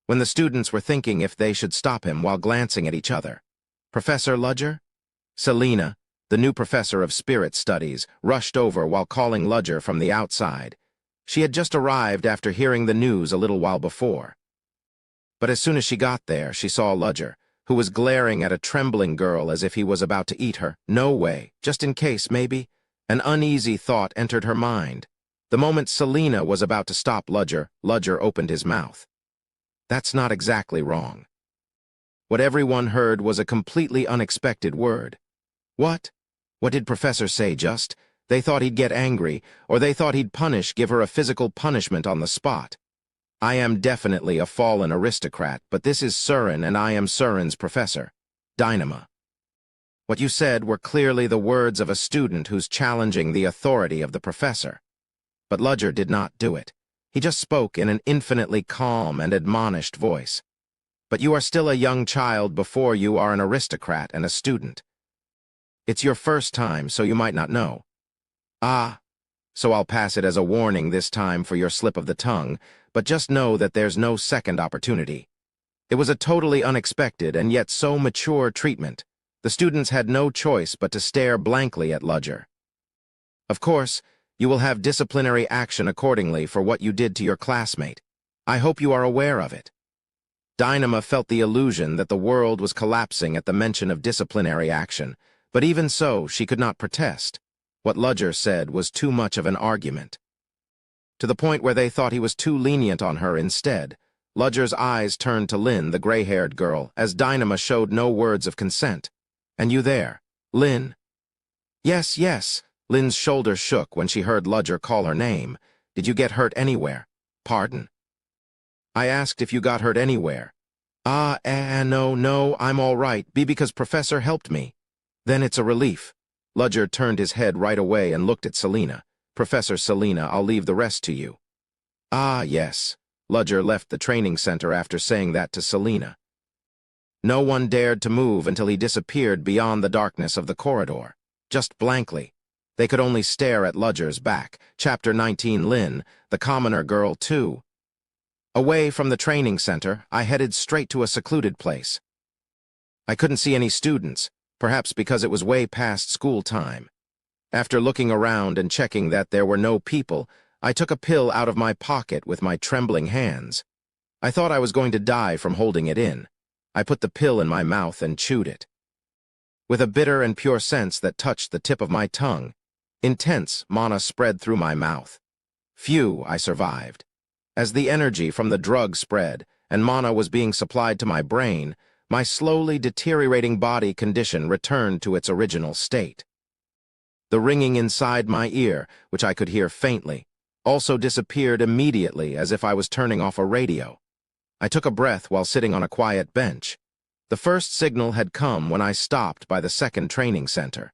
When the students were thinking if they should stop him while glancing at each other, Professor Ludger? Selena, the new professor of spirit studies, rushed over while calling Ludger from the outside. She had just arrived after hearing the news a little while before. But as soon as she got there, she saw Ludger, who was glaring at a trembling girl as if he was about to eat her. No way, just in case, maybe. An uneasy thought entered her mind. The moment Selina was about to stop Ludger, Ludger opened his mouth. That's not exactly wrong. What everyone heard was a completely unexpected word. What? What did Professor say just? They thought he'd get angry, or they thought he'd give her a physical punishment on the spot. I am definitely a fallen aristocrat, but this is Surin and I am Surin's professor. Dynama. What you said were clearly the words of a student who's challenging the authority of the professor. But Ludger did not do it. He just spoke in an infinitely calm and admonished voice. But you are still a young child before you are an aristocrat and a student. It's your first time, so you might not know. Ah, so I'll pass it as a warning this time for your slip of the tongue, but just know that there's no second opportunity. It was a totally unexpected and yet so mature treatment. The students had no choice but to stare blankly at Ludger. Of course, you will have disciplinary action accordingly for what you did to your classmate. I hope you are aware of it. Dynama felt the illusion that the world was collapsing at the mention of disciplinary action, but even so, she could not protest. What Ludger said was too much of an argument. To the point where they thought he was too lenient on her instead, Ludger's eyes turned to Lynn, the gray-haired girl, as Dynama showed no words of consent. And you there, Lynn? Yes, yes. Lynn's shoulders shook when she heard Ludger call her name. Did you get hurt anywhere? Pardon? I asked if you got hurt anywhere. No, I'm all right. Because Professor helped me. Then it's a relief. Ludger turned his head right away and looked at Selina. Professor Selina, I'll leave the rest to you. Ah, yes. Ludger left the training center after saying that to Selina. No one dared to move until he disappeared beyond the darkness of the corridor. Just blankly. They could only stare at Ludger's back. Chapter 19 Lynn, the commoner girl too. Away from the training center, I headed straight to a secluded place. I couldn't see any students, perhaps because it was way past school time. After looking around and checking that there were no people, I took a pill out of my pocket with my trembling hands. I thought I was going to die from holding it in. I put the pill in my mouth and chewed it. With a bitter and pure sense that touched the tip of my tongue, intense mana spread through my mouth. Phew, I survived. As the energy from the drug spread and mana was being supplied to my brain, my slowly deteriorating body condition returned to its original state. The ringing inside my ear, which I could hear faintly, also disappeared immediately as if I was turning off a radio. I took a breath while sitting on a quiet bench. The first signal had come when I stopped by the second training center.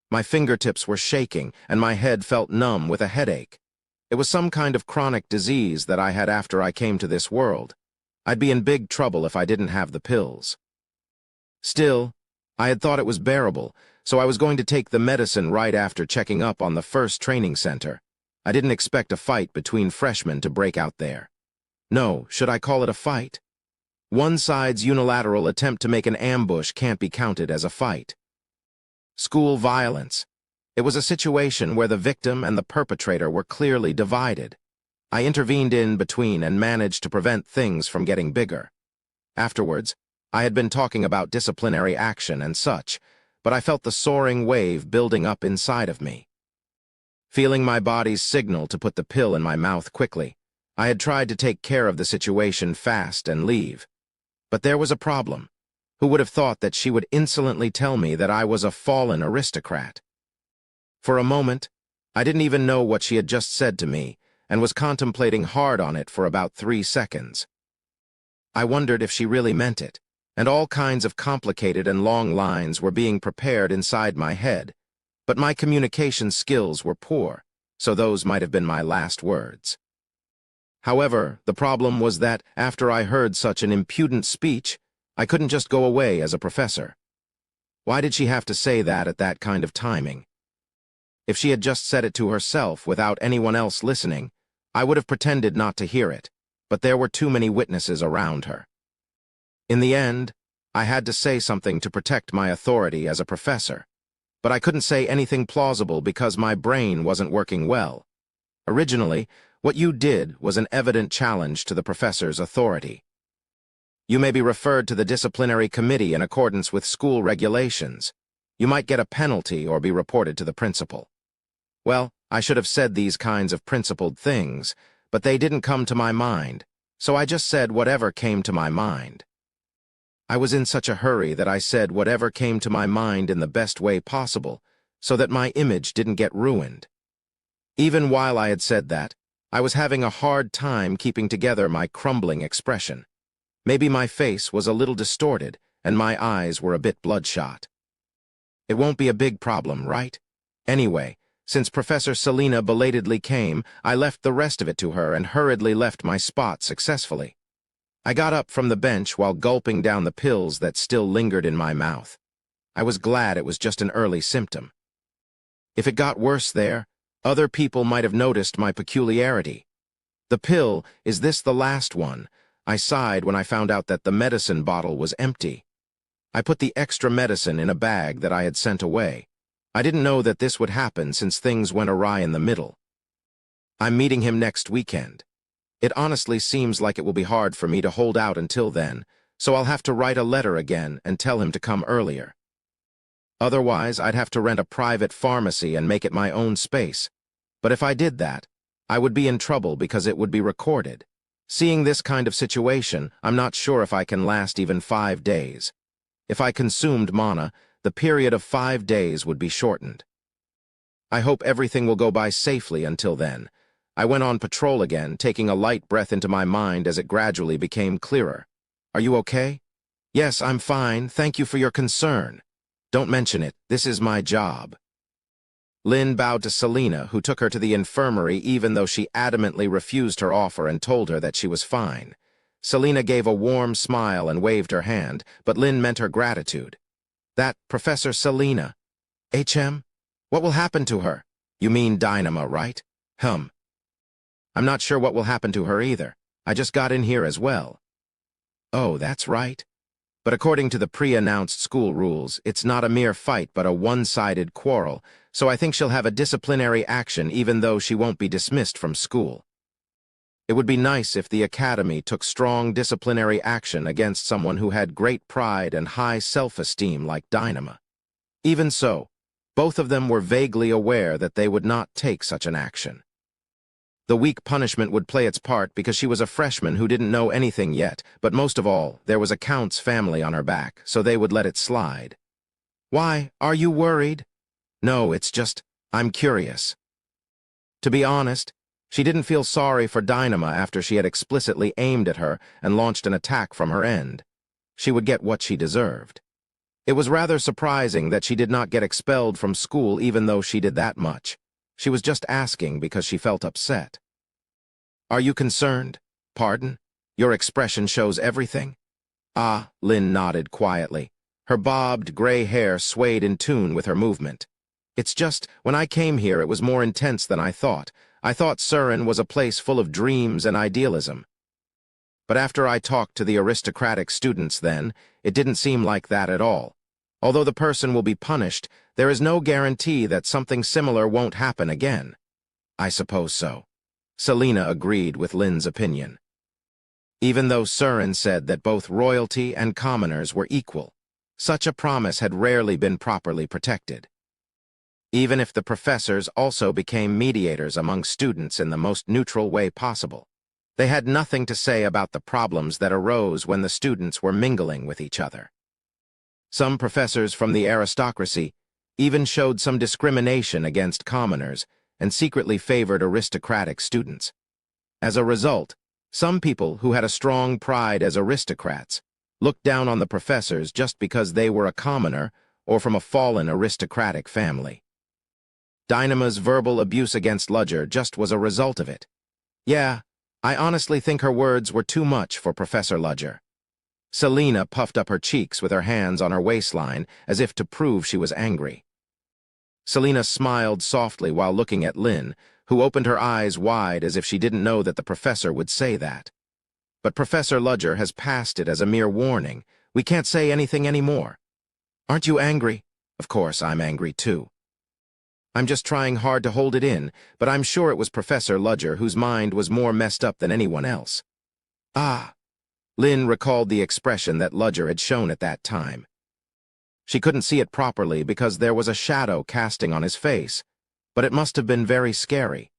My fingertips were shaking and my head felt numb with a headache. It was some kind of chronic disease that I had after I came to this world. I'd be in big trouble if I didn't have the pills. Still, I had thought it was bearable, so I was going to take the medicine right after checking up on the first training center. I didn't expect a fight between freshmen to break out there. No, should I call it a fight? One side's unilateral attempt to make an ambush can't be counted as a fight. School violence. It was a situation where the victim and the perpetrator were clearly divided. I intervened in between and managed to prevent things from getting bigger. Afterwards, I had been talking about disciplinary action and such, but I felt the soaring wave building up inside of me. Feeling my body's signal to put the pill in my mouth quickly, I had tried to take care of the situation fast and leave. But there was a problem. Who would have thought that she would insolently tell me that I was a fallen aristocrat? For a moment, I didn't even know what she had just said to me, and was contemplating hard on it for about 3 seconds. I wondered if she really meant it, and all kinds of complicated and long lines were being prepared inside my head, but my communication skills were poor, so those might have been my last words. However, the problem was that, after I heard such an impudent speech, I couldn't just go away as a professor. Why did she have to say that at that kind of timing? If she had just said it to herself without anyone else listening, I would have pretended not to hear it, but there were too many witnesses around her. In the end, I had to say something to protect my authority as a professor, but I couldn't say anything plausible because my brain wasn't working well. Originally, what you did was an evident challenge to the professor's authority. You may be referred to the disciplinary committee in accordance with school regulations. You might get a penalty or be reported to the principal. Well, I should have said these kinds of principled things, but they didn't come to my mind, so I just said whatever came to my mind. I was in such a hurry that I said whatever came to my mind in the best way possible, so that my image didn't get ruined. Even while I had said that, I was having a hard time keeping together my crumbling expression. Maybe my face was a little distorted, and my eyes were a bit bloodshot. It won't be a big problem, right? Anyway, since Professor Selina belatedly came, I left the rest of it to her and hurriedly left my spot successfully. I got up from the bench while gulping down the pills that still lingered in my mouth. I was glad it was just an early symptom. If it got worse there, other people might have noticed my peculiarity. The pill, is this the last one? I sighed when I found out that the medicine bottle was empty. I put the extra medicine in a bag that I had sent away. I didn't know that this would happen since things went awry in the middle. I'm meeting him next weekend. It honestly seems like it will be hard for me to hold out until then, so I'll have to write a letter again and tell him to come earlier. Otherwise, I'd have to rent a private pharmacy and make it my own space. But if I did that, I would be in trouble because it would be recorded. Seeing this kind of situation, I'm not sure if I can last even 5 days. If I consumed mana, the period of 5 days would be shortened. I hope everything will go by safely until then. I went on patrol again, taking a light breath into my mind as it gradually became clearer. Are you okay? Yes, I'm fine. Thank you for your concern. Don't mention it. This is my job. Lynn bowed to Selina, who took her to the infirmary even though she adamantly refused her offer and told her that she was fine. Selina gave a warm smile and waved her hand, but Lynn meant her gratitude. That Professor Selina. HM? What will happen to her? You mean Dynama, right? I'm not sure what will happen to her either. I just got in here as well. Oh, that's right. But according to the pre-announced school rules, it's not a mere fight but a one-sided quarrel, so I think she'll have a disciplinary action even though she won't be dismissed from school. It would be nice if the academy took strong disciplinary action against someone who had great pride and high self-esteem like Dynama. Even so, both of them were vaguely aware that they would not take such an action. The weak punishment would play its part because she was a freshman who didn't know anything yet, but most of all, there was a Count's family on her back, so they would let it slide. Why, are you worried? No, it's just, I'm curious. To be honest, she didn't feel sorry for Dynama after she had explicitly aimed at her and launched an attack from her end. She would get what she deserved. It was rather surprising that she did not get expelled from school even though she did that much. She was just asking because she felt upset. Are you concerned? Pardon? Your expression shows everything. Ah, Lynn nodded quietly. Her bobbed, gray hair swayed in tune with her movement. It's just, when I came here it was more intense than I thought. I thought Surin was a place full of dreams and idealism. But after I talked to the aristocratic students then, it didn't seem like that at all. Although the person will be punished, there is no guarantee that something similar won't happen again. I suppose so. Selina agreed with Lynn's opinion. Even though Surin said that both royalty and commoners were equal, such a promise had rarely been properly protected. Even if the professors also became mediators among students in the most neutral way possible, they had nothing to say about the problems that arose when the students were mingling with each other. Some professors from the aristocracy even showed some discrimination against commoners and secretly favored aristocratic students. As a result, some people who had a strong pride as aristocrats looked down on the professors just because they were a commoner or from a fallen aristocratic family. Dynama's verbal abuse against Ludger just was a result of it. Yeah, I honestly think her words were too much for Professor Ludger. Selina puffed up her cheeks with her hands on her waistline as if to prove she was angry. Selina smiled softly while looking at Lynn, who opened her eyes wide as if she didn't know that the professor would say that. But Professor Ludger has passed it as a mere warning. We can't say anything anymore. Aren't you angry? Of course, I'm angry too. I'm just trying hard to hold it in, but I'm sure it was Professor Ludger whose mind was more messed up than anyone else. Ah, Lynn recalled the expression that Ludger had shown at that time. She couldn't see it properly because there was a shadow casting on his face, but it must have been very scary.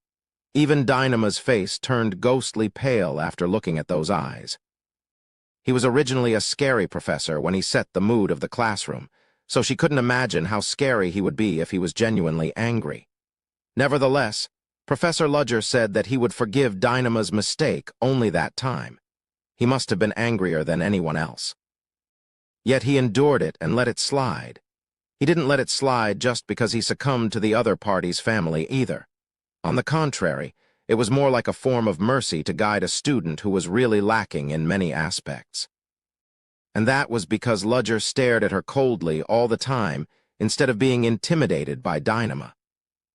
Even Dynama's face turned ghostly pale after looking at those eyes. He was originally a scary professor when he set the mood of the classroom, so she couldn't imagine how scary he would be if he was genuinely angry. Nevertheless, Professor Ludger said that he would forgive Dynama's mistake only that time. He must have been angrier than anyone else. Yet he endured it and let it slide. He didn't let it slide just because he succumbed to the other party's family either. On the contrary, it was more like a form of mercy to guide a student who was really lacking in many aspects. And that was because Ludger stared at her coldly all the time instead of being intimidated by Dynama.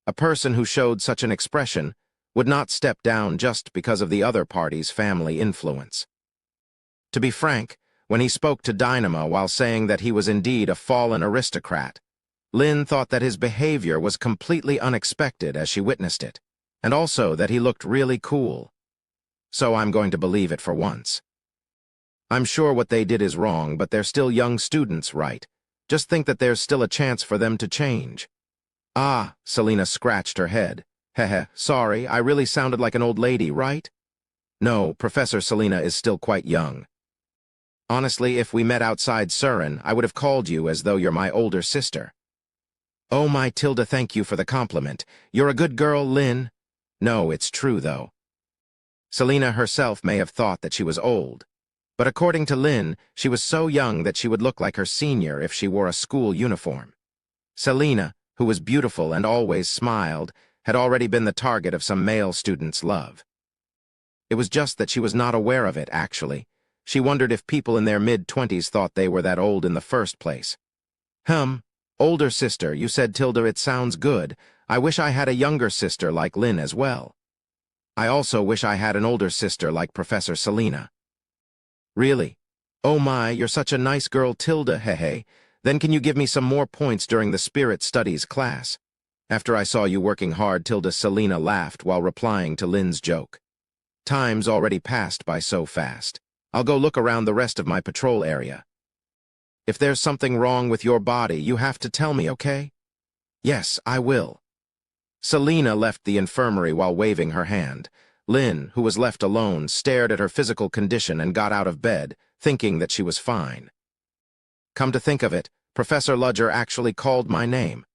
A person who showed such an expression would not step down just because of the other party's family influence. To be frank, when he spoke to Dynama while saying that he was indeed a fallen aristocrat, Lynn thought that his behavior was completely unexpected as she witnessed it, and also that he looked really cool. So I'm going to believe it for once. I'm sure what they did is wrong, but they're still young students, right? Just think that there's still a chance for them to change. Ah, Selena scratched her head. Heh, sorry, I really sounded like an old lady, right? No, Professor Selena is still quite young. Honestly, if we met outside Surin, I would have called you as though you're my older sister. Oh, my Tilda, thank you for the compliment. You're a good girl, Lynn. No, it's true, though. Selena herself may have thought that she was old, but according to Lynn, she was so young that she would look like her senior if she wore a school uniform. Selena, who was beautiful and always smiled, had already been the target of some male students' love. It was just that she was not aware of it, actually. She wondered if people in their mid-20s thought they were that old in the first place. Older sister, you said, Tilda, it sounds good. I wish I had a younger sister like Lynn as well. I also wish I had an older sister like Professor Selena. Really? Oh my, you're such a nice girl, Tilda, hey. Then can you give me some more points during the spirit studies class? After I saw you working hard, Tilda, Selena laughed while replying to Lynn's joke. Time's already passed by so fast. I'll go look around the rest of my patrol area. If there's something wrong with your body, you have to tell me, okay? Yes, I will. Selena left the infirmary while waving her hand. Lynn, who was left alone, stared at her physical condition and got out of bed, thinking that she was fine. Come to think of it, Professor Ludger actually called my name.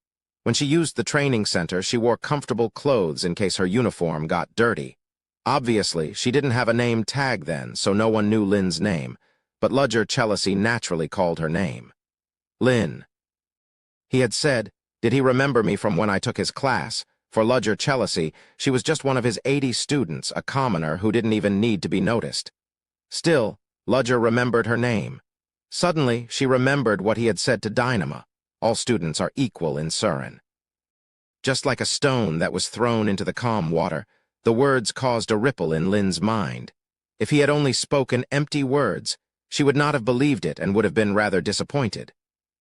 When she used the training center, she wore comfortable clothes in case her uniform got dirty. Obviously, she didn't have a name tag then, so no one knew Lynn's name, but Ludger Chelsea naturally called her name. Lynn. He had said, did he remember me from when I took his class? For Ludger Chelsea, she was just one of his 80 students, a commoner who didn't even need to be noticed. Still, Ludger remembered her name. Suddenly, she remembered what he had said to Dynama. All students are equal in Surin. Just like a stone that was thrown into the calm water, the words caused a ripple in Lynn's mind. If he had only spoken empty words, she would not have believed it and would have been rather disappointed.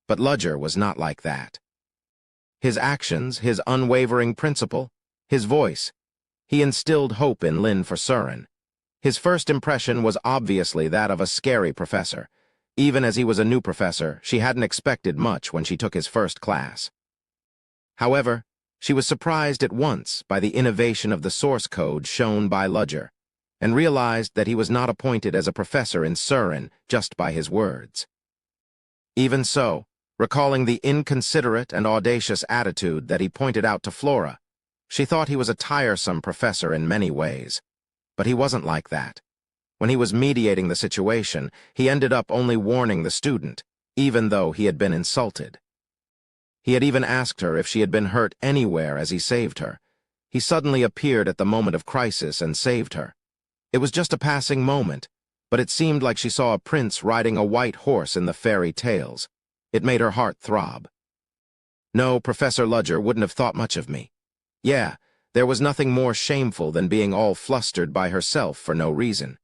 But Ludger was not like that. His actions, his unwavering principle, his voice, he instilled hope in Lynn for Surin. His first impression was obviously that of a scary professor. Even as he was a new professor, she hadn't expected much when she took his first class. However, she was surprised at once by the innovation of the source code shown by Ludger, and realized that he was not appointed as a professor in Surin just by his words. Even so, recalling the inconsiderate and audacious attitude that he pointed out to Flora, she thought he was a tiresome professor in many ways. But he wasn't like that. When he was mediating the situation, he ended up only warning the student, even though he had been insulted. He had even asked her if she had been hurt anywhere as he saved her. He suddenly appeared at the moment of crisis and saved her. It was just a passing moment, but it seemed like she saw a prince riding a white horse in the fairy tales. It made her heart throb. No, Professor Ludger wouldn't have thought much of me. Yeah, there was nothing more shameful than being all flustered by herself for no reason.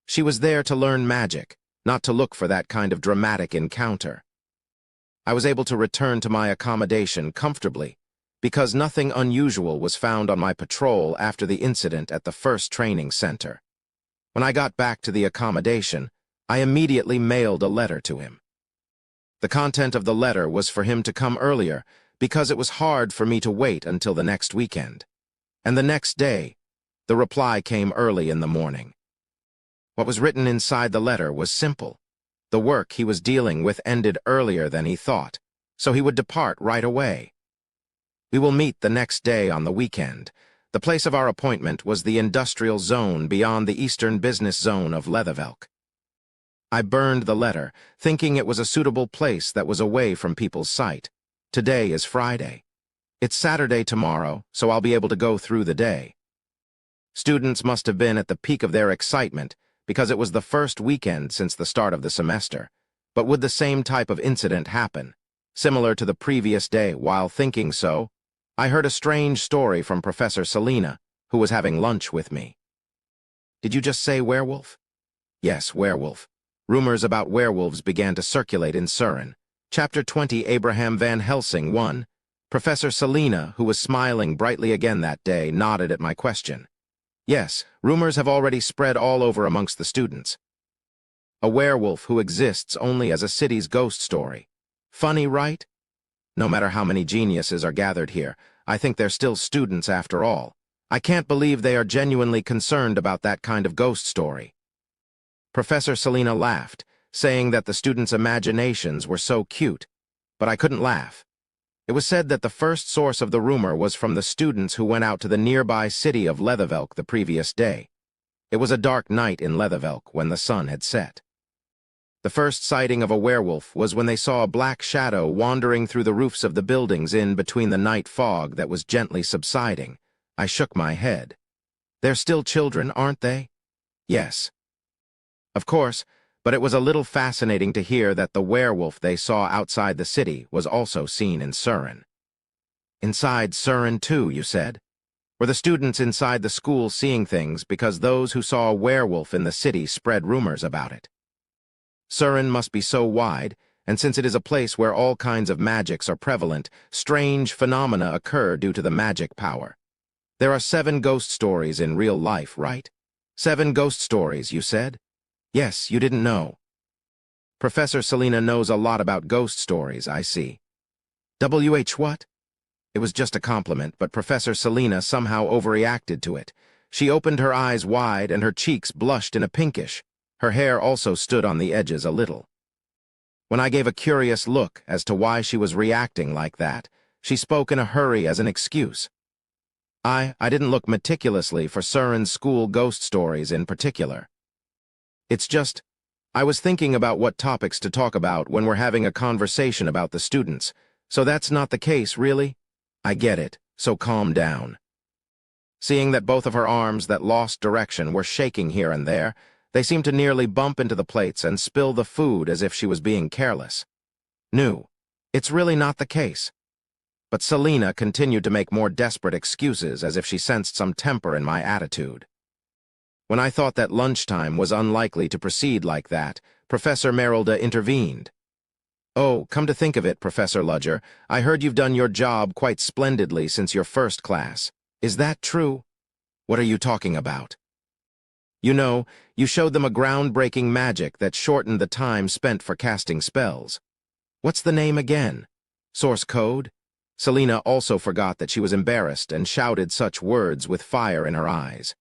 She was there to learn magic, not to look for that kind of dramatic encounter. I was able to return to my accommodation comfortably, because nothing unusual was found on my patrol after the incident at the first training center. When I got back to the accommodation, I immediately mailed a letter to him. The content of the letter was for him to come earlier because it was hard for me to wait until the next weekend. And the next day, the reply came early in the morning. What was written inside the letter was simple. The work he was dealing with ended earlier than he thought, so he would depart right away. We will meet the next day on the weekend. The place of our appointment was the industrial zone beyond the eastern business zone of Leathervelk. I burned the letter, thinking it was a suitable place that was away from people's sight. Today is Friday. It's Saturday tomorrow, so I'll be able to go through the day. Students must have been at the peak of their excitement because it was the first weekend since the start of the semester. But would the same type of incident happen? Similar to the previous day, while thinking so, I heard a strange story from Professor Selina, who was having lunch with me. Did you just say werewolf? Yes, werewolf. Rumors about werewolves began to circulate in Surin. Chapter 20, Abraham Van Helsing 1. Professor Selina, who was smiling brightly again that day, nodded at my question. Yes, rumors have already spread all over amongst the students. A werewolf who exists only as a city's ghost story. Funny, right? No matter how many geniuses are gathered here, I think they're still students after all. I can't believe they are genuinely concerned about that kind of ghost story. Professor Selina laughed, saying that the students' imaginations were so cute, but I couldn't laugh. It was said that the first source of the rumor was from the students who went out to the nearby city of Leathervelk the previous day. It was a dark night in Leathervelk when the sun had set. The first sighting of a werewolf was when they saw a black shadow wandering through the roofs of the buildings in between the night fog that was gently subsiding. I shook my head. They're still children, aren't they? Yes. Of course, but it was a little fascinating to hear that the werewolf they saw outside the city was also seen in Surin. Inside Surin too, you said? Were the students inside the school seeing things because those who saw a werewolf in the city spread rumors about it? Surin must be so wide, and since it is a place where all kinds of magics are prevalent, strange phenomena occur due to the magic power. There are 7 ghost stories in real life, right? 7 ghost stories, you said? Yes, you didn't know. Professor Selina knows a lot about ghost stories, I see. What? It was just a compliment, but Professor Selina somehow overreacted to it. She opened her eyes wide and her cheeks blushed in a pinkish. Her hair also stood on the edges a little. When I gave a curious look as to why she was reacting like that, she spoke in a hurry as an excuse. I didn't look meticulously for Surin's school ghost stories in particular. It's just, I was thinking about what topics to talk about when we're having a conversation about the students, so that's not the case, really? I get it, so calm down. Seeing that both of her arms that lost direction were shaking here and there, they seemed to nearly bump into the plates and spill the food as if she was being careless. No, it's really not the case. But Selina continued to make more desperate excuses as if she sensed some temper in my attitude. When I thought that lunchtime was unlikely to proceed like that, Professor Merrilda intervened. Oh, come to think of it, Professor Ludger, I heard you've done your job quite splendidly since your first class. Is that true? What are you talking about? You know, you showed them a groundbreaking magic that shortened the time spent for casting spells. What's the name again? Source code? Selina also forgot that she was embarrassed and shouted such words with fire in her eyes.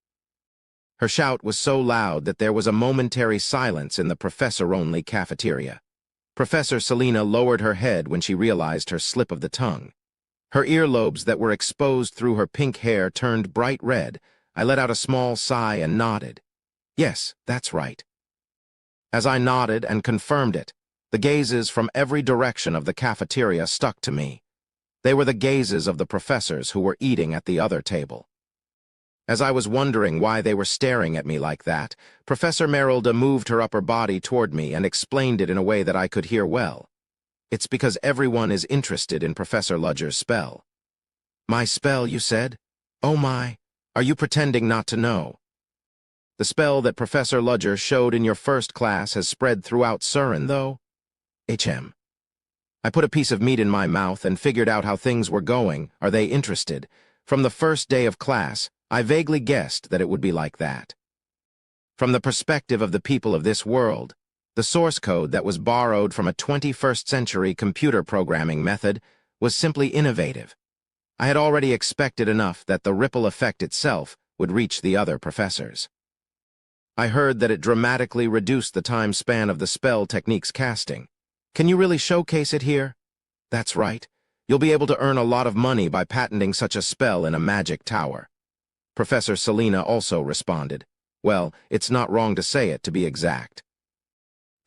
Her shout was so loud that there was a momentary silence in the professor-only cafeteria. Professor Selina lowered her head when she realized her slip of the tongue. Her earlobes that were exposed through her pink hair turned bright red. I let out a small sigh and nodded. Yes, that's right. As I nodded and confirmed it, the gazes from every direction of the cafeteria stuck to me. They were the gazes of the professors who were eating at the other table. As I was wondering why they were staring at me like that, Professor Merrilda moved her upper body toward me and explained it in a way that I could hear well. It's because everyone is interested in Professor Ludger's spell. My spell, you said? Oh my, are you pretending not to know? The spell that Professor Ludger showed in your first class has spread throughout Surin, though? I put a piece of meat in my mouth and figured out how things were going. Are they interested? From the first day of class, I vaguely guessed that it would be like that. From the perspective of the people of this world, The source code that was borrowed from a 21st century computer programming method was simply innovative. I had already expected enough that the ripple effect itself would reach the other professors. I heard that it dramatically reduced the time span of the spell technique's casting. Can you really showcase it here? That's right. You'll be able to earn a lot of money by patenting such a spell in a magic tower. Professor Selena also responded. Well, it's not wrong to say it, to be exact.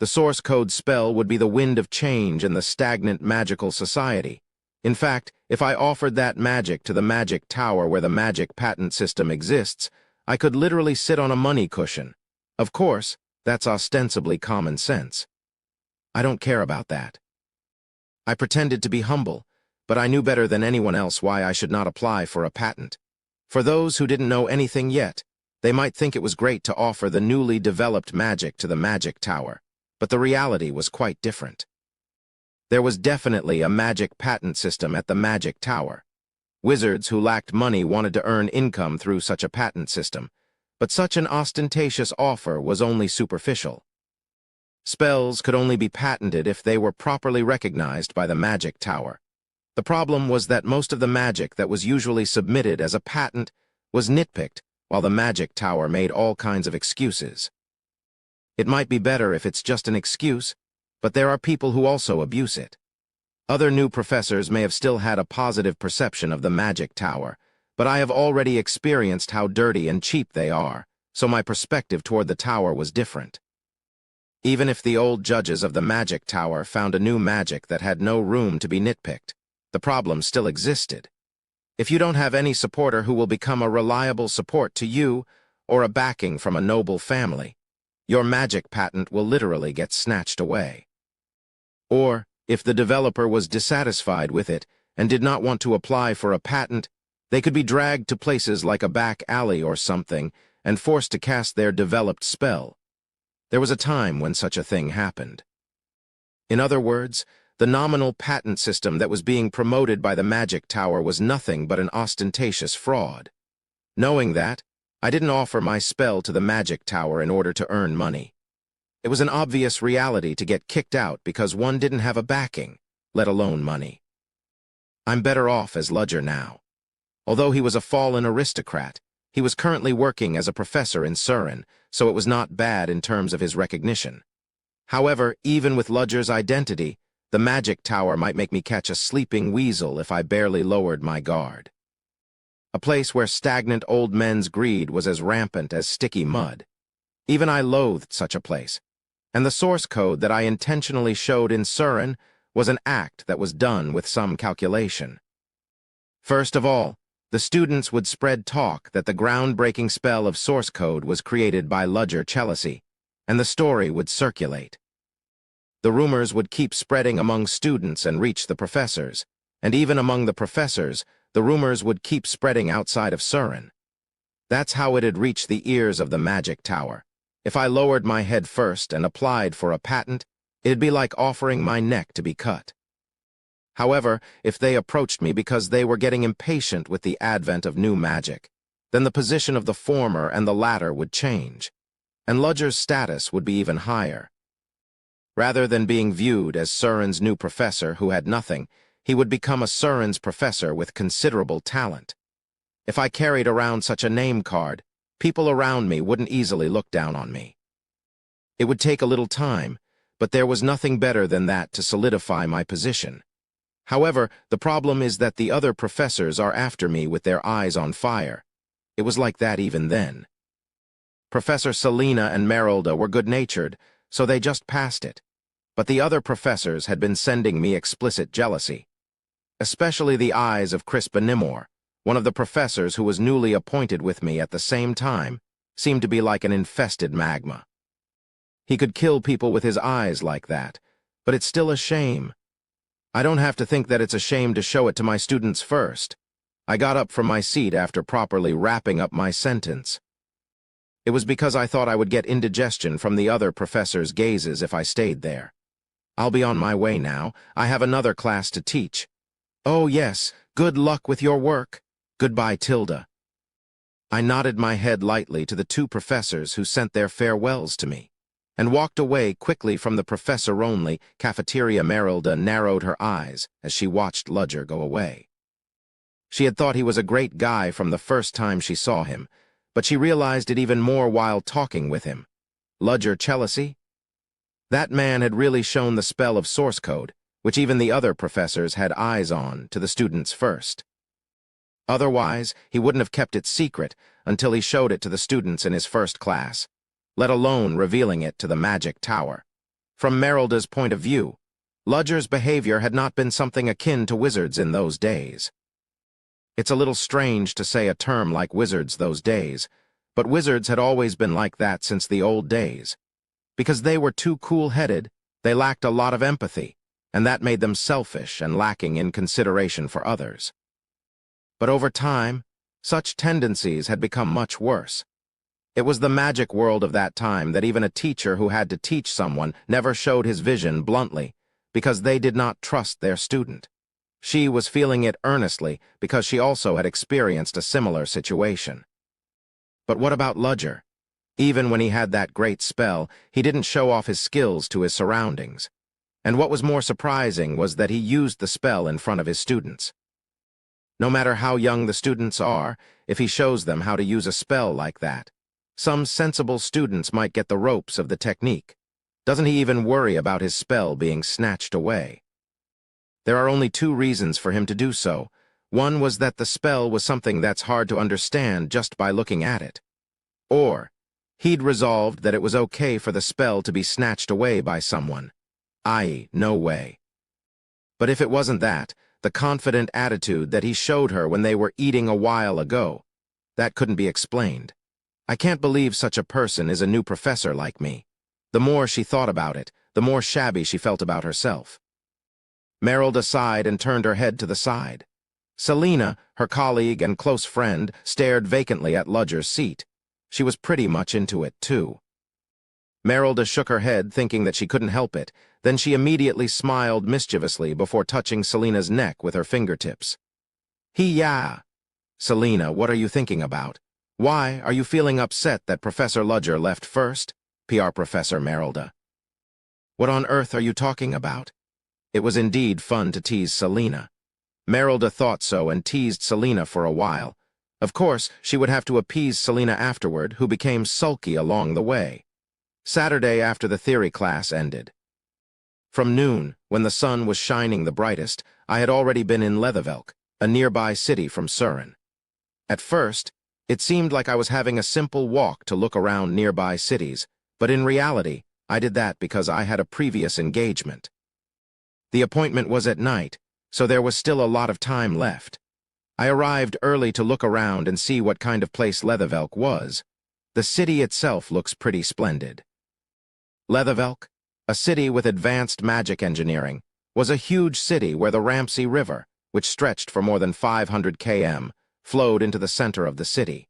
The source code spell would be the wind of change in the stagnant magical society. In fact, if I offered that magic to the magic tower where the magic patent system exists, I could literally sit on a money cushion. Of course, that's ostensibly common sense. I don't care about that. I pretended to be humble, but I knew better than anyone else why I should not apply for a patent. For those who didn't know anything yet, they might think it was great to offer the newly developed magic to the magic tower, but the reality was quite different. There was definitely a magic patent system at the magic tower. Wizards who lacked money wanted to earn income through such a patent system, but such an ostentatious offer was only superficial. Spells could only be patented if they were properly recognized by the magic tower. The problem was that most of the magic that was usually submitted as a patent was nitpicked, while the magic tower made all kinds of excuses. It might be better if it's just an excuse, but there are people who also abuse it. Other new professors may have still had a positive perception of the magic tower, but I have already experienced how dirty and cheap they are, so my perspective toward the tower was different. Even if the old judges of the magic tower found a new magic that had no room to be nitpicked, the problem still existed. If you don't have any supporter who will become a reliable support to you or a backing from a noble family, your magic patent will literally get snatched away. Or, if the developer was dissatisfied with it and did not want to apply for a patent, they could be dragged to places like a back alley or something and forced to cast their developed spell. There was a time when such a thing happened. In other words, the nominal patent system that was being promoted by the magic tower was nothing but an ostentatious fraud. Knowing that, I didn't offer my spell to the magic tower in order to earn money. It was an obvious reality to get kicked out because one didn't have a backing, let alone money. I'm better off as Ludger now. Although he was a fallen aristocrat, he was currently working as a professor in Surin, so it was not bad in terms of his recognition. However, even with Ludger's identity, the magic tower might make me catch a sleeping weasel if I barely lowered my guard. A place where stagnant old men's greed was as rampant as sticky mud. Even I loathed such a place, and the source code that I intentionally showed in Surin was an act that was done with some calculation. First of all, the students would spread talk that the groundbreaking spell of source code was created by Ludger Chelsea, and the story would circulate. The rumors would keep spreading among students and reach the professors, and even among the professors, the rumors would keep spreading outside of Surin. That's how it had reached the ears of the magic tower. If I lowered my head first and applied for a patent, it'd be like offering my neck to be cut. However, if they approached me because they were getting impatient with the advent of new magic, then the position of the former and the latter would change, and Ludger's status would be even higher. Rather than being viewed as Surin's new professor who had nothing, he would become a Surin's professor with considerable talent. If I carried around such a name card, people around me wouldn't easily look down on me. It would take a little time, but there was nothing better than that to solidify my position. However, the problem is that the other professors are after me with their eyes on fire. It was like that even then. Professor Selena and Merylda were good-natured, so they just passed it. But the other professors had been sending me explicit jealousy. Especially the eyes of Crispin Nimor, one of the professors who was newly appointed with me at the same time, seemed to be like an infested magma. He could kill people with his eyes like that, but it's still a shame. I don't have to think that it's a shame to show it to my students first. I got up from my seat after properly wrapping up my sentence. It was because I thought I would get indigestion from the other professors' gazes if I stayed there. I'll be on my way now. I have another class to teach. Oh yes, good luck with your work. Goodbye, Tilda. I nodded my head lightly to the two professors who sent their farewells to me. and walked away quickly from the professor-only cafeteria. Merylda narrowed her eyes as she watched Ludger go away. She had thought he was a great guy from the first time she saw him, but she realized it even more while talking with him. Ludger Chelsea? That man had really shown the spell of source code, which even the other professors had eyes on, to the students first. Otherwise, he wouldn't have kept it secret until he showed it to the students in his first class, let alone revealing it to the Magic Tower. From Merylda's point of view, Ludger's behavior had not been something akin to wizards in those days. It's a little strange to say a term like wizards those days, but wizards had always been like that since the old days. Because they were too cool-headed, they lacked a lot of empathy, and that made them selfish and lacking in consideration for others. But over time, such tendencies had become much worse. It was the magic world of that time that even a teacher who had to teach someone never showed his vision bluntly, because they did not trust their student. She was feeling it earnestly because she also had experienced a similar situation. But what about Ludger? Even when he had that great spell, he didn't show off his skills to his surroundings. And what was more surprising was that he used the spell in front of his students. No matter how young the students are, if he shows them how to use a spell like that, some sensible students might get the ropes of the technique. Doesn't he even worry about his spell being snatched away? There are only two reasons for him to do so. One was that the spell was something that's hard to understand just by looking at it. Or, he'd resolved that it was okay for the spell to be snatched away by someone, i.e., no way. But if it wasn't that, the confident attitude that he showed her when they were eating a while ago, that couldn't be explained. I can't believe such a person is a new professor like me. The more she thought about it, the more shabby she felt about herself. Merylda sighed and turned her head to the side. Selina, her colleague and close friend, stared vacantly at Ludger's seat. She was pretty much into it, too. Merylda shook her head, thinking that she couldn't help it. Then she immediately smiled mischievously before touching Selina's neck with her fingertips. Yeah. Selina, what are you thinking about? Why are you feeling upset that Professor Ludger left first? PR Professor Merylda. What on earth are you talking about? It was indeed fun to tease Selina. Merylda thought so and teased Selina for a while. Of course, she would have to appease Selina afterward, who became sulky along the way. Saturday after the theory class ended. From noon, when the sun was shining the brightest, I had already been in Leathervelk, a nearby city from Surin. At first, it seemed like I was having a simple walk to look around nearby cities, but in reality, I did that because I had a previous engagement. The appointment was at night, so there was still a lot of time left. I arrived early to look around and see what kind of place Leathervelk was. The city itself looks pretty splendid. Leathervelk, a city with advanced magic engineering, was a huge city where the Ramsey River, which stretched for more than 500 km, flowed into the center of the city.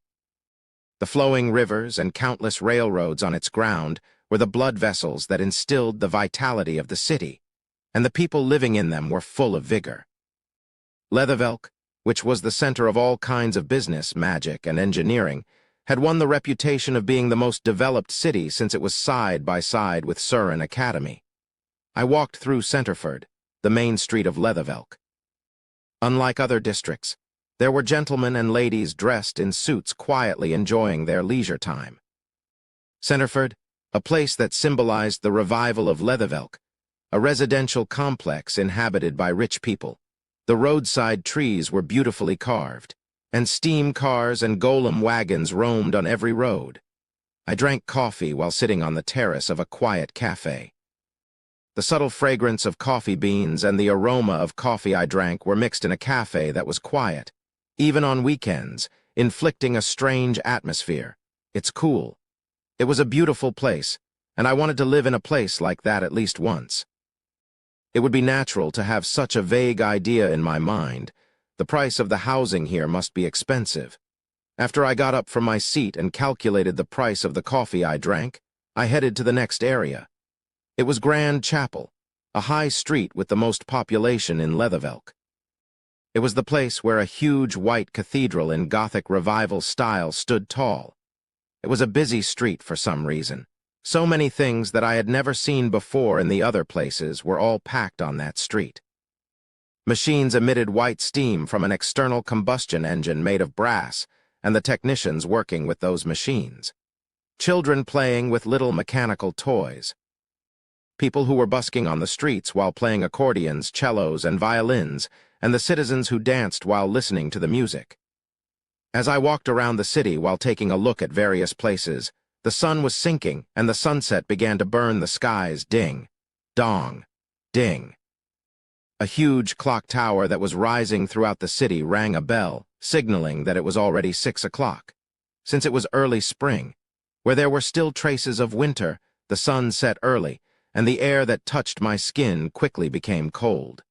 The flowing rivers and countless railroads on its ground were the blood vessels that instilled the vitality of the city, and the people living in them were full of vigor. Leathervelk, which was the center of all kinds of business, magic, and engineering, had won the reputation of being the most developed city since it was side by side with Surin Academy. I walked through Centerford, the main street of Leathervelk. Unlike other districts, there were gentlemen and ladies dressed in suits quietly enjoying their leisure time. Centerford, a place that symbolized the revival of Leathervelk, a residential complex inhabited by rich people. The roadside trees were beautifully carved, and steam cars and golem wagons roamed on every road. I drank coffee while sitting on the terrace of a quiet cafe. The subtle fragrance of coffee beans and the aroma of coffee I drank were mixed in a cafe that was quiet, even on weekends, inflicting a strange atmosphere. It's cool. It was a beautiful place, and I wanted to live in a place like that at least once. It would be natural to have such a vague idea in my mind. The price of the housing here must be expensive. After I got up from my seat and calculated the price of the coffee I drank, I headed to the next area. It was Grand Chapel, a high street with the most population in Leathervelk. It was the place where a huge white cathedral in Gothic revival style stood tall. It was a busy street for some reason. So many things that I had never seen before in the other places were all packed on that street. Machines emitted white steam from an external combustion engine made of brass, and the technicians working with those machines. Children playing with little mechanical toys. People who were busking on the streets while playing accordions, cellos, and violins, and the citizens who danced while listening to the music. As I walked around the city while taking a look at various places, the sun was sinking and the sunset began to burn the skies. Ding, dong, ding. A huge clock tower that was rising throughout the city rang a bell, signaling that it was already 6 o'clock. Since it was early spring, where there were still traces of winter, the sun set early, and the air that touched my skin quickly became cold.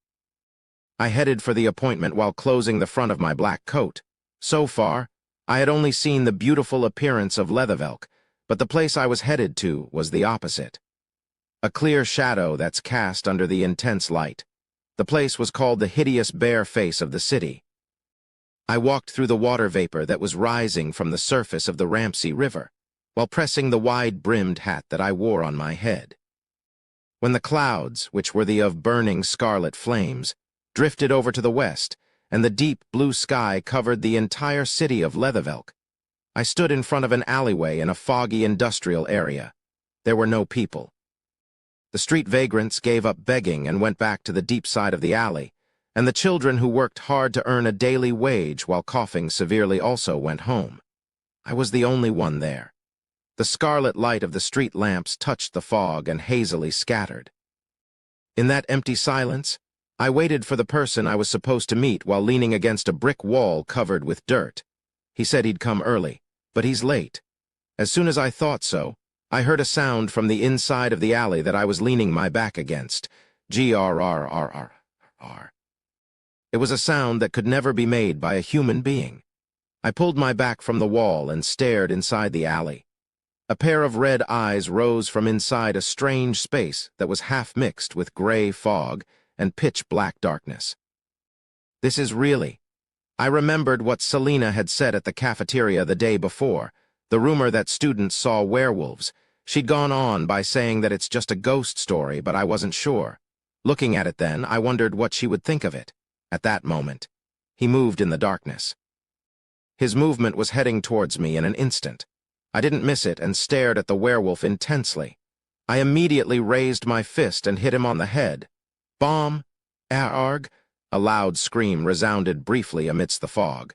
I headed for the appointment while closing the front of my black coat. So far, I had only seen the beautiful appearance of Leathervelk, but the place I was headed to was the opposite. A clear shadow that's cast under the intense light. The place was called the hideous bare face of the city. I walked through the water vapor that was rising from the surface of the Ramsey River, while pressing the wide-brimmed hat that I wore on my head. When the clouds, which were the of burning scarlet flames, drifted over to the west, and the deep blue sky covered the entire city of Leathervelk, I stood in front of an alleyway in a foggy industrial area. There were no people. The street vagrants gave up begging and went back to the deep side of the alley, and the children who worked hard to earn a daily wage while coughing severely also went home. I was the only one there. The scarlet light of the street lamps touched the fog and hazily scattered. In that empty silence, I waited for the person I was supposed to meet while leaning against a brick wall covered with dirt. He said he'd come early, but he's late. As soon as I thought so, I heard a sound from the inside of the alley that I was leaning my back against. Grrrrrrr. It was a sound that could never be made by a human being. I pulled my back from the wall and stared inside the alley. A pair of red eyes rose from inside a strange space that was half mixed with gray fog and pitch-black darkness. This is really... I remembered what Selena had said at the cafeteria the day before, the rumor that students saw werewolves. She'd gone on by saying that it's just a ghost story, but I wasn't sure. Looking at it then, I wondered what she would think of it. At that moment, he moved in the darkness. His movement was heading towards me in an instant. I didn't miss it and stared at the werewolf intensely. I immediately raised my fist and hit him on the head. Bomb! Arg! A loud scream resounded briefly amidst the fog.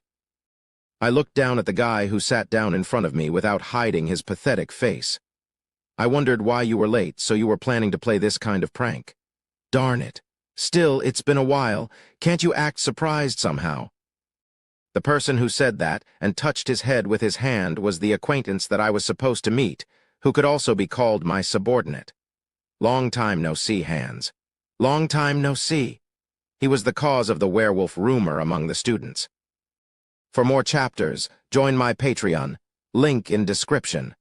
I looked down at the guy who sat down in front of me without hiding his pathetic face. I wondered why you were late, so you were planning to play this kind of prank. Darn it. Still, it's been a while. Can't you act surprised somehow? The person who said that and touched his head with his hand was the acquaintance that I was supposed to meet, who could also be called my subordinate. Long time no see, Hands. Long time no see. He was the cause of the werewolf rumor among the students. For more chapters, join my Patreon, link in description.